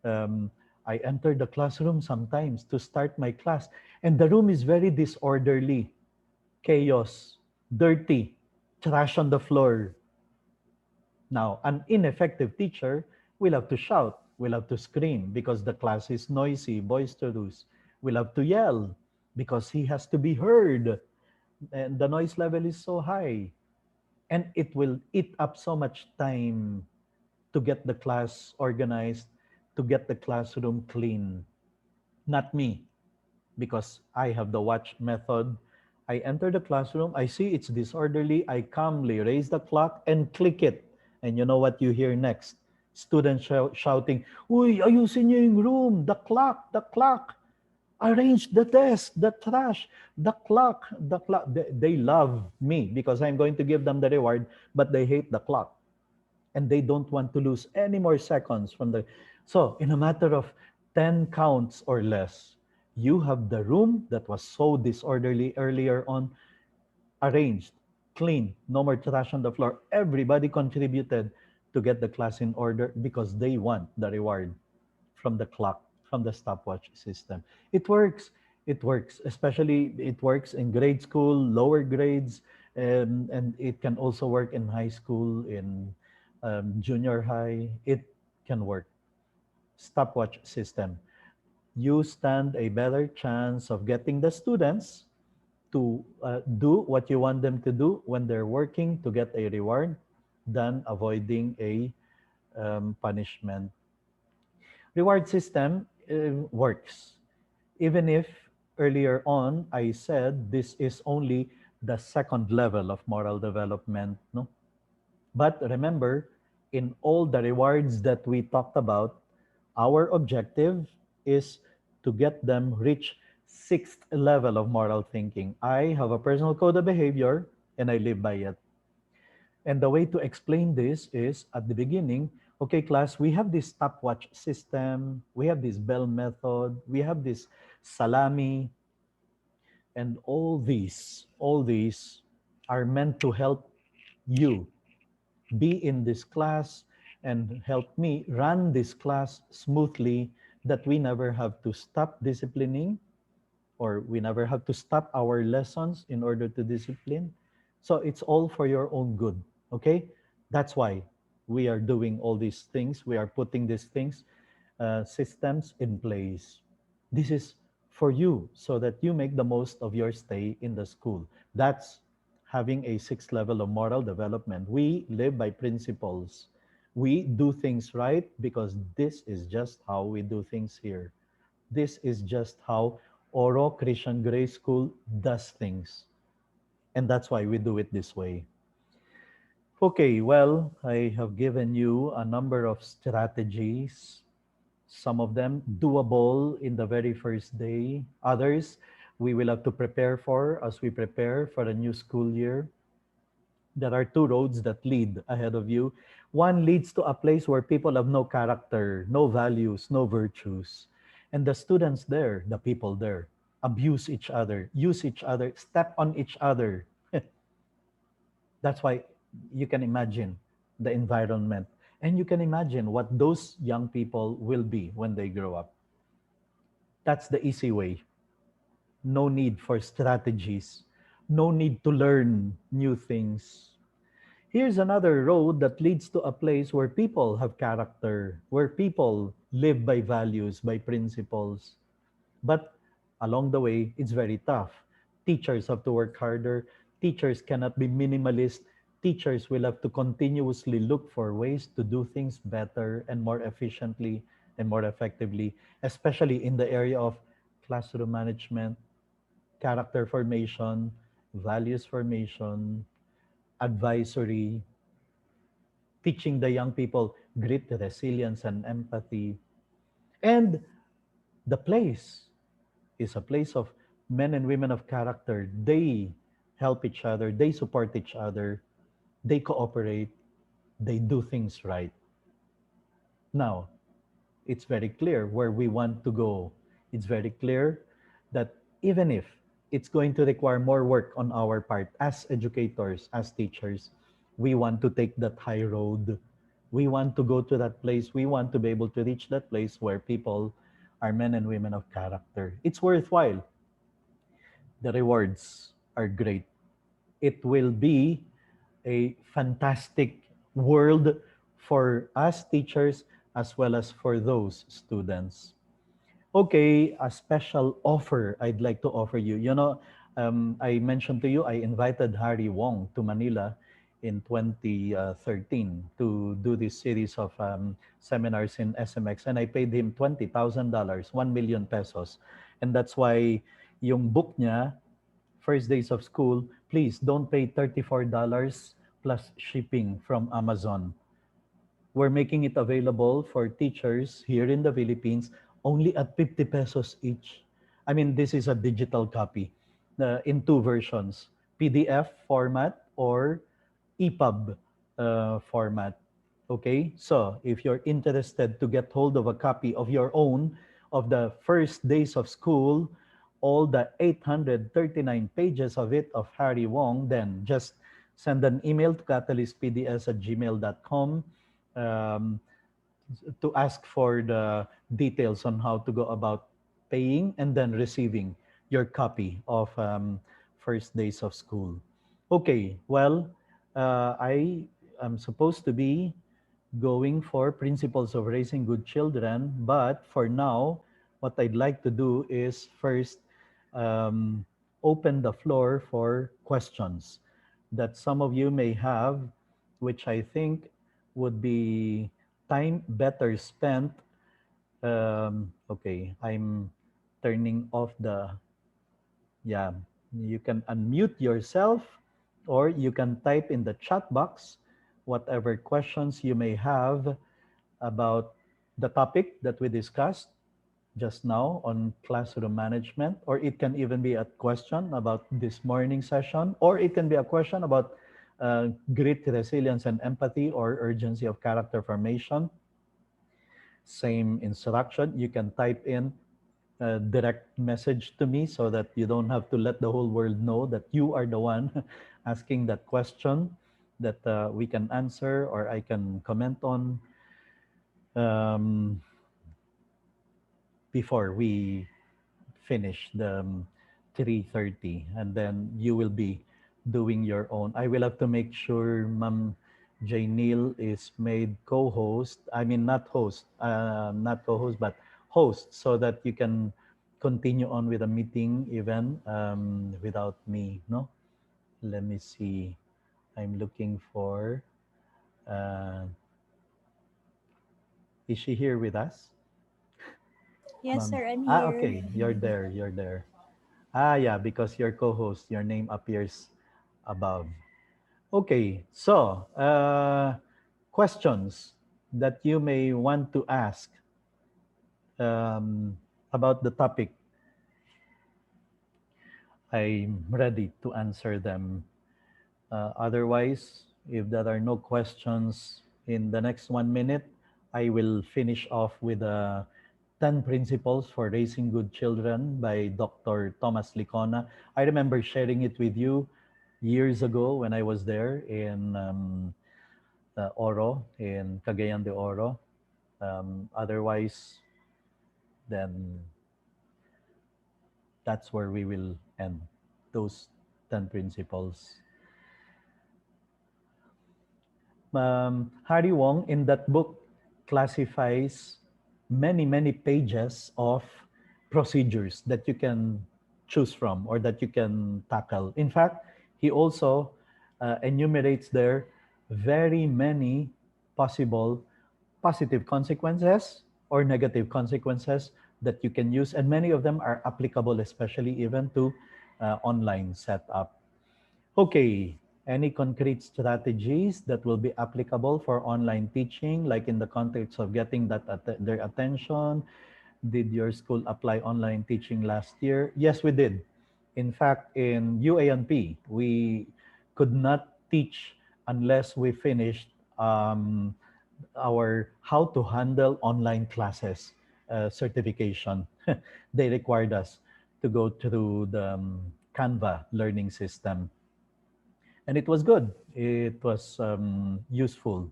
Um, I enter the classroom sometimes to start my class, and the room is very disorderly, chaos, dirty, trash on the floor. Now, an ineffective teacher will have to shout, will have to scream because the class is noisy, boisterous, will have to yell because he has to be heard, and the noise level is so high. And it will eat up so much time to get the class organized, to get the classroom clean. Not me, because I have the watch method. I enter the classroom, I see it's disorderly, I calmly raise the clock and click it. And you know what you hear next? Students shouting, "Uy, ayusin niyo yung room, the clock. Arrange the desk, the trash, the clock, the clock." They love me because I'm going to give them the reward, but they hate the clock. And they don't want to lose any more seconds from the. So, in a matter of 10 counts or less, you have the room that was so disorderly earlier on arranged, clean, no more trash on the floor. Everybody contributed to get the class in order because they want the reward from the clock, from the stopwatch system. It works. It works. Especially it works in grade school, lower grades, and it can also work in high school, in junior high. It can work. Stopwatch system. You stand a better chance of getting the students to do what you want them to do when they're working to get a reward than avoiding a punishment. Reward system works. Even if earlier on I said this is only the second level of moral development, no? But remember, in all the rewards that we talked about, our objective is to get them reach sixth level of moral thinking. I have a personal code of behavior and I live by it. And the way to explain this is at the beginning, okay, class, we have this stopwatch system, we have this bell method, we have this salami, and all these are meant to help you be in this class and help me run this class smoothly, that we never have to stop disciplining, or we never have to stop our lessons in order to discipline. So it's all for your own good. Okay? That's why we are doing all these things. We are putting these things, systems in place. This is for you so that you make the most of your stay in the school. That's having a sixth level of moral development. We live by principles. We do things right because this is just how we do things here. This is just how Oro Christian Grace School does things. And that's why we do it this way. Okay, well, I have given you a number of strategies, some of them doable in the very first day. Others we will have to prepare for as we prepare for a new school year. There are two roads that lead ahead of you. One leads to a place where people have no character, no values, no virtues. And the students there, the people there, abuse each other, use each other, step on each other. That's why you can imagine the environment. And you can imagine what those young people will be when they grow up. That's the easy way. No need for strategies. No need to learn new things. Here's another road that leads to a place where people have character, where people live by values, by principles. But along the way, it's very tough. Teachers have to work harder. Teachers cannot be minimalist. Teachers will have to continuously look for ways to do things better and more efficiently and more effectively, especially in the area of classroom management, character formation, values formation, advisory, teaching the young people grit, resilience, and empathy. And the place is a place of men and women of character. They help each other, they support each other, they cooperate, they do things right. Now, it's very clear where we want to go. It's very clear that even if it's going to require more work on our part as educators, as teachers, we want to take that high road. We want to go to that place. We want to be able to reach that place where people are men and women of character. It's worthwhile. The rewards are great. It will be a fantastic world for us teachers as well as for those students. Okay, a special offer I'd like to offer you. I mentioned to you I invited Harry Wong to Manila in 2013 to do this series of seminars in SMX, and I paid him $20,000, 1 million pesos. And that's why yung book niya, First Days of School, please don't pay $34 plus shipping from Amazon. We're making it available for teachers here in the Philippines only at 50 pesos each. I mean, this is a digital copy in two versions, PDF format or EPUB format. Okay, so if you're interested to get hold of a copy of your own of the First Days of School, all the 839 pages of it of Harry Wong, then just send an email to catalystpds@gmail.com um, to ask for the details on how to go about paying and then receiving your copy of First Days of School. Okay, well, I am supposed to be going for Principles of Raising Good Children, but for now, what I'd like to do is first um, open the floor for questions that some of you may have, which I think would be time better spent. Okay, I'm turning off the, yeah, you can unmute yourself or you can type in the chat box whatever questions you may have about the topic that we discussed just now on classroom management, or it can even be a question about this morning session, or it can be a question about grit, resilience, and empathy, or urgency of character formation. Same instruction. You can type in a direct message to me so that you don't have to let the whole world know that you are the one asking that question that we can answer or I can comment on. Um, Before we finish the 3:30, and then you will be doing your own. I will have to make sure Ma'am J. Neil is made co-host. I mean, not co-host, but host, so that you can continue on with the meeting even without me. No, let me see. I'm looking for. Uh, is she here with us,
Yes,
Ma'am?
sir, I'm
Ah,
here.
okay. You're there. You're there. Ah, yeah, because your co-host, your name appears above. Okay, so questions that you may want to ask about the topic, I'm ready to answer them. Otherwise, if there are no questions in the next 1 minute, I will finish off with 10 Principles for Raising Good Children by Dr. Thomas Lickona. I remember sharing it with you years ago when I was there in Oro, in Cagayan de Oro. Otherwise, then that's where we will end those 10 principles. Harry Wong in that book classifies many pages of procedures that you can choose from or that you can tackle. In fact, he also enumerates there very many possible positive consequences or negative consequences that you can use, and many of them are applicable, especially even to online setup. Okay, any concrete strategies that will be applicable for online teaching, like in the context of getting their attention? Did your school apply online teaching last year? Yes, we did. In fact, in UANP, we could not teach unless we finished um, our how to handle online classes certification. They required us to go through the Canva learning system, and it was good. It was useful.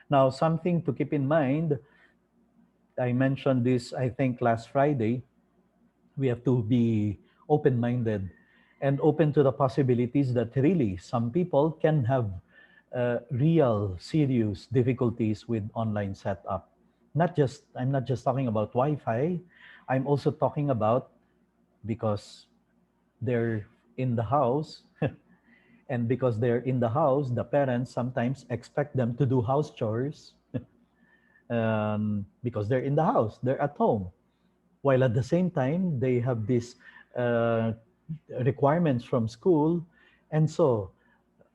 Now, something to keep in mind, I mentioned this, I think, last Friday. We have to be open minded and open to the possibilities that really some people can have real serious difficulties with online setup. I'm not just talking about Wi-Fi. I'm also talking about because they're in the house, and because they're in the house, the parents sometimes expect them to do house chores because they're in the house, they're at home, while at the same time they have these uh, requirements from school. And so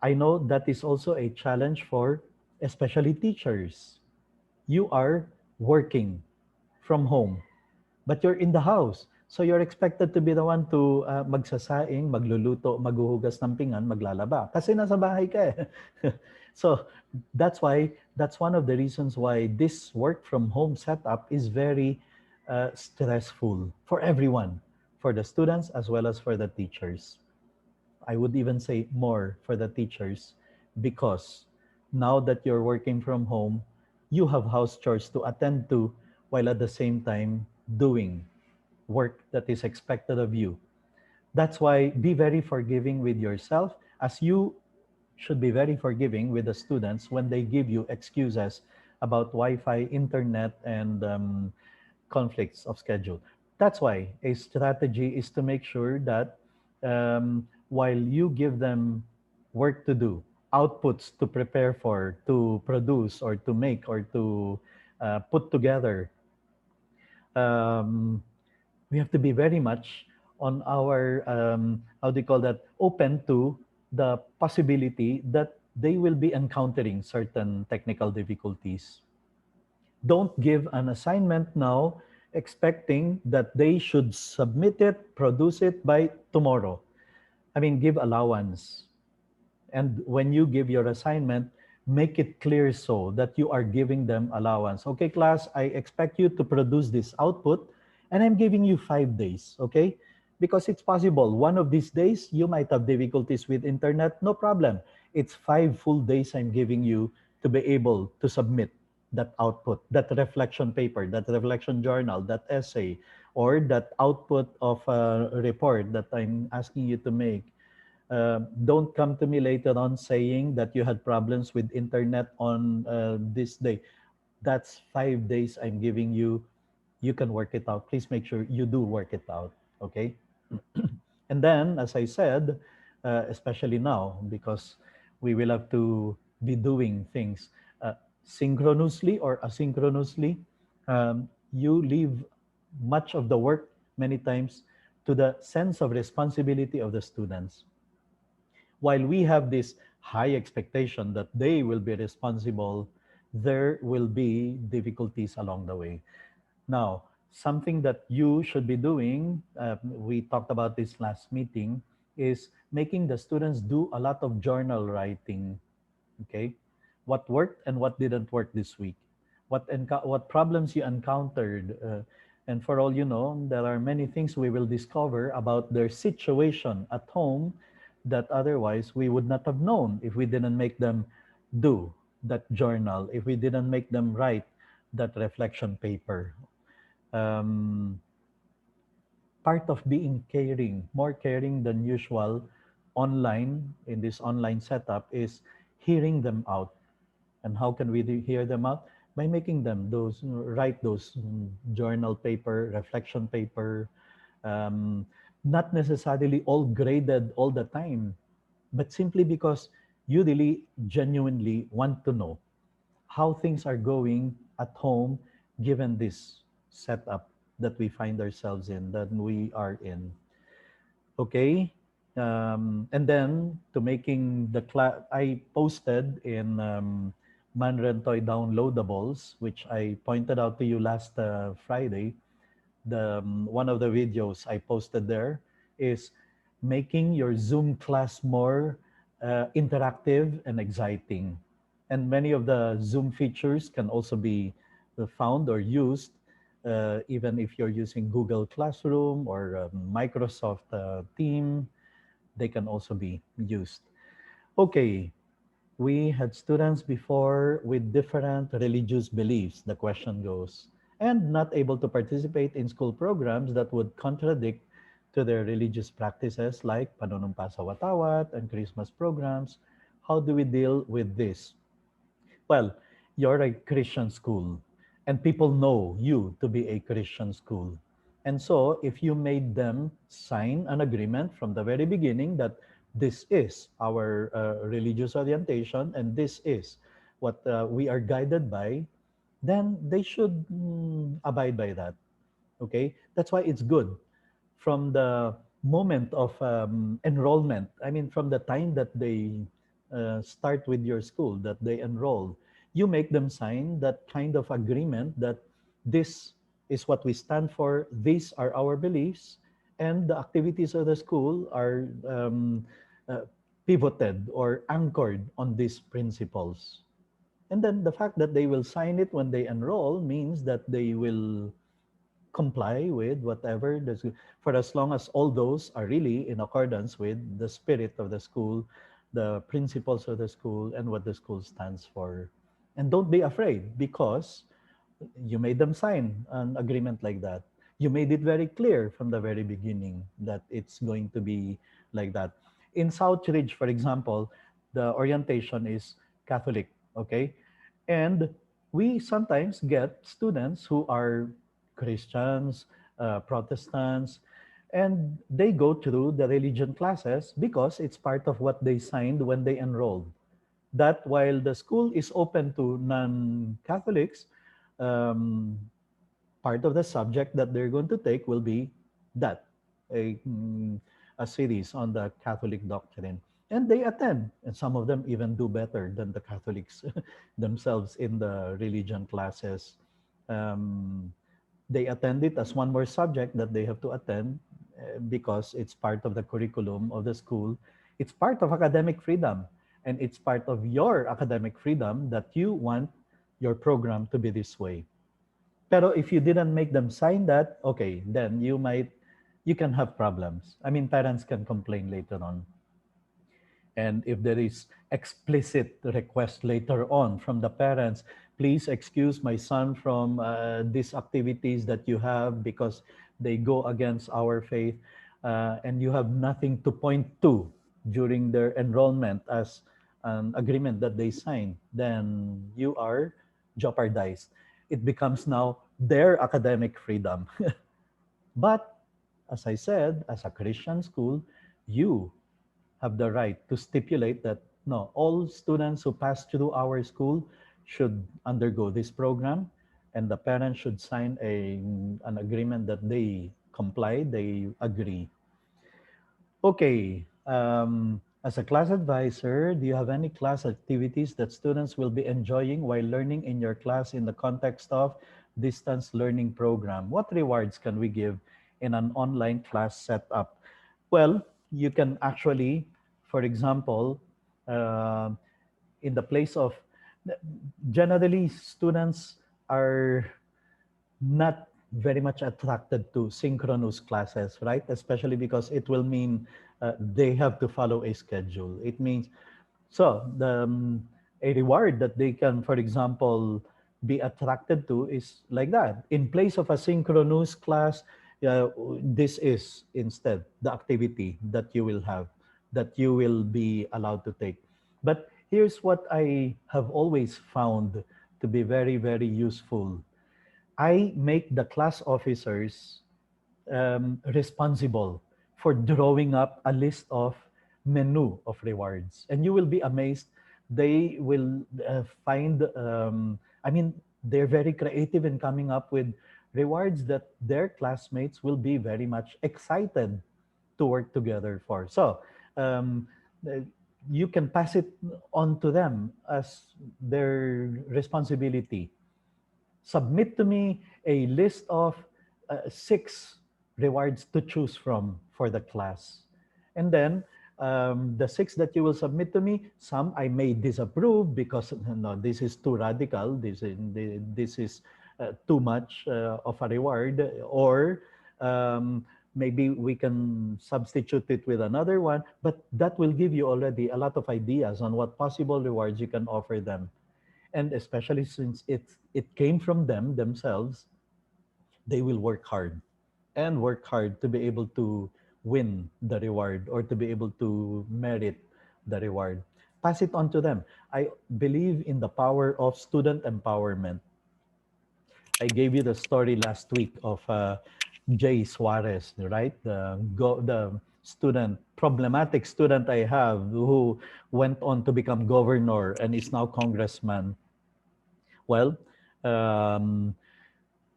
I know that is also a challenge for especially teachers. You are working from home, but you're in the house. So you're expected to be the one to magsasaing, magluluto, maghuhugas ng pinggan, maglalaba. Kasi nasa bahay ka eh. So that's one of the reasons why this work from home setup is very stressful for everyone, for the students as well as for the teachers. I would even say more for the teachers, because now that you're working from home, you have house chores to attend to while at the same time doing work that is expected of you. That's why be very forgiving with yourself, as you should be very forgiving with the students when they give you excuses about Wi-Fi, internet, and conflicts of schedule. That's why a strategy is to make sure that while you give them work to do, outputs to prepare for, to produce, or to make, or to put together, um, we have to be very much on our how do you call that, open to the possibility that they will be encountering certain technical difficulties. Don't give an assignment now expecting that they should submit it, produce it by tomorrow. I mean, give allowance. And when you give your assignment, make it clear so that you are giving them allowance. Okay, class, I expect you to produce this output, and I'm giving you 5 days, okay? Because it's possible one of these days you might have difficulties with internet, no problem. It's 5 full days I'm giving you to be able to submit that output, that reflection paper, that reflection journal, that essay, or that output of a report that I'm asking you to make. Don't come to me later on saying that you had problems with internet on this day. That's 5 days I'm giving you. You can work it out. Please make sure you do work it out. Okay. And then, as I said, especially now, because we will have to be doing things synchronously or asynchronously, you leave much of the work many times to the sense of responsibility of the students. While we have this high expectation that they will be responsible, there will be difficulties along the way. Now, something that you should be doing, we talked about this last meeting, is making the students do a lot of journal writing. Okay, what worked and what didn't work this week, what problems you encountered, and for all you know, there are many things we will discover about their situation at home that otherwise we would not have known if we didn't make them do that journal, if we didn't make them write that reflection paper. um, Part of being caring, more caring than usual online, in this online setup, is hearing them out. And how can we hear them out? By making them those, write those journal paper, reflection paper, um, not necessarily all graded all the time, but simply because you really genuinely want to know how things are going at home given this setup that we find ourselves in, that we are in. Okay. And then to making the class, I posted in Manrentoy downloadables, which I pointed out to you last Friday. The one of the videos I posted there is making your Zoom class more interactive and exciting. And many of the Zoom features can also be found or used even if you're using Google Classroom or Microsoft Team, they can also be used. Okay, we had students before with different religious beliefs, the question goes, and not able to participate in school programs that would contradict to their religious practices like Panunumpa sa Watawat and Christmas programs. How do we deal with this? Well, you're a Christian school, and people know you to be a Christian school. And so, if you made them sign an agreement from the very beginning that this is our religious orientation and this is what we are guided by, then they should abide by that. Okay? That's why it's good from the moment of enrollment. I mean, from the time that they start with your school, that they enroll, you make them sign that kind of agreement that this is what we stand for, these are our beliefs, and the activities of the school are uh, pivoted or anchored on these principles. And then the fact that they will sign it when they enroll means that they will comply with whatever for as long as all those are really in accordance with the spirit of the school, the principles of the school, and what the school stands for. And don't be afraid because you made them sign an agreement like that. You made it very clear from the very beginning that it's going to be like that. In Southridge, for example, the orientation is Catholic, okay? And we sometimes get students who are Christians, Protestants, and they go through the religion classes because it's part of what they signed when they enrolled. That while the school is open to non-Catholics, um, part of the subject that they're going to take will be that a, mm, a series on the Catholic doctrine, and they attend, and some of them even do better than the Catholics themselves in the religion classes. Um, they attend it as one more subject that they have to attend because it's part of the curriculum of the school. It's part of academic freedom, and it's part of your academic freedom that you want your program to be this way. Pero if you didn't make them sign that, okay, then you can have problems. I mean, parents can complain later on. And if there is explicit request later on from the parents, please excuse my son from these activities that you have because they go against our faith, and you have nothing to point to during their enrollment as an agreement that they sign, then you are jeopardized. It becomes now their academic freedom. But as I said, as a Christian school, you have the right to stipulate that no, all students who pass through our school should undergo this program, and the parents should sign an agreement that they comply, they agree. Okay. As a class advisor, do you have any class activities that students will be enjoying while learning in your class in the context of distance learning program? What rewards can we give in an online class setup? Well, you can actually, for example, uh, in the place of generally students are not very much attracted to synchronous classes, right? Especially because it will mean they have to follow a schedule. It means so a reward that they can, for example, be attracted to is like that. In place of a synchronous class, this is instead the activity that you will have, that you will be allowed to take. But here's what I have always found to be very, very useful. I make the class officers responsible for drawing up a list of menu of rewards, and you will be amazed. They will find. I mean, they're very creative in coming up with rewards that their classmates will be very much excited to work together for. So um, uh, you can pass it on to them as their responsibility. Submit to me a list of 6 rewards to choose from for the class. And then the six that you will submit to me, some I may disapprove because no, this is too radical. This is too much of a reward, or maybe we can substitute it with another one. But that will give you already a lot of ideas on what possible rewards you can offer them. And especially since it came from them themselves, they will work hard and work hard to be able to win the reward or to be able to merit the reward. Pass it on to them. I believe in the power of student empowerment. I gave you the story last week of Jay Suarez, right? The student, problematic student I have who went on to become governor and is now congressman. Well, um,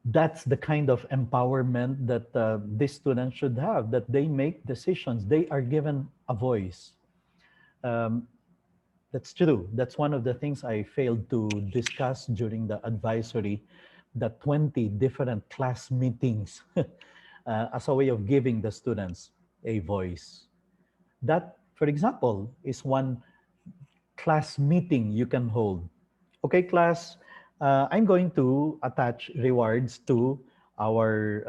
that's the kind of empowerment that these students should have, that they make decisions, they are given a voice. um, that's true. That's one of the things I failed to discuss during the advisory, the 20 different class meetings as a way of giving the students a voice. That, for example, is one class meeting you can hold. Okay, class, I'm going to attach rewards to our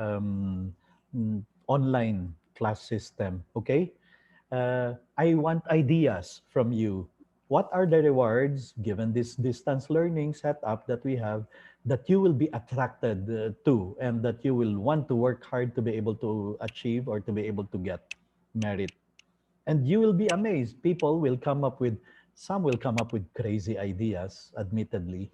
online class system. Okay, I want ideas from you. What are the rewards given this distance learning setup that we have that you will be attracted to and that you will want to work hard to be able to achieve or to be able to get merit? And you will be amazed. People will come up with, some will come up with crazy ideas, admittedly.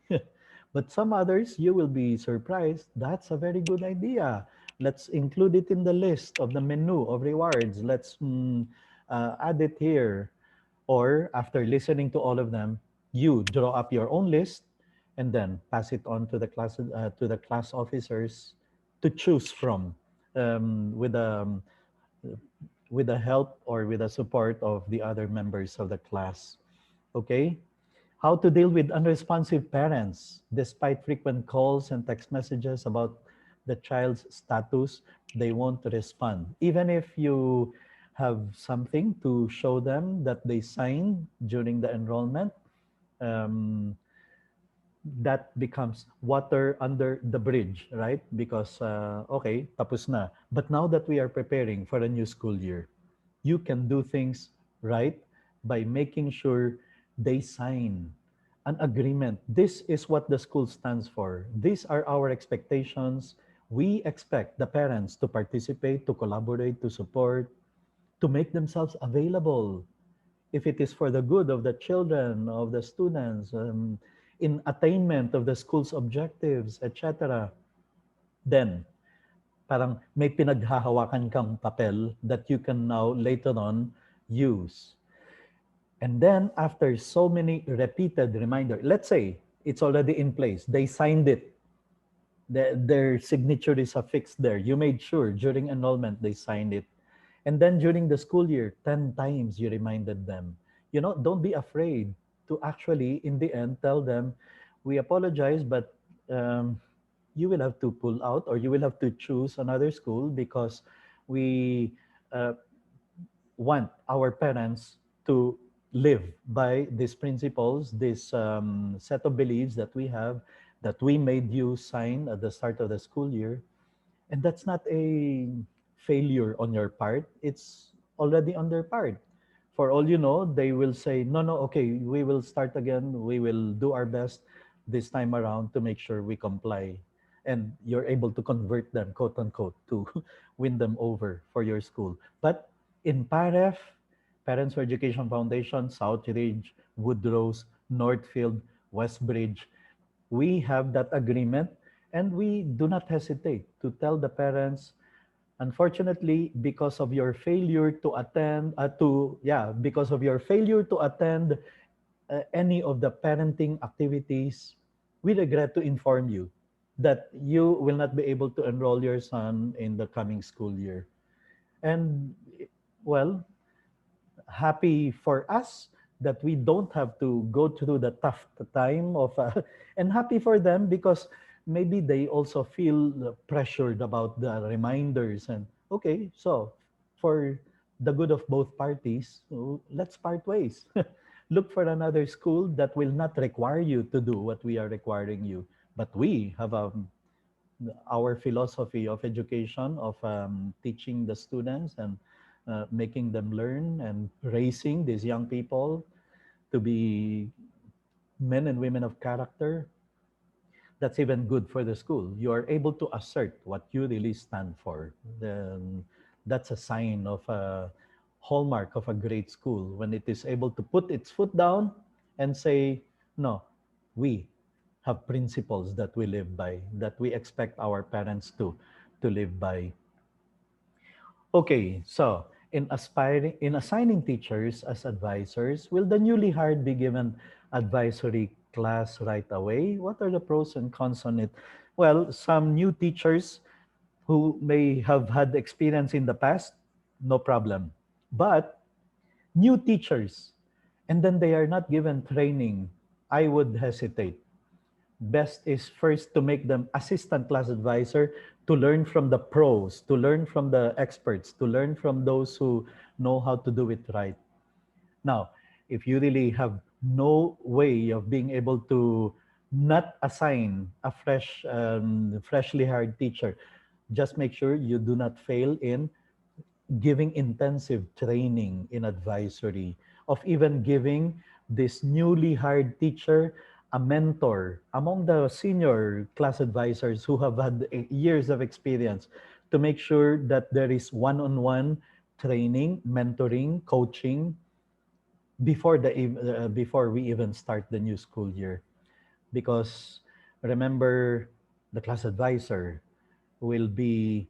But some others, you will be surprised. That's a very good idea. Let's include it in the list of the menu of rewards. Let's add it here. Or after listening to all of them, you draw up your own list and then pass it on to the class officers to choose from, with the help or with the support of the other members of the class. Okay? How to deal with unresponsive parents. Despite frequent calls and text messages about the child's status, they won't respond. Even if you have something to show them that they signed during the enrollment, um, that becomes water under the bridge, right? Because, okay, tapos na. But now that we are preparing for a new school year, you can do things right by making sure they sign an agreement. This is what the school stands for. These are our expectations. We expect the parents to participate, to collaborate, to support, to make themselves available if it is for the good of the children, of the students, in attainment of the school's objectives, etc., then parang may pinaghahawakan kang papel that you can now later on use. And then after so many repeated reminders, let's say it's already in place, they signed it, their signature is affixed there. You made sure during enrollment they signed it. And then during the school year, 10 times you reminded them. Don't be afraid to actually, in the end, tell them, we apologize, but you will have to pull out or you will have to choose another school because we uh, want our parents to live by these principles, this set of beliefs that we have, that we made you sign at the start of the school year. And that's not a failure on your part. It's already on their part. For all you know, they will say, no, no, okay, we will start again. We will do our best this time around to make sure we comply. And you're able to convert them, quote unquote, to win them over for your school. But in PAREF, Parents for Education Foundation, Southridge, Woodrose, Northfield, Westbridge, we have that agreement and we do not hesitate to tell the parents, unfortunately, because of your failure to attend because of your failure to attend any of the parenting activities, we regret to inform you that you will not be able to enroll your son in the coming school year. And well, happy for us that we don't have to go through the tough time of and happy for them because maybe they also feel pressured about the reminders. And okay, so for the good of both parties, so let's part ways. Look for another school that will not require you to do what we are requiring you. But we have our philosophy of education, of teaching the students and making them learn and raising these young people to be men and women of character. That's even good for the school. You are able to assert what you really stand for. Then that's a sign of a hallmark of a great school when it is able to put its foot down and say, no, we have principles that we live by, that we expect our parents to live by. Okay, so in assigning teachers as advisors, will the newly hired be given advisory class right away? What are the pros and cons on it? Well, some new teachers who may have had experience in the past, no problem. But new teachers, and then they are not given training, I would hesitate. Best is first to make them assistant class advisor, to learn from the pros, to learn from the experts, to learn from those who know how to do it right. Now, if you really have no way of being able to not assign a freshly hired teacher, just make sure you do not fail in giving intensive training in advisory, of even giving this newly hired teacher a mentor among the senior class advisors who have had years of experience, to make sure that there is one-on-one training, mentoring, coaching before before we even start the new school year. Because remember, the class advisor will be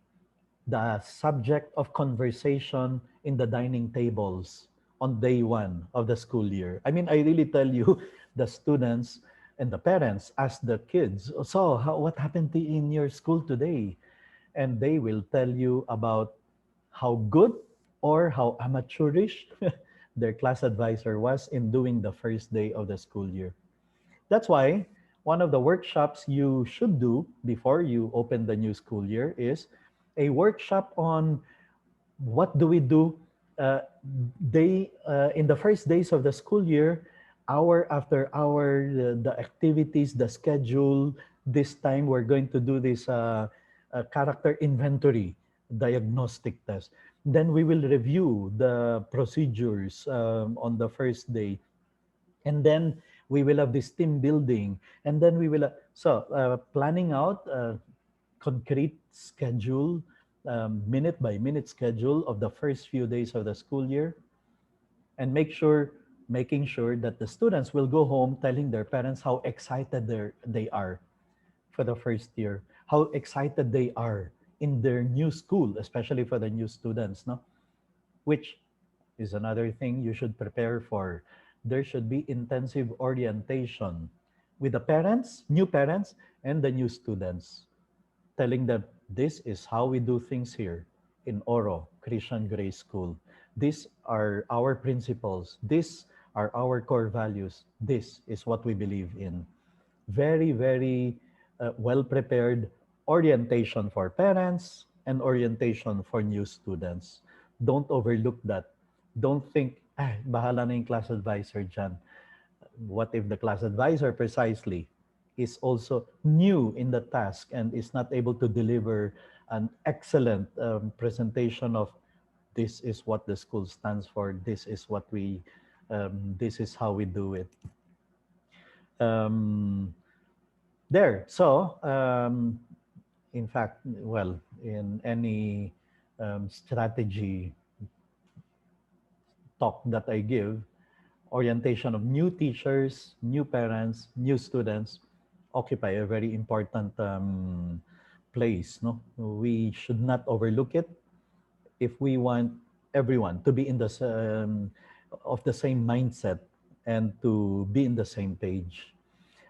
the subject of conversation in the dining tables on day one of the school year. I mean, I really tell you, the students and the parents ask the kids, so what happened in your school today? And they will tell you about how good or how amateurish their class advisor was in doing the first day of the school year. That's why one of the workshops you should do before you open the new school year is a workshop on what do we do in the first days of the school year, hour after hour, the activities, the schedule. This time we're going to do this character inventory diagnostic test. Then we will review the procedures on the first day, and then we will have this team building, and then we will planning out concrete schedule, minute by minute schedule of the first few days of the school year, and making sure that the students will go home telling their parents how excited they are for the first year, how excited they are in their new school, especially for the new students, no? Which is another thing you should prepare for. There should be intensive orientation with the parents, new parents, and the new students, telling them this is how we do things here in Oro Christian Grace School. These are our principles. These are our core values. This is what we believe in. Very, very well prepared orientation for parents and orientation for new students. Don't overlook that. Don't think, bahala na yung class advisor dyan. What if the class advisor precisely is also new in the task and is not able to deliver an excellent presentation of this is what the school stands for, this is how we do it. Um, there. So, in fact, well, in any strategy talk that I give, orientation of new teachers, new parents, new students occupy a very important place. No, we should not overlook it if we want everyone to be in of the same mindset and to be in the same page.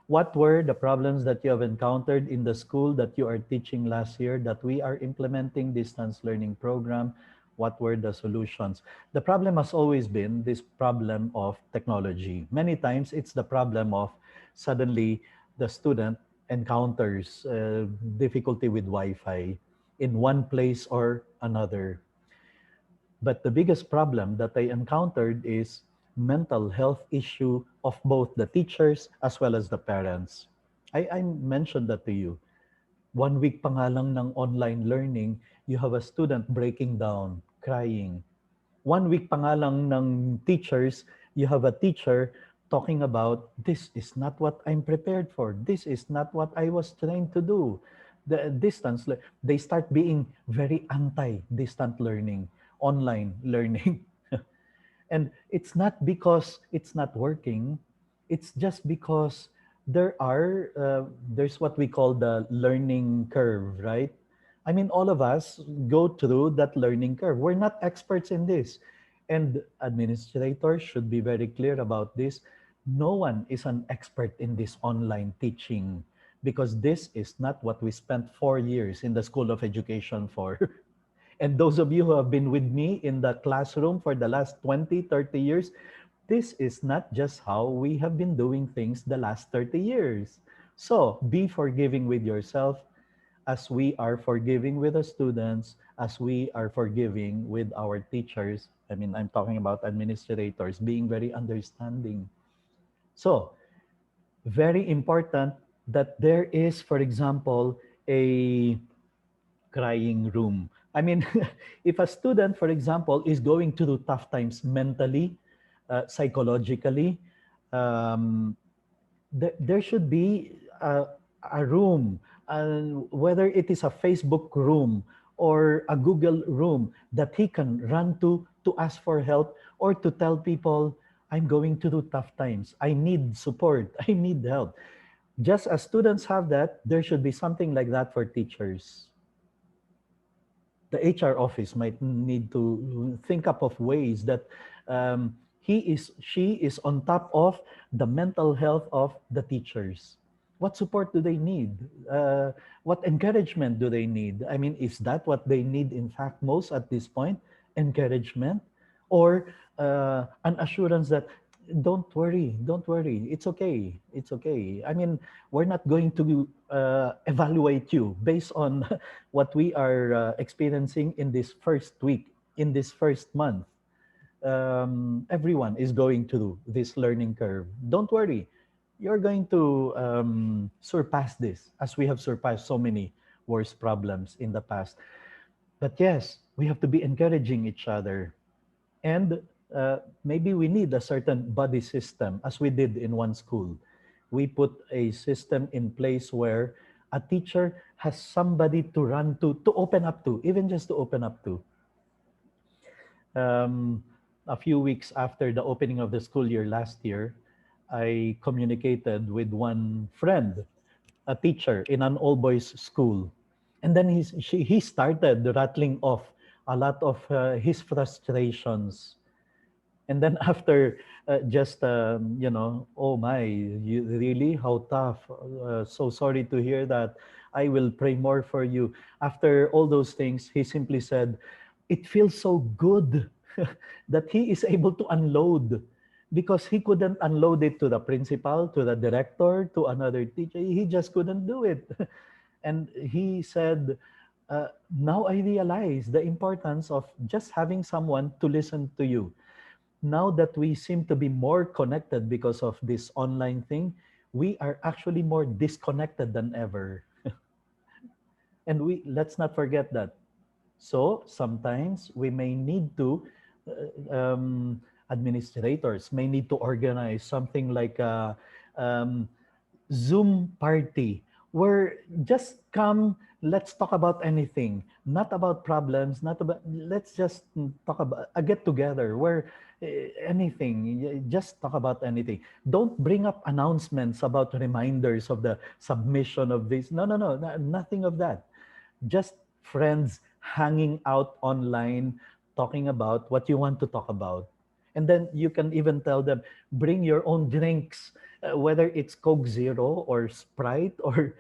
What were the problems that you have encountered in the school that you are teaching last year that we are implementing distance learning program? What were the solutions? The problem has always been this problem of technology. Many times it's the problem of suddenly the student encounters difficulty with Wi-Fi in one place or another. But the biggest problem that I encountered is mental health issue of both the teachers as well as the parents. I mentioned that to you. 1 week pa nga lang ng online learning, you have a student breaking down, crying. 1 week pa nga lang ng teachers, you have a teacher talking about, this is not what I'm prepared for. This is not what I was trained to do. They start being very anti-distant learning, online learning. And it's not because it's not working, it's just because there's what we call the learning curve, right? I mean, all of us go through that learning curve. We're not experts in this. And administrators should be very clear about this. No one is an expert in this online teaching because this is not what we spent 4 years in the School of Education for. And those of you who have been with me in the classroom for the last 20, 30 years, this is not just how we have been doing things the last 30 years. So be forgiving with yourself as we are forgiving with the students, as we are forgiving with our teachers. I mean, I'm talking about administrators being very understanding. So, very important that there is, for example, a crying room. I mean, if a student, for example, is going through tough times mentally, psychologically, um, there should be a room, whether it is a Facebook room or a Google room that he can run to ask for help or to tell people, I'm going through tough times. I need support. I need help. Just as students have that, there should be something like that for teachers. The HR office might need to think up of ways that she is on top of the mental health of the teachers. What support do they need? What encouragement do they need? I mean, is that what they need in fact most at this point? Encouragement or an assurance that don't worry, it's okay. I mean, we're not going to evaluate you based on what we are experiencing in this first week, in this first month. Everyone is going through this learning curve. Don't worry, you're going to surpass this as we have surpassed so many worse problems in the past. But yes, we have to be encouraging each other. And maybe we need a certain buddy system, as we did in one school. We put a system in place where a teacher has somebody to run to open up to, even just to open up to. Um, a few weeks after the opening of the school year last year, I communicated with one friend, a teacher in an all boys school. And then he started rattling off a lot of his frustrations. And then after just oh my, you really, how tough, so sorry to hear that, I will pray more for you. After all those things, he simply said, it feels so good that he is able to unload, because he couldn't unload it to the principal, to the director, to another teacher. He just couldn't do it. And he said, now I realize the importance of just having someone to listen to you. Now that we seem to be more connected because of this online thing, we are actually more disconnected than ever. And we let's not forget that. So sometimes we may need to administrators may need to organize something like a Zoom party where just come, let's talk about anything, not about problems, not about, let's just talk about a get together where anything, just talk about anything. Don't bring up announcements about reminders of the submission of this. No, no, no, nothing of that. Just friends hanging out online, talking about what you want to talk about. And then you can even tell them, bring your own drinks, whether it's Coke Zero or Sprite or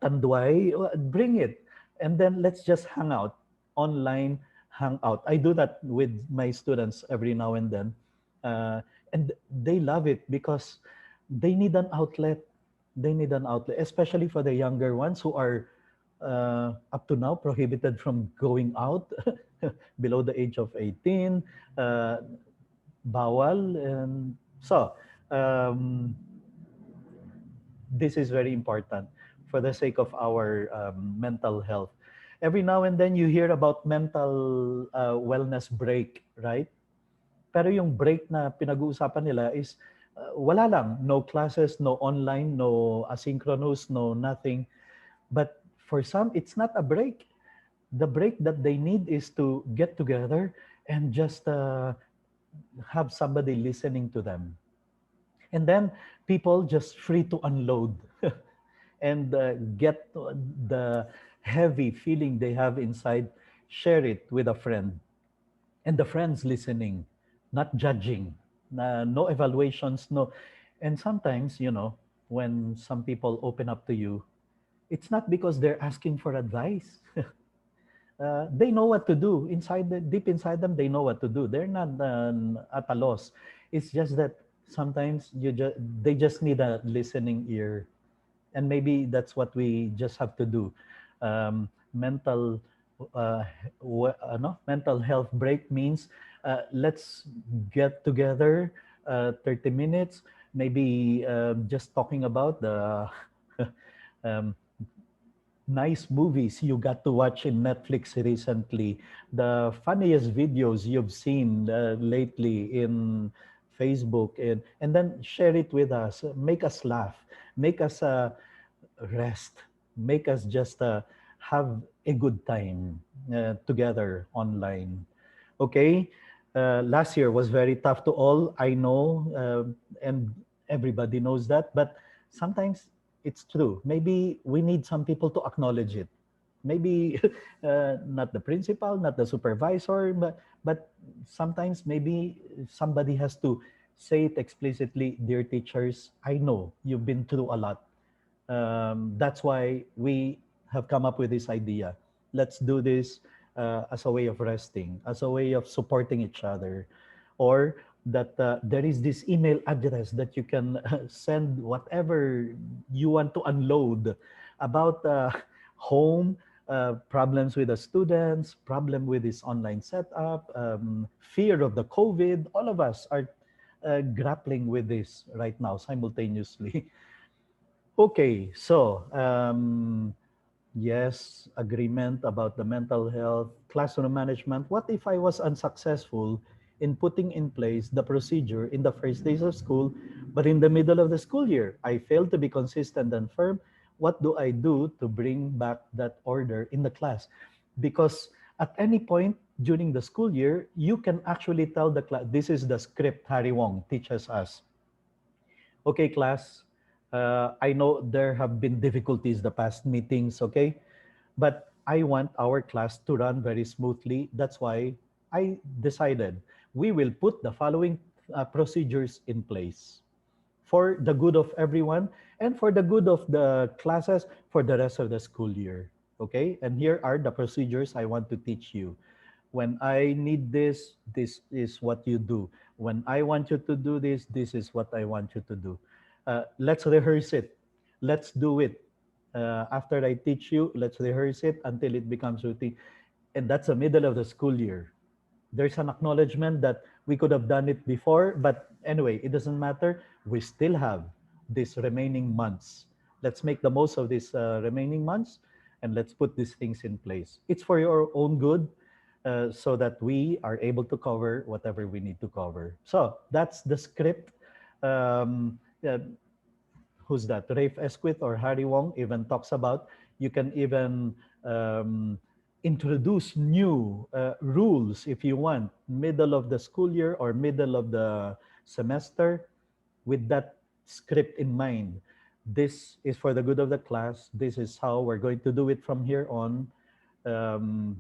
Tanduay, bring it. And then let's just hang out, online hang out. I do that with my students every now and then. And they love it because they need an outlet. They need an outlet, especially for the younger ones who are up to now prohibited from going out below the age of 18. Uh, Bawal. And so, um, this is very important for the sake of our mental health. Every now and then you hear about mental wellness break, right? Pero yung break na pinag-uusapan nila is wala lang, no classes, no online, no asynchronous, no nothing. But for some, it's not a break. The break that they need is to get together and just have somebody listening to them. And then people just free to unload and get the heavy feeling they have inside, share it with a friend. And the friends listening, not judging, no evaluations, no. And sometimes, when some people open up to you, it's not because they're asking for advice. They know what to do deep inside them. They know what to do. They're not at a loss. It's just that sometimes they just need a listening ear, and maybe that's what we just have to do. Mental no, mental health break means let's get together 30 minutes, maybe just talking about the um, nice movies you got to watch in Netflix recently, the funniest videos you've seen lately in Facebook, and then share it with us, make us laugh, make us rest, make us just have a good time together online. Okay? Last year was very tough to all, I know, and everybody knows that, but sometimes it's true. Maybe we need some people to acknowledge it. Maybe not the principal, not the supervisor, but sometimes maybe somebody has to say it explicitly. Dear teachers, I know you've been through a lot. That's why we have come up with this idea. Let's do this as a way of resting, as a way of supporting each other, or that there is this email address that you can send whatever you want to unload about home, problems with the students, problem with this online setup, fear of the COVID. All of us are grappling with this right now simultaneously. Okay, so yes, agreement about the mental health, classroom management. What if I was unsuccessful in putting in place the procedure in the first days of school, but in the middle of the school year, I failed to be consistent and firm? What do I do to bring back that order in the class? Because at any point during the school year, you can actually tell the class, this is the script Harry Wong teaches us. Okay, class, I know there have been difficulties the past meetings, okay? But I want our class to run very smoothly. That's why I decided we will put the following procedures in place for the good of everyone and for the good of the classes for the rest of the school year. Okay? And here are the procedures I want to teach you. When I need this, this is what you do. When I want you to do this is what I want you to do. Let's rehearse it. Let's do it. After I teach you, let's rehearse it until it becomes routine. And that's the middle of the school year. There's an acknowledgement that we could have done it before, but anyway, it doesn't matter. We still have these remaining months. Let's make the most of these remaining months, and let's put these things in place. It's for your own good, so that we are able to cover whatever we need to cover. So that's the script. Yeah, who's that? Rafe Esquith or Harry Wong even talks about. You can even introduce new rules if you want, middle of the school year or middle of the semester, with that script in mind. This is for the good of the class. This is how we're going to do it from here on,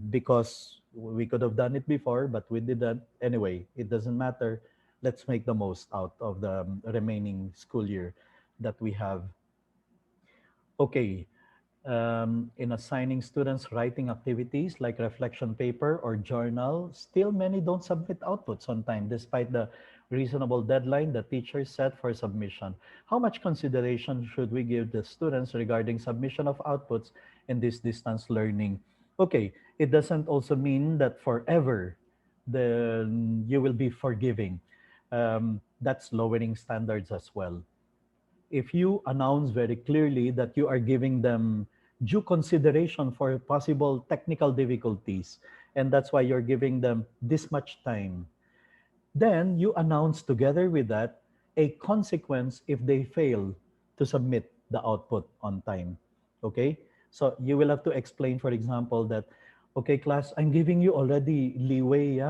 because we could have done it before, but we didn't. Anyway, it doesn't matter. Let's make the most out of the remaining school year that we have. Okay, in assigning students writing activities like reflection paper or journal, still many don't submit outputs on time despite the reasonable deadline the teacher set for submission. How much consideration should we give the students regarding submission of outputs in this distance learning? Okay, it doesn't also mean that forever you will be forgiving. That's lowering standards as well. If you announce very clearly that you are giving them due consideration for possible technical difficulties, and that's why you're giving them this much time, then you announce together with that a consequence if they fail to submit the output on time. Okay? So you will have to explain, for example, that, okay, class, I'm giving you already leeway.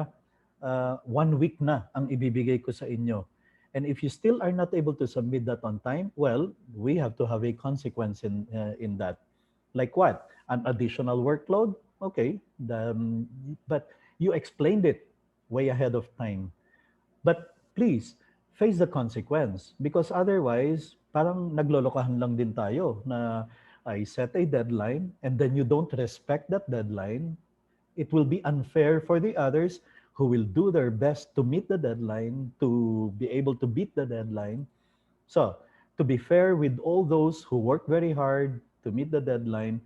1 week na ang ibibigay ko sa inyo. And if you still are not able to submit that on time, well, we have to have a consequence in that. Like what? An additional workload? Okay. But you explained it way ahead of time. But please, face the consequence because otherwise, parang naglolokohan lang din tayo na I set a deadline and then you don't respect that deadline. It will be unfair for the others who will do their best to meet the deadline, to be able to beat the deadline. So, to be fair with all those who work very hard to meet the deadline,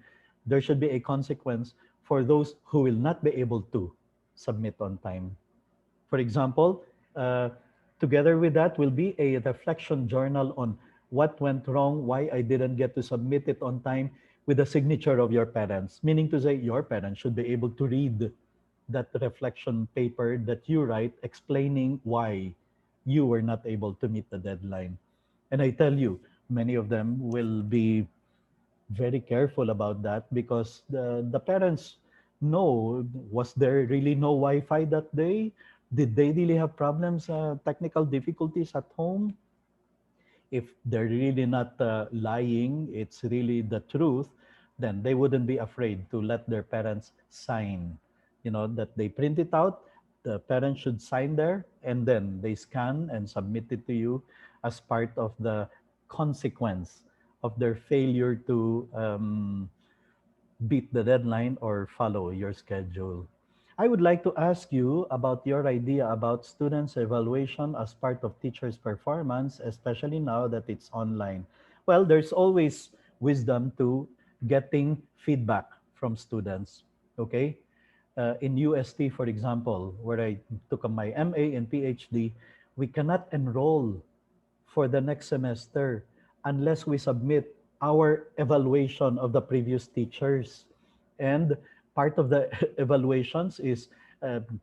there should be a consequence for those who will not be able to submit on time. For example, uh, together with that will be a reflection journal on what went wrong, why I didn't get to submit it on time with the signature of your parents. Meaning to say, your parents should be able to read that reflection paper that you write explaining why you were not able to meet the deadline. And I tell you, many of them will be very careful about that because the parents know, was there really no Wi-Fi that day? Did they really have problems, technical difficulties at home? If they're really not lying, it's really the truth, then they wouldn't be afraid to let their parents sign. You know, that they print it out, the parents should sign there, and then they scan and submit it to you as part of the consequence of their failure to beat the deadline or follow your schedule. I would like to ask you about your idea about students' evaluation as part of teachers' performance, especially now that it's online. Well, there's always wisdom to getting feedback from students. Okay? In UST, for example, where I took my MA and PhD, we cannot enroll for the next semester unless we submit our evaluation of the previous teachers. And part of the evaluations is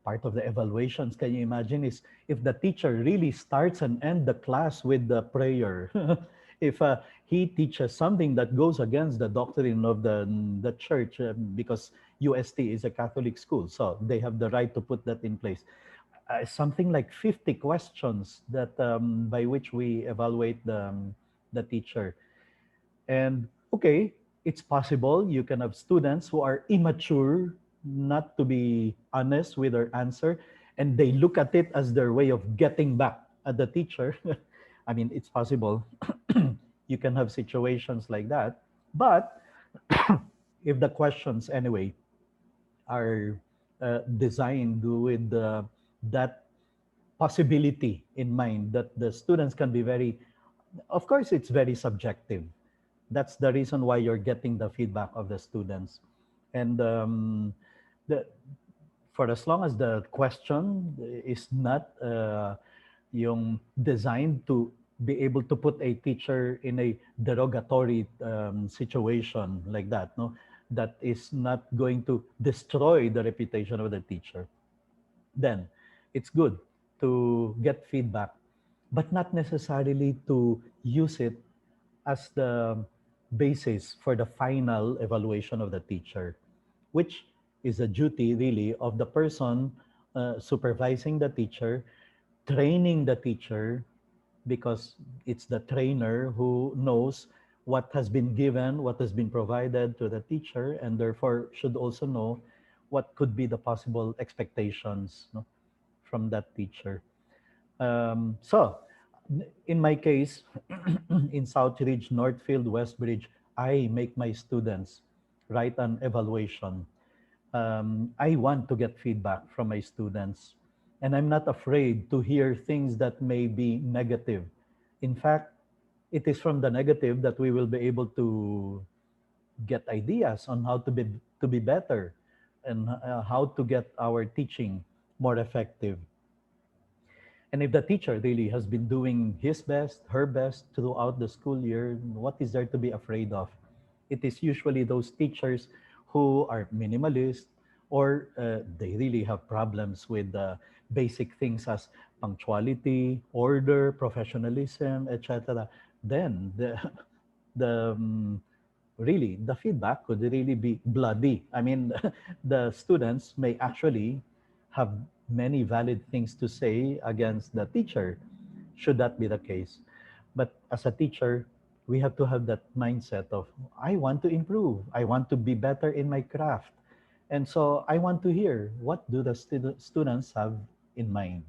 part of the evaluations, can you imagine, is if the teacher really starts and end the class with the prayer. If he teaches something that goes against the doctrine of the church, because UST is a Catholic school, so they have the right to put that in place. Something like 50 questions that by which we evaluate the teacher. And okay, it's possible you can have students who are immature, not to be honest with their answer, and they look at it as their way of getting back at the teacher. I mean, it's possible. You can have situations like that. But if the questions anyway are designed with that possibility in mind that the students can be very, of course it's very subjective. That's the reason why you're getting the feedback of the students. And the, for as long as the question is not yung designed to be able to put a teacher in a derogatory situation like that, no, that is not going to destroy the reputation of the teacher, then it's good to get feedback, but not necessarily to use it as the basis for the final evaluation of the teacher, which is a duty really of the person supervising the teacher, training the teacher, because it's the trainer who knows what has been given, what has been provided to the teacher, and therefore should also know what could be the possible expectations, no, from that teacher. So, in my case, in Southridge, Northfield, Westbridge, I make my students write an evaluation. I want to get feedback from my students. And I'm not afraid to hear things that may be negative. In fact, it is from the negative that we will be able to get ideas on how to be better, and how to get our teaching more effective. And if the teacher really has been doing his best, her best throughout the school year, what is there to be afraid of? It is usually those teachers who are minimalist, or they really have problems with basic things as punctuality, order, professionalism, etc. Then the really the feedback could really be bloody. I mean, the students may actually have many valid things to say against the teacher, should that be the case. But as a teacher, we have to have that mindset of, I want to improve, I want to be better in my craft. And so I want to hear, what do the students have in mind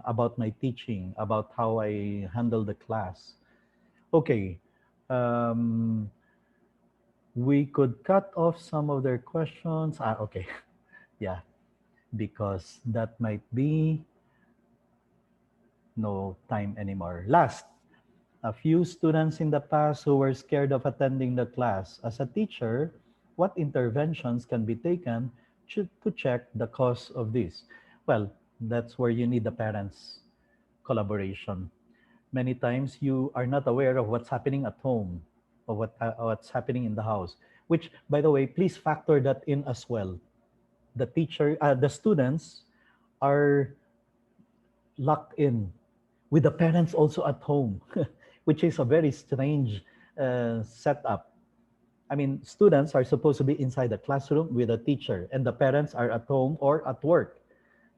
about my teaching, about how I handle the class. Okay. um, we could cut off some of their questions. Okay. Yeah, because that might be no time anymore. Last, a few students in the past who were scared of attending the class. As a teacher, what interventions can be taken to check the cause of this? Well, that's where you need the parents' collaboration. Many times you are not aware of what's happening at home, or what's happening in the house, which, by the way, please factor that in as well. The students are locked in with the parents also at home, which is a very strange setup. I mean, students are supposed to be inside the classroom with a teacher, and the parents are at home or at work.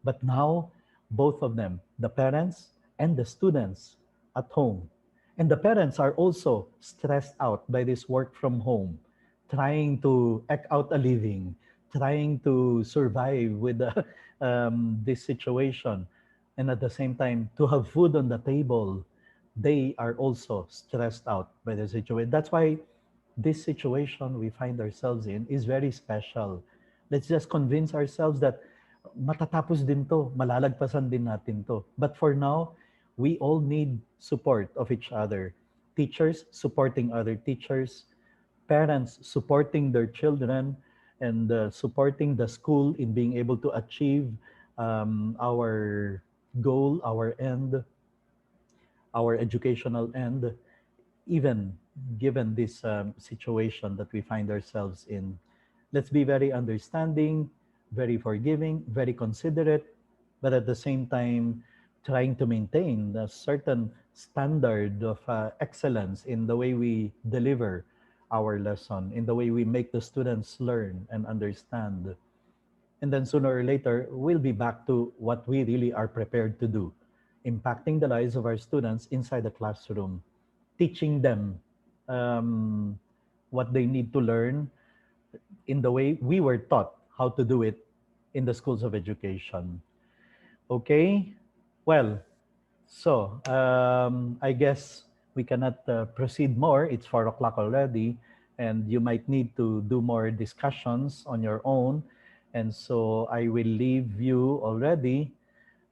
But now, both of them, the parents and the students, at home. And the parents are also stressed out by this work from home, trying to eke out a living, trying to survive with this situation. And at the same time, to have food on the table, they are also stressed out by the situation. That's why this situation we find ourselves in is very special. Let's just convince ourselves that matatapos din to, malalagpasan din natin to. But for now, we all need support of each other. Teachers supporting other teachers, parents supporting their children, and supporting the school in being able to achieve our goal, our end, our educational end, even given this situation that we find ourselves in. Let's be very understanding, very forgiving, very considerate, but at the same time, trying to maintain a certain standard of excellence in the way we deliver our lesson, in the way we make the students learn and understand. And then sooner or later, we'll be back to what we really are prepared to do, impacting the lives of our students inside the classroom, teaching them um, what they need to learn in the way we were taught how to do it in the schools of education. Okay? Well, so I guess we cannot proceed more. It's 4 o'clock already, and you might need to do more discussions on your own. And so I will leave you already,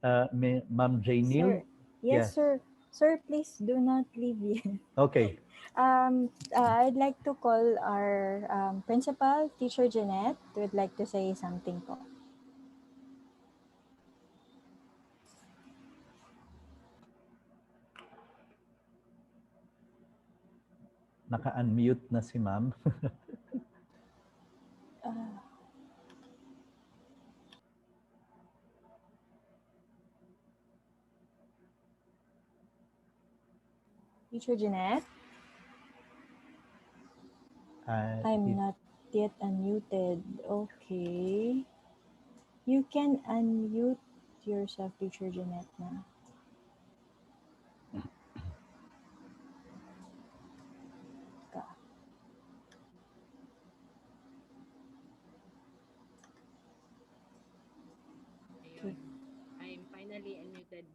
Ma'am J. Neil.
Sir, yes,
Yes.
sir. Sir, please do not leave yet.
Okay.
I'd like to call our principal, Teacher Jeanette, who would like to say something po.
Naka-unmute na si Ma'am.
Uh, Teacher Jeanette, I'm
It,
not yet unmuted. Okay. You can unmute yourself, Teacher Jeanette, na. Ka. Okay.
Ayun. I'm finally unmuted.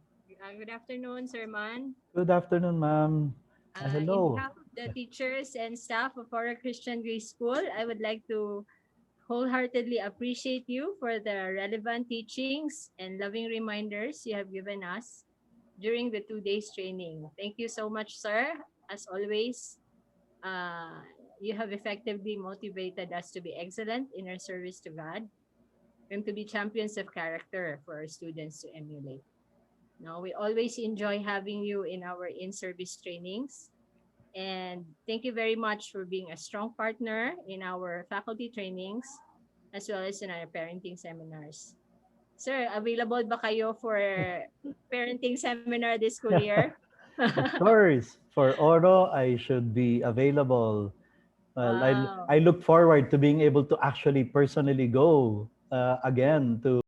Good afternoon, Sir Man.
Good afternoon, Ma'am.
In
Hello.
behalf of the teachers and staff of our Christian Grace School, I would like to wholeheartedly appreciate you for the relevant teachings and loving reminders you have given us during the 2 days training. Thank you so much, sir. As always, uh, you have effectively motivated us to be excellent in our service to God and to be champions of character for our students to emulate. No, we always enjoy having you in our in-service trainings. And thank you very much for being a strong partner in our faculty trainings as well as in our parenting seminars. Sir, available ba kayo for parenting seminar this school year?
Of course, for Oro, I should be available. Well,
Wow.
I look forward to being able to actually personally go again to